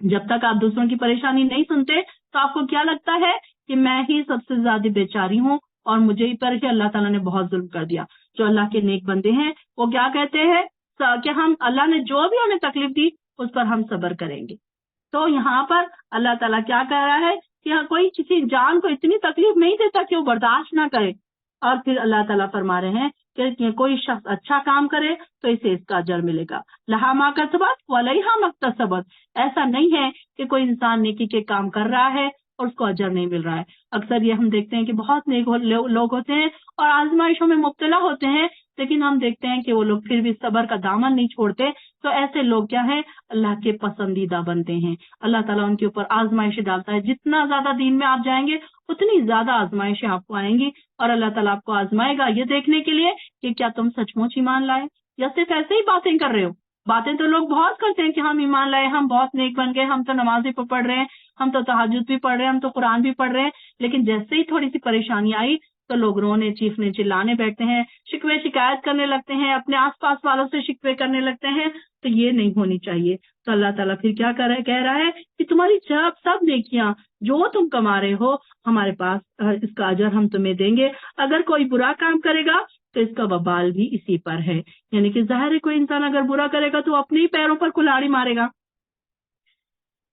[SPEAKER 2] جب تک آپ دوسروں کی پریشانی نہیں سنتے تو آپ کو کیا لگتا ہے کہ میں ہی سب سے زیادہ بیچاری ہوں اور مجھے پر ہی اللہ تعالیٰ نے بہت ظلم کر دیا. جو اللہ کے نیک بندے ہیں وہ کیا کہتے ہیں کہ اللہ نے جو بھی ہمیں تکلیف دی اس پر ہم صبر کریں گے. تو یہاں پر اللہ تعالیٰ کیا کہہ رہا ہے کہ کوئی کسی جان کو اتنی تکلیف نہیں دیتا کہ وہ برداشت نہ کرے. اور پھر اللہ تعالیٰ فرما رہے ہیں کہ کوئی شخص اچھا کام کرے تو اسے اس کا اجر ملے گا. لہا ما کسبت وعلیہا ما اکتسبت. ایسا نہیں ہے کہ کوئی انسان نیکی کے کام کر رہا ہے اور اس کو اجر نہیں مل رہا ہے. اکثر یہ ہم دیکھتے ہیں کہ بہت نیک لوگ ہوتے ہیں اور آزمائشوں میں مبتلا ہوتے ہیں، لیکن ہم دیکھتے ہیں کہ وہ لوگ پھر بھی صبر کا دامن نہیں چھوڑتے. تو ایسے لوگ کیا ہیں، اللہ کے پسندیدہ بنتے ہیں. اللہ تعالیٰ ان کے اوپر آزمائشیں ڈالتا ہے. جتنا زیادہ دین میں آپ جائیں گے اتنی زیادہ آزمائشیں آپ کو آئیں گی، اور اللہ تعالیٰ آپ کو آزمائے گا یہ دیکھنے کے لیے کہ کیا تم سچ مچ ایمان لائے یا صرف ایسے ہی باتیں کر رہے ہو. باتیں تو لوگ بہت کرتے ہیں کہ ہم ایمان لائے، ہم بہت نیک بن گئے، ہم تو نماز بھی پڑھ رہے ہیں، ہم تو تہجد بھی پڑھ رہے ہیں، ہم تو قرآن بھی پڑھ رہے ہیں. لیکن جیسے ہی تھوڑی سی پریشانی آئی تو لوگ رونے چیخنے چلانے بیٹھتے ہیں، شکوے شکایت کرنے لگتے ہیں، اپنے آس پاس والوں سے شکوے کرنے لگتے ہیں. تو یہ نہیں ہونی چاہیے. تو اللہ تعالیٰ پھر کیا کہہ رہا ہے کہ تمہاری سب نیکیاں جو تم کما رہے ہو ہمارے پاس اس کا اجر ہم تمہیں دیں گے. اگر کوئی برا کام کرے گا تو اس کا وبال بھی اسی پر ہے. یعنی کہ ظاہر ہے کوئی انسان اگر برا کرے گا تو اپنے ہی پیروں پر کلاڑی مارے گا.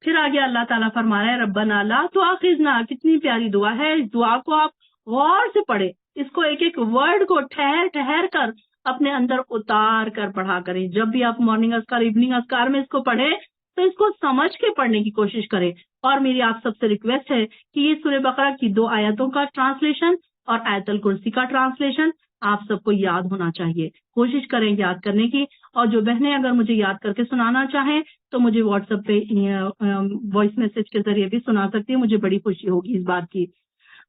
[SPEAKER 2] پھر آگے اللہ تعالیٰ فرما رہا ہے ربنا لا تؤاخذنا. کتنی پیاری دعا ہے. اس دعا کو آپ غور سے پڑھیں، اس کو ایک ایک ورڈ کو ٹھہر کر اپنے اندر اتار کر پڑھا کریں. جب بھی آپ مارننگ اذکار ایوننگ اذکار میں اس کو پڑھیں تو اس کو سمجھ کے پڑھنے کی کوشش کریں. اور میری آپ سب سے ریکویسٹ ہے کہ یہ سورہ بقرہ کی 2 آیتوں کا ٹرانسلیشن اور آیت الکرسی کا ٹرانسلیشن آپ سب کو یاد ہونا چاہیے. کوشش کریں یاد کرنے کی. اور جو بہنیں اگر مجھے یاد کر کے سنانا چاہیں تو مجھے واٹس ایپ پہ وائس میسج کے ذریعے بھی سنا سکتی ہیں. مجھے بڑی خوشی ہوگی اس بات کی.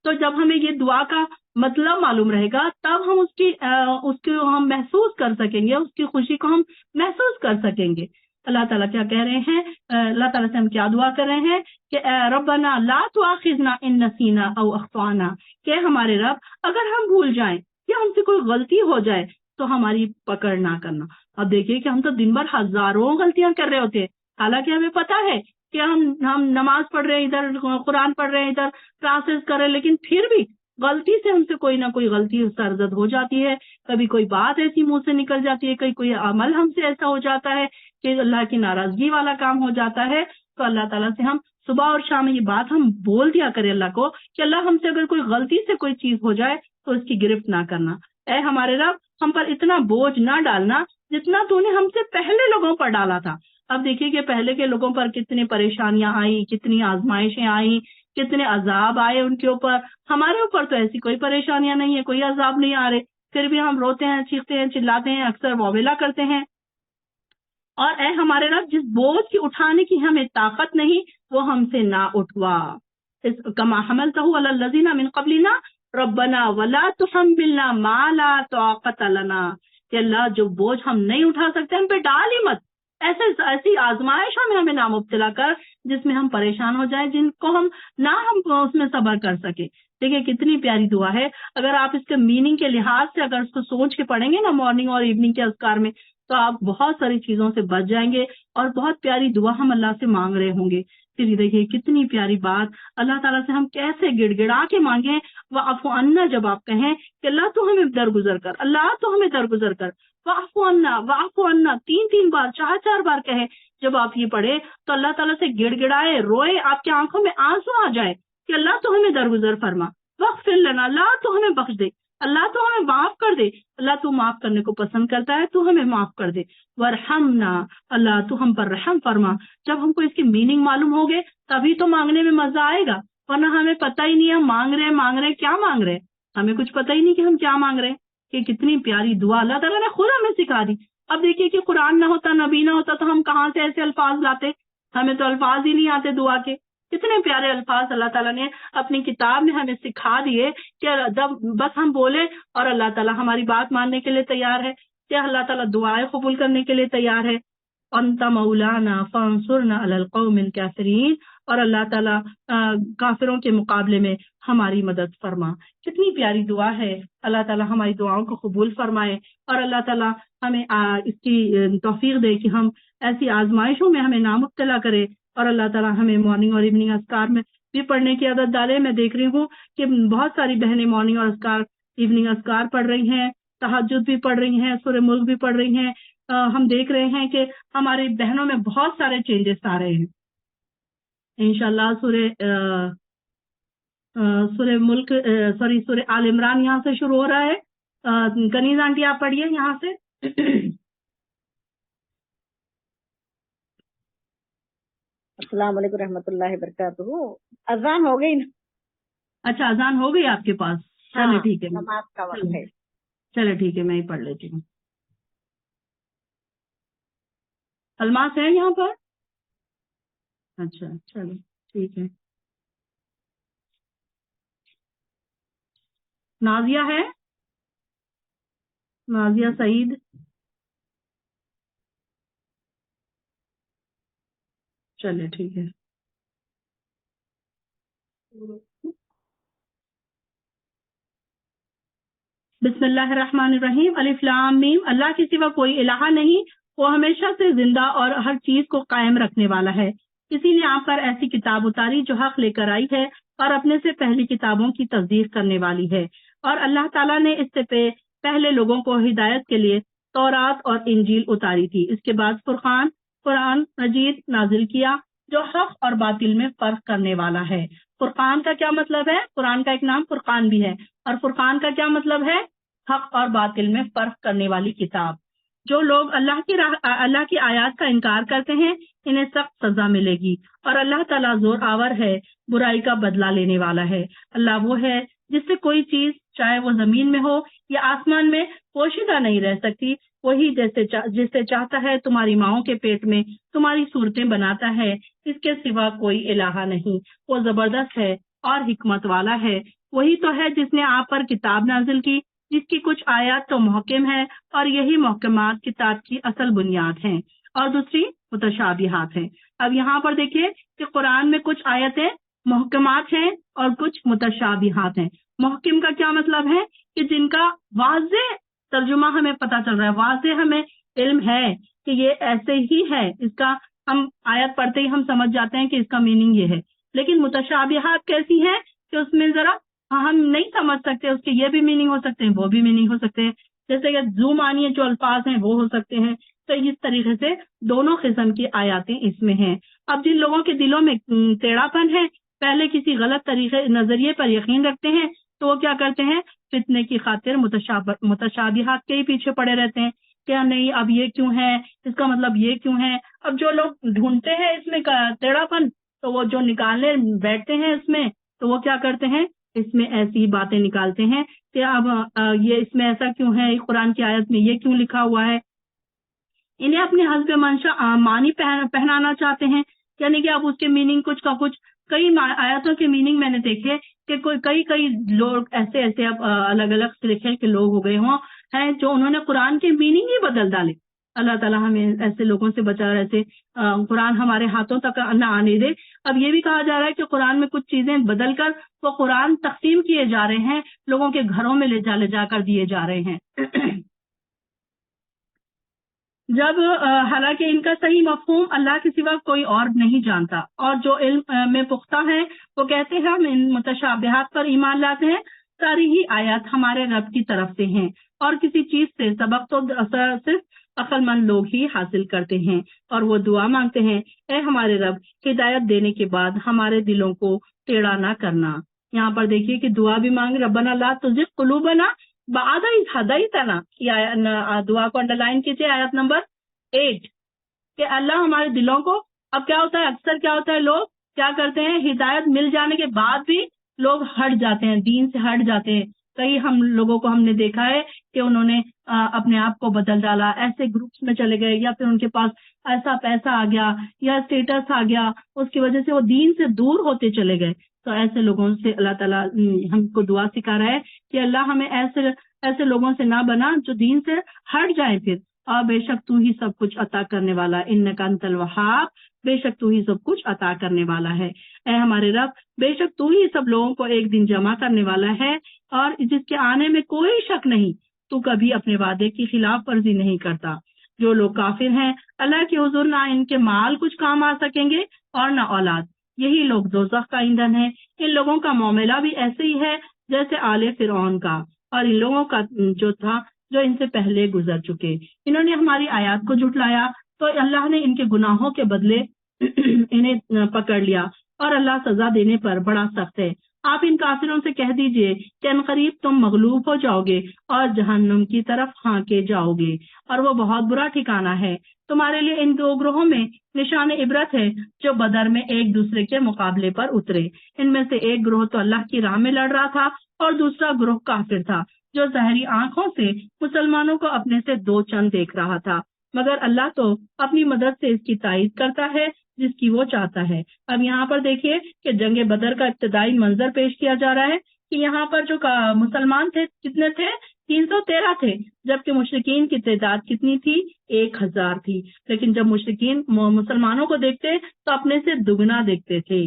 [SPEAKER 2] تو جب ہمیں یہ دعا کا مطلب معلوم رہے گا تب ہم اس کو ہم محسوس کر سکیں گے، اس کی خوشی کو ہم محسوس کر سکیں گے. اللہ تعالیٰ کیا کہہ رہے ہیں، اللہ تعالیٰ سے ہم کیا دعا کر رہے ہیں کہ ربنا لا تؤاخذنا ان نسینا او اخطانا. کہ ہمارے رب اگر ہم بھول جائیں یا ہم سے کوئی غلطی ہو جائے تو ہماری پکڑ نہ کرنا. اب دیکھیے کہ ہم تو دن بھر ہزاروں غلطیاں کر رہے ہوتے ہیں، حالانکہ ہمیں پتا ہے کہ ہم نماز پڑھ رہے ہیں، ادھر قرآن پڑھ رہے ہیں، ادھر کلاسز کر رہے ہیں، لیکن پھر بھی غلطی سے ہم سے کوئی نہ کوئی غلطی سرزد ہو جاتی ہے. کبھی کوئی بات ایسی منہ سے نکل جاتی ہے، کوئی عمل ہم سے ایسا ہو جاتا ہے کہ اللہ کی ناراضگی والا کام ہو جاتا ہے تو اللہ تعالیٰ سے ہم صبح اور شام یہ بات ہم بول دیا کرے اللہ کو کہ اللہ ہم سے اگر کوئی غلطی سے کوئی چیز ہو جائے تو اس کی گرفت نہ کرنا، اے ہمارے رب ہم پر اتنا بوجھ نہ ڈالنا جتنا تو نے ہم سے پہلے لوگوں پر ڈالا تھا۔ اب دیکھیے کہ پہلے کے لوگوں پر کتنی پریشانیاں آئیں، کتنی آزمائشیں آئیں، کتنے عذاب آئے ان کے اوپر، ہمارے اوپر تو ایسی کوئی پریشانیاں نہیں ہے، کوئی عذاب نہیں آ رہے، پھر بھی ہم روتے ہیں، چیختے ہیں، چلاتے ہیں، اکثر واویلا کرتے ہیں۔ اور اے ہمارے رب جس بوجھ کی اٹھانے کی ہمیں طاقت نہیں وہ ہم سے نہ اٹھوا، کما حملتہ علی الذین من قبلنا ربنا ولا تحملنا ما لا طاقت لنا، کہ اللہ جو بوجھ ہم نہیں اٹھا سکتے ہم پہ ڈال ہی مت، ایسی آزمائشوں میں ہمیں نہ مبتلا کر جس میں ہم پریشان ہو جائیں، جن کو ہم اس میں صبر کر سکے۔ دیکھیں کتنی پیاری دعا ہے، اگر آپ اس کے میننگ کے لحاظ سے اگر اس کو سوچ کے پڑھیں گے نا مارننگ اور ایوننگ کے اذکار میں تو آپ بہت ساری چیزوں سے بچ جائیں گے اور بہت پیاری دعا ہم اللہ سے مانگ رہے ہوں گے۔ پھر دیکھیے کتنی پیاری بات اللہ تعالیٰ سے ہم کیسے گڑ گڑا کے مانگیں، وَاعْفُ عَنَّا جب آپ کہیں کہ اللہ تو ہمیں درگزر کر، اللہ تو ہمیں درگزر کر، وَاعْفُ عَنَّا وَاعْفُ عَنَّا تین بار چار بار کہیں، جب آپ یہ پڑھیں تو اللہ تعالیٰ سے گڑ گڑائے روئے، آپ کی آنکھوں میں آنسو آ جائے کہ اللہ تو ہمیں درگزر فرما، وَاغْفِرْ لَنَا اللہ تو ہمیں بخش دے، اللہ تو ہمیں معاف کر دے، اللہ تو معاف کرنے کو پسند کرتا ہے، تو ہمیں معاف کر دے، وَارْحَمْنَا اللہ تو ہم پر رحم فرما۔ جب ہم کو اس کی میننگ معلوم ہوگے تبھی تو مانگنے میں مزہ آئے گا، ورنہ ہمیں پتہ ہی نہیں ہم مانگ رہے کیا مانگ رہے، ہمیں کچھ پتہ ہی نہیں کہ ہم کیا مانگ رہے ہیں۔ کہ کتنی پیاری دعا اللہ تعالیٰ نے خود ہمیں سکھا دی۔ اب دیکھیے کہ قرآن نہ ہوتا، نبی نہ ہوتا تو ہم کہاں سے ایسے الفاظ لاتے، ہمیں تو الفاظ ہی نہیں آتے دعا کے۔ کتنے پیارے الفاظ اللہ تعالیٰ نے اپنی کتاب میں ہمیں سکھا دیے کہ بس ہم بولے اور اللہ تعالیٰ ہماری بات ماننے کے لیے تیار ہے، کہ اللہ تعالیٰ دعائیں قبول کرنے کے لیے تیار ہے۔ انت مولانا فانصرنا علی القوم الکافرین، اور اللہ تعالیٰ کافروں کے مقابلے میں ہماری مدد فرما۔ کتنی پیاری دعا ہے، اللہ تعالیٰ ہماری دعاؤں کو قبول فرمائے اور اللہ تعالیٰ ہمیں اس کی توفیق دے کہ ہم ایسی آزمائشوں میں ہمیں نہ مبتلا کرے، اور اللہ تعالیٰ ہمیں مارننگ اور ایوننگ اذکار میں بھی پڑھنے کی عادت ڈالے۔ میں دیکھ رہی ہوں کہ بہت ساری بہنیں مارننگ اور ایوننگ اذکار پڑھ رہی ہیں، تہجد بھی پڑھ رہی ہیں، سورہ ملک بھی پڑھ رہی ہیں۔ ہم دیکھ رہے ہیں کہ ہماری بہنوں میں بہت سارے چینجز آ رہے ہیں انشاءاللہ۔ سورہ آل عمران یہاں سے شروع ہو رہا ہے۔ کنیز آنٹی آپ پڑھیے یہاں سے۔
[SPEAKER 3] السلام علیکم رحمۃ اللہ وبرکاتہ۔ اذان ہو گئی نا؟
[SPEAKER 2] اچھا اذان ہو گئی آپ کے پاس؟ چلے ٹھیک ہے،
[SPEAKER 3] نماز کا وقت ہے۔
[SPEAKER 2] چلے ٹھیک ہے، میں ہی پڑھ لیتی ہوں۔ الماس ہے یہاں پر؟ اچھا چلو ٹھیک ہے۔ نازیہ ہے؟ نازیہ سعید؟ چلے ٹھیک ہے۔ بسم اللہ الرحمن الرحیم۔ الف لام میم۔ اللہ کے سوا کوئی الہ نہیں، وہ ہمیشہ سے زندہ اور ہر چیز کو قائم رکھنے والا ہے۔ اسی نے آپ پر ایسی کتاب اتاری جو حق لے کر آئی ہے اور اپنے سے پہلی کتابوں کی تصدیق کرنے والی ہے، اور اللہ تعالیٰ نے اس سے پہلے لوگوں کو ہدایت کے لیے تورات اور انجیل اتاری تھی۔ اس کے بعد فرقان قرآن مجید نازل کیا جو حق اور باطل میں فرق کرنے والا ہے۔ فرقان کا کیا مطلب ہے؟ قرآن کا ایک نام فرقان بھی ہے، اور فرقان کا کیا مطلب ہے؟ حق اور باطل میں فرق کرنے والی کتاب۔ جو لوگ اللہ کی آیات کا انکار کرتے ہیں انہیں سخت سزا ملے گی، اور اللہ تعالیٰ زور آور ہے، برائی کا بدلہ لینے والا ہے۔ اللہ وہ ہے جس سے کوئی چیز چاہے وہ زمین میں ہو یا آسمان میں پوشیدہ نہیں رہ سکتی، وہی جسے چاہتا ہے تمہاری ماؤں کے پیٹ میں تمہاری صورتیں بناتا ہے، اس کے سوا کوئی الہ نہیں۔ وہ زبردست ہے اور حکمت والا ہے۔ وہی تو ہے جس نے آپ پر کتاب نازل کی جس کی کچھ آیات تو محکم ہے، اور یہی محکمات کتاب کی اصل بنیاد ہیں، اور دوسری متشابہات ہیں۔ اب یہاں پر دیکھیے کہ قرآن میں کچھ آیتیں محکمات ہیں اور کچھ متشابہات ہیں۔ محکم کا کیا مطلب ہے؟ کہ جن کا واضح ترجمہ ہمیں پتہ چل رہا ہے، واضح ہمیں علم ہے کہ یہ ایسے ہی ہے، اس کا ہم آیت پڑھتے ہی ہم سمجھ جاتے ہیں کہ اس کا میننگ یہ ہے۔ لیکن متشابہات کیسی ہیں کہ اس میں ذرا ہم نہیں سمجھ سکتے، اس کے یہ بھی میننگ ہو سکتے ہیں، وہ بھی میننگ ہو سکتے ہیں۔ جیسے کہ ذو معنی جو الفاظ ہیں وہ ہو سکتے ہیں، تو اس طریقے سے دونوں قسم کی آیاتیں اس میں ہیں۔ اب جن لوگوں کے دلوں میں ٹیڑھاپن ہے، پہلے کسی غلط طریقے نظریے پر یقین رکھتے ہیں، تو وہ کیا کرتے ہیں، فتنے کی خاطر متشابہات کے ہی پیچھے پڑے رہتے ہیں، کیا نہیں اب یہ کیوں ہے، اس کا مطلب یہ کیوں ہے۔ اب جو لوگ ڈھونڈتے ہیں اس میں ٹیڑھاپن، تو وہ جو نکالنے بیٹھتے ہیں اس میں، تو وہ کیا کرتے ہیں، اس میں ایسی باتیں نکالتے ہیں کہ اب یہ اس میں ایسا کیوں ہے، قرآن کی آیت میں یہ کیوں لکھا ہوا ہے۔ انہیں اپنے حسب منشا معنی پہنانا چاہتے ہیں، یعنی کہ اب اس کے میننگ کچھ کا کچھ، کئی آیتوں کے میننگ میں نے دیکھے کہ کئی لوگ ایسے اب الگ الگ طریقے کے لوگ ہو گئے ہوں ہیں جو انہوں نے قرآن کے میننگ ہی بدل ڈالے۔ اللہ تعالیٰ ہمیں ایسے لوگوں سے بچا، ایسے قرآن ہمارے ہاتھوں تک نہ آنے دے۔ اب یہ بھی کہا جا رہا ہے کہ قرآن میں کچھ چیزیں بدل کر وہ قرآن تقسیم کیے جا رہے ہیں، لوگوں کے گھروں میں لے جا کر دیے جا رہے ہیں۔ جب حالانکہ ان کا صحیح مفہوم اللہ کے سوا کوئی اور نہیں جانتا، اور جو علم میں پختہ ہیں وہ کہتے ہیں ہم ان متشابہات پر ایمان لاتے ہیں، ساری ہی آیات ہمارے رب کی طرف سے ہیں، اور کسی چیز سے سبق تو صرف عقل مند لوگ ہی حاصل کرتے ہیں، اور وہ دعا مانگتے ہیں، اے ہمارے رب، ہدایت دینے کے بعد ہمارے دلوں کو ٹیڑھا نہ کرنا۔ یہاں پر دیکھیے کہ دعا بھی مانگ، ربنا لا تزغ قلوبنا بعد اذ ہدیتنا، یہ دعا کو انڈر لائن کیجیے، آیت نمبر 8، کہ اللہ ہمارے دلوں کو، اب کیا ہوتا ہے، اکثر کیا ہوتا ہے، لوگ کیا کرتے ہیں، ہدایت مل جانے کے بعد بھی لوگ ہٹ جاتے ہیں، دین سے ہٹ جاتے ہیں۔ کئی لوگوں کو ہم نے دیکھا ہے کہ انہوں نے اپنے آپ کو بدل ڈالا، ایسے گروپس میں چلے گئے، یا پھر ان کے پاس ایسا پیسہ آ گیا یا اسٹیٹس آ گیا، اس کی وجہ سے وہ دین سے دور ہوتے چلے گئے۔ تو ایسے لوگوں سے اللہ تعالیٰ ہم کو دعا سکھا رہا ہے کہ اللہ ہمیں ایسے لوگوں سے نہ بنا جو دین سے ہٹ جائیں پھر، اور بے شک تو ہی سب کچھ عطا کرنے والا، انک انت الوہاب، بے شک تو ہی سب کچھ عطا کرنے والا ہے۔ اے ہمارے رب، بے شک تو ہی سب لوگوں کو ایک دن جمع کرنے والا ہے، اور جس کے آنے میں کوئی شک نہیں، تو کبھی اپنے وعدے کی خلاف ورزی نہیں کرتا۔ جو لوگ کافر ہیں، اللہ کے حضور نہ ان کے مال کچھ کام آ سکیں گے اور نہ اولاد، یہی لوگ دوزخ کا ایندھن ہے۔ ان لوگوں کا معاملہ بھی ایسے ہی ہے جیسے آل فرعون کا، اور ان لوگوں کا جو تھا جو ان سے پہلے گزر چکے۔ انہوں نے ہماری آیات کو جھٹلایا تو اللہ نے ان کے گناہوں کے بدلے انہیں پکڑ لیا، اور اللہ سزا دینے پر بڑا سخت ہے۔ آپ ان کافروں سے کہہ دیجئے کہ عنقریب تم مغلوب ہو جاؤ گے اور جہنم کی طرف ہانکے جاؤ گے، اور وہ بہت برا ٹھکانہ ہے۔ تمہارے لیے ان دو گروہوں میں نشان عبرت ہے جو بدر میں ایک دوسرے کے مقابلے پر اترے۔ ان میں سے ایک گروہ تو اللہ کی راہ میں لڑ رہا تھا، اور دوسرا گروہ کافر تھا جو ظاہری آنکھوں سے مسلمانوں کو اپنے سے دو چند دیکھ رہا تھا، مگر اللہ تو اپنی مدد سے اس کی تائید کرتا ہے جس کی وہ چاہتا ہے۔ اب یہاں پر دیکھیے کہ جنگ بدر کا ابتدائی منظر پیش کیا جا رہا ہے کہ یہاں پر جو مسلمان تھے کتنے تھے، 313 تھے، جبکہ مشرکین کی تعداد کتنی تھی، 1000 تھی۔ لیکن جب مشرکین مسلمانوں کو دیکھتے تو اپنے سے دگنا دیکھتے تھے،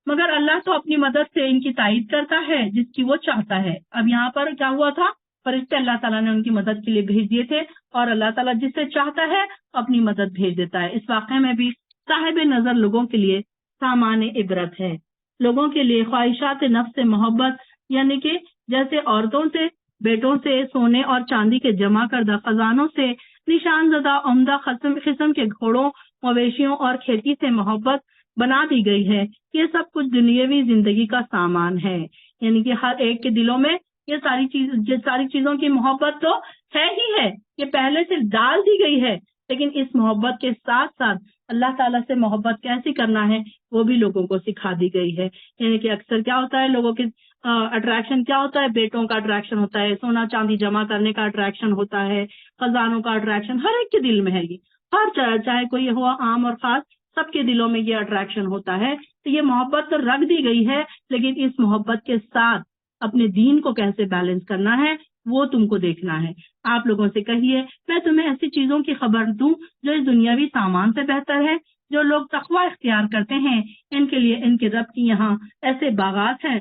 [SPEAKER 2] مگر اللہ تو اپنی مدد سے ان کی تائید کرتا ہے جس کی وہ چاہتا ہے۔ اب یہاں پر کیا ہوا تھا، فرشتے اللہ تعالیٰ نے ان کی مدد کے لیے بھیج دیے تھے، اور اللہ تعالیٰ جس سے چاہتا ہے اپنی مدد بھیج دیتا ہے۔ اس واقعے میں بھی صاحب نظر لوگوں کے لیے سامان عبرت ہے۔ لوگوں کے لیے خواہشات نفس سے محبت، یعنی کہ جیسے عورتوں سے، بیٹوں سے، سونے اور چاندی کے جمع کردہ خزانوں سے، نشان زدہ عمدہ قسم کے گھوڑوں، مویشیوں اور کھیتی سے محبت بنا دی گئی ہے۔ یہ سب کچھ دنیاوی زندگی کا سامان ہے، یعنی کہ ہر ایک کے دلوں میں یہ ساری چیزوں کی محبت تو ہے ہی ہے، یہ پہلے سے ڈال دی گئی ہے، لیکن اس محبت کے ساتھ ساتھ اللہ تعالیٰ سے محبت کیسے کرنا ہے وہ بھی لوگوں کو سکھا دی گئی ہے۔ یعنی کہ اکثر کیا ہوتا ہے، لوگوں کے اٹریکشن کیا ہوتا ہے، بیٹوں کا اٹریکشن ہوتا ہے، سونا چاندی جمع کرنے کا اٹریکشن ہوتا ہے، خزانوں کا اٹریکشن ہر ایک کے دل میں ہے، یہ ہر چاہے کوئی ہوا عام اور خاص، سب کے دلوں میں یہ اٹریکشن ہوتا ہے۔ تو یہ محبت تو رکھ دی گئی ہے، لیکن اس محبت کے ساتھ اپنے دین کو کیسے بیلنس کرنا ہے وہ تم کو دیکھنا ہے۔ آپ لوگوں سے کہیے میں تمہیں ایسی چیزوں کی خبر دوں جو اس دنیاوی سامان سے بہتر ہے۔ جو لوگ تقوی اختیار کرتے ہیں ان کے لیے ان کے رب کی یہاں ایسے باغات ہیں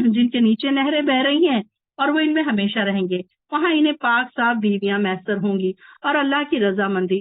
[SPEAKER 2] جن کے نیچے نہریں بہ رہی ہیں، اور وہ ان میں ہمیشہ رہیں گے۔ وہاں انہیں پاک صاف بیویاں میسر ہوں گی، اور اللہ کی رضامندی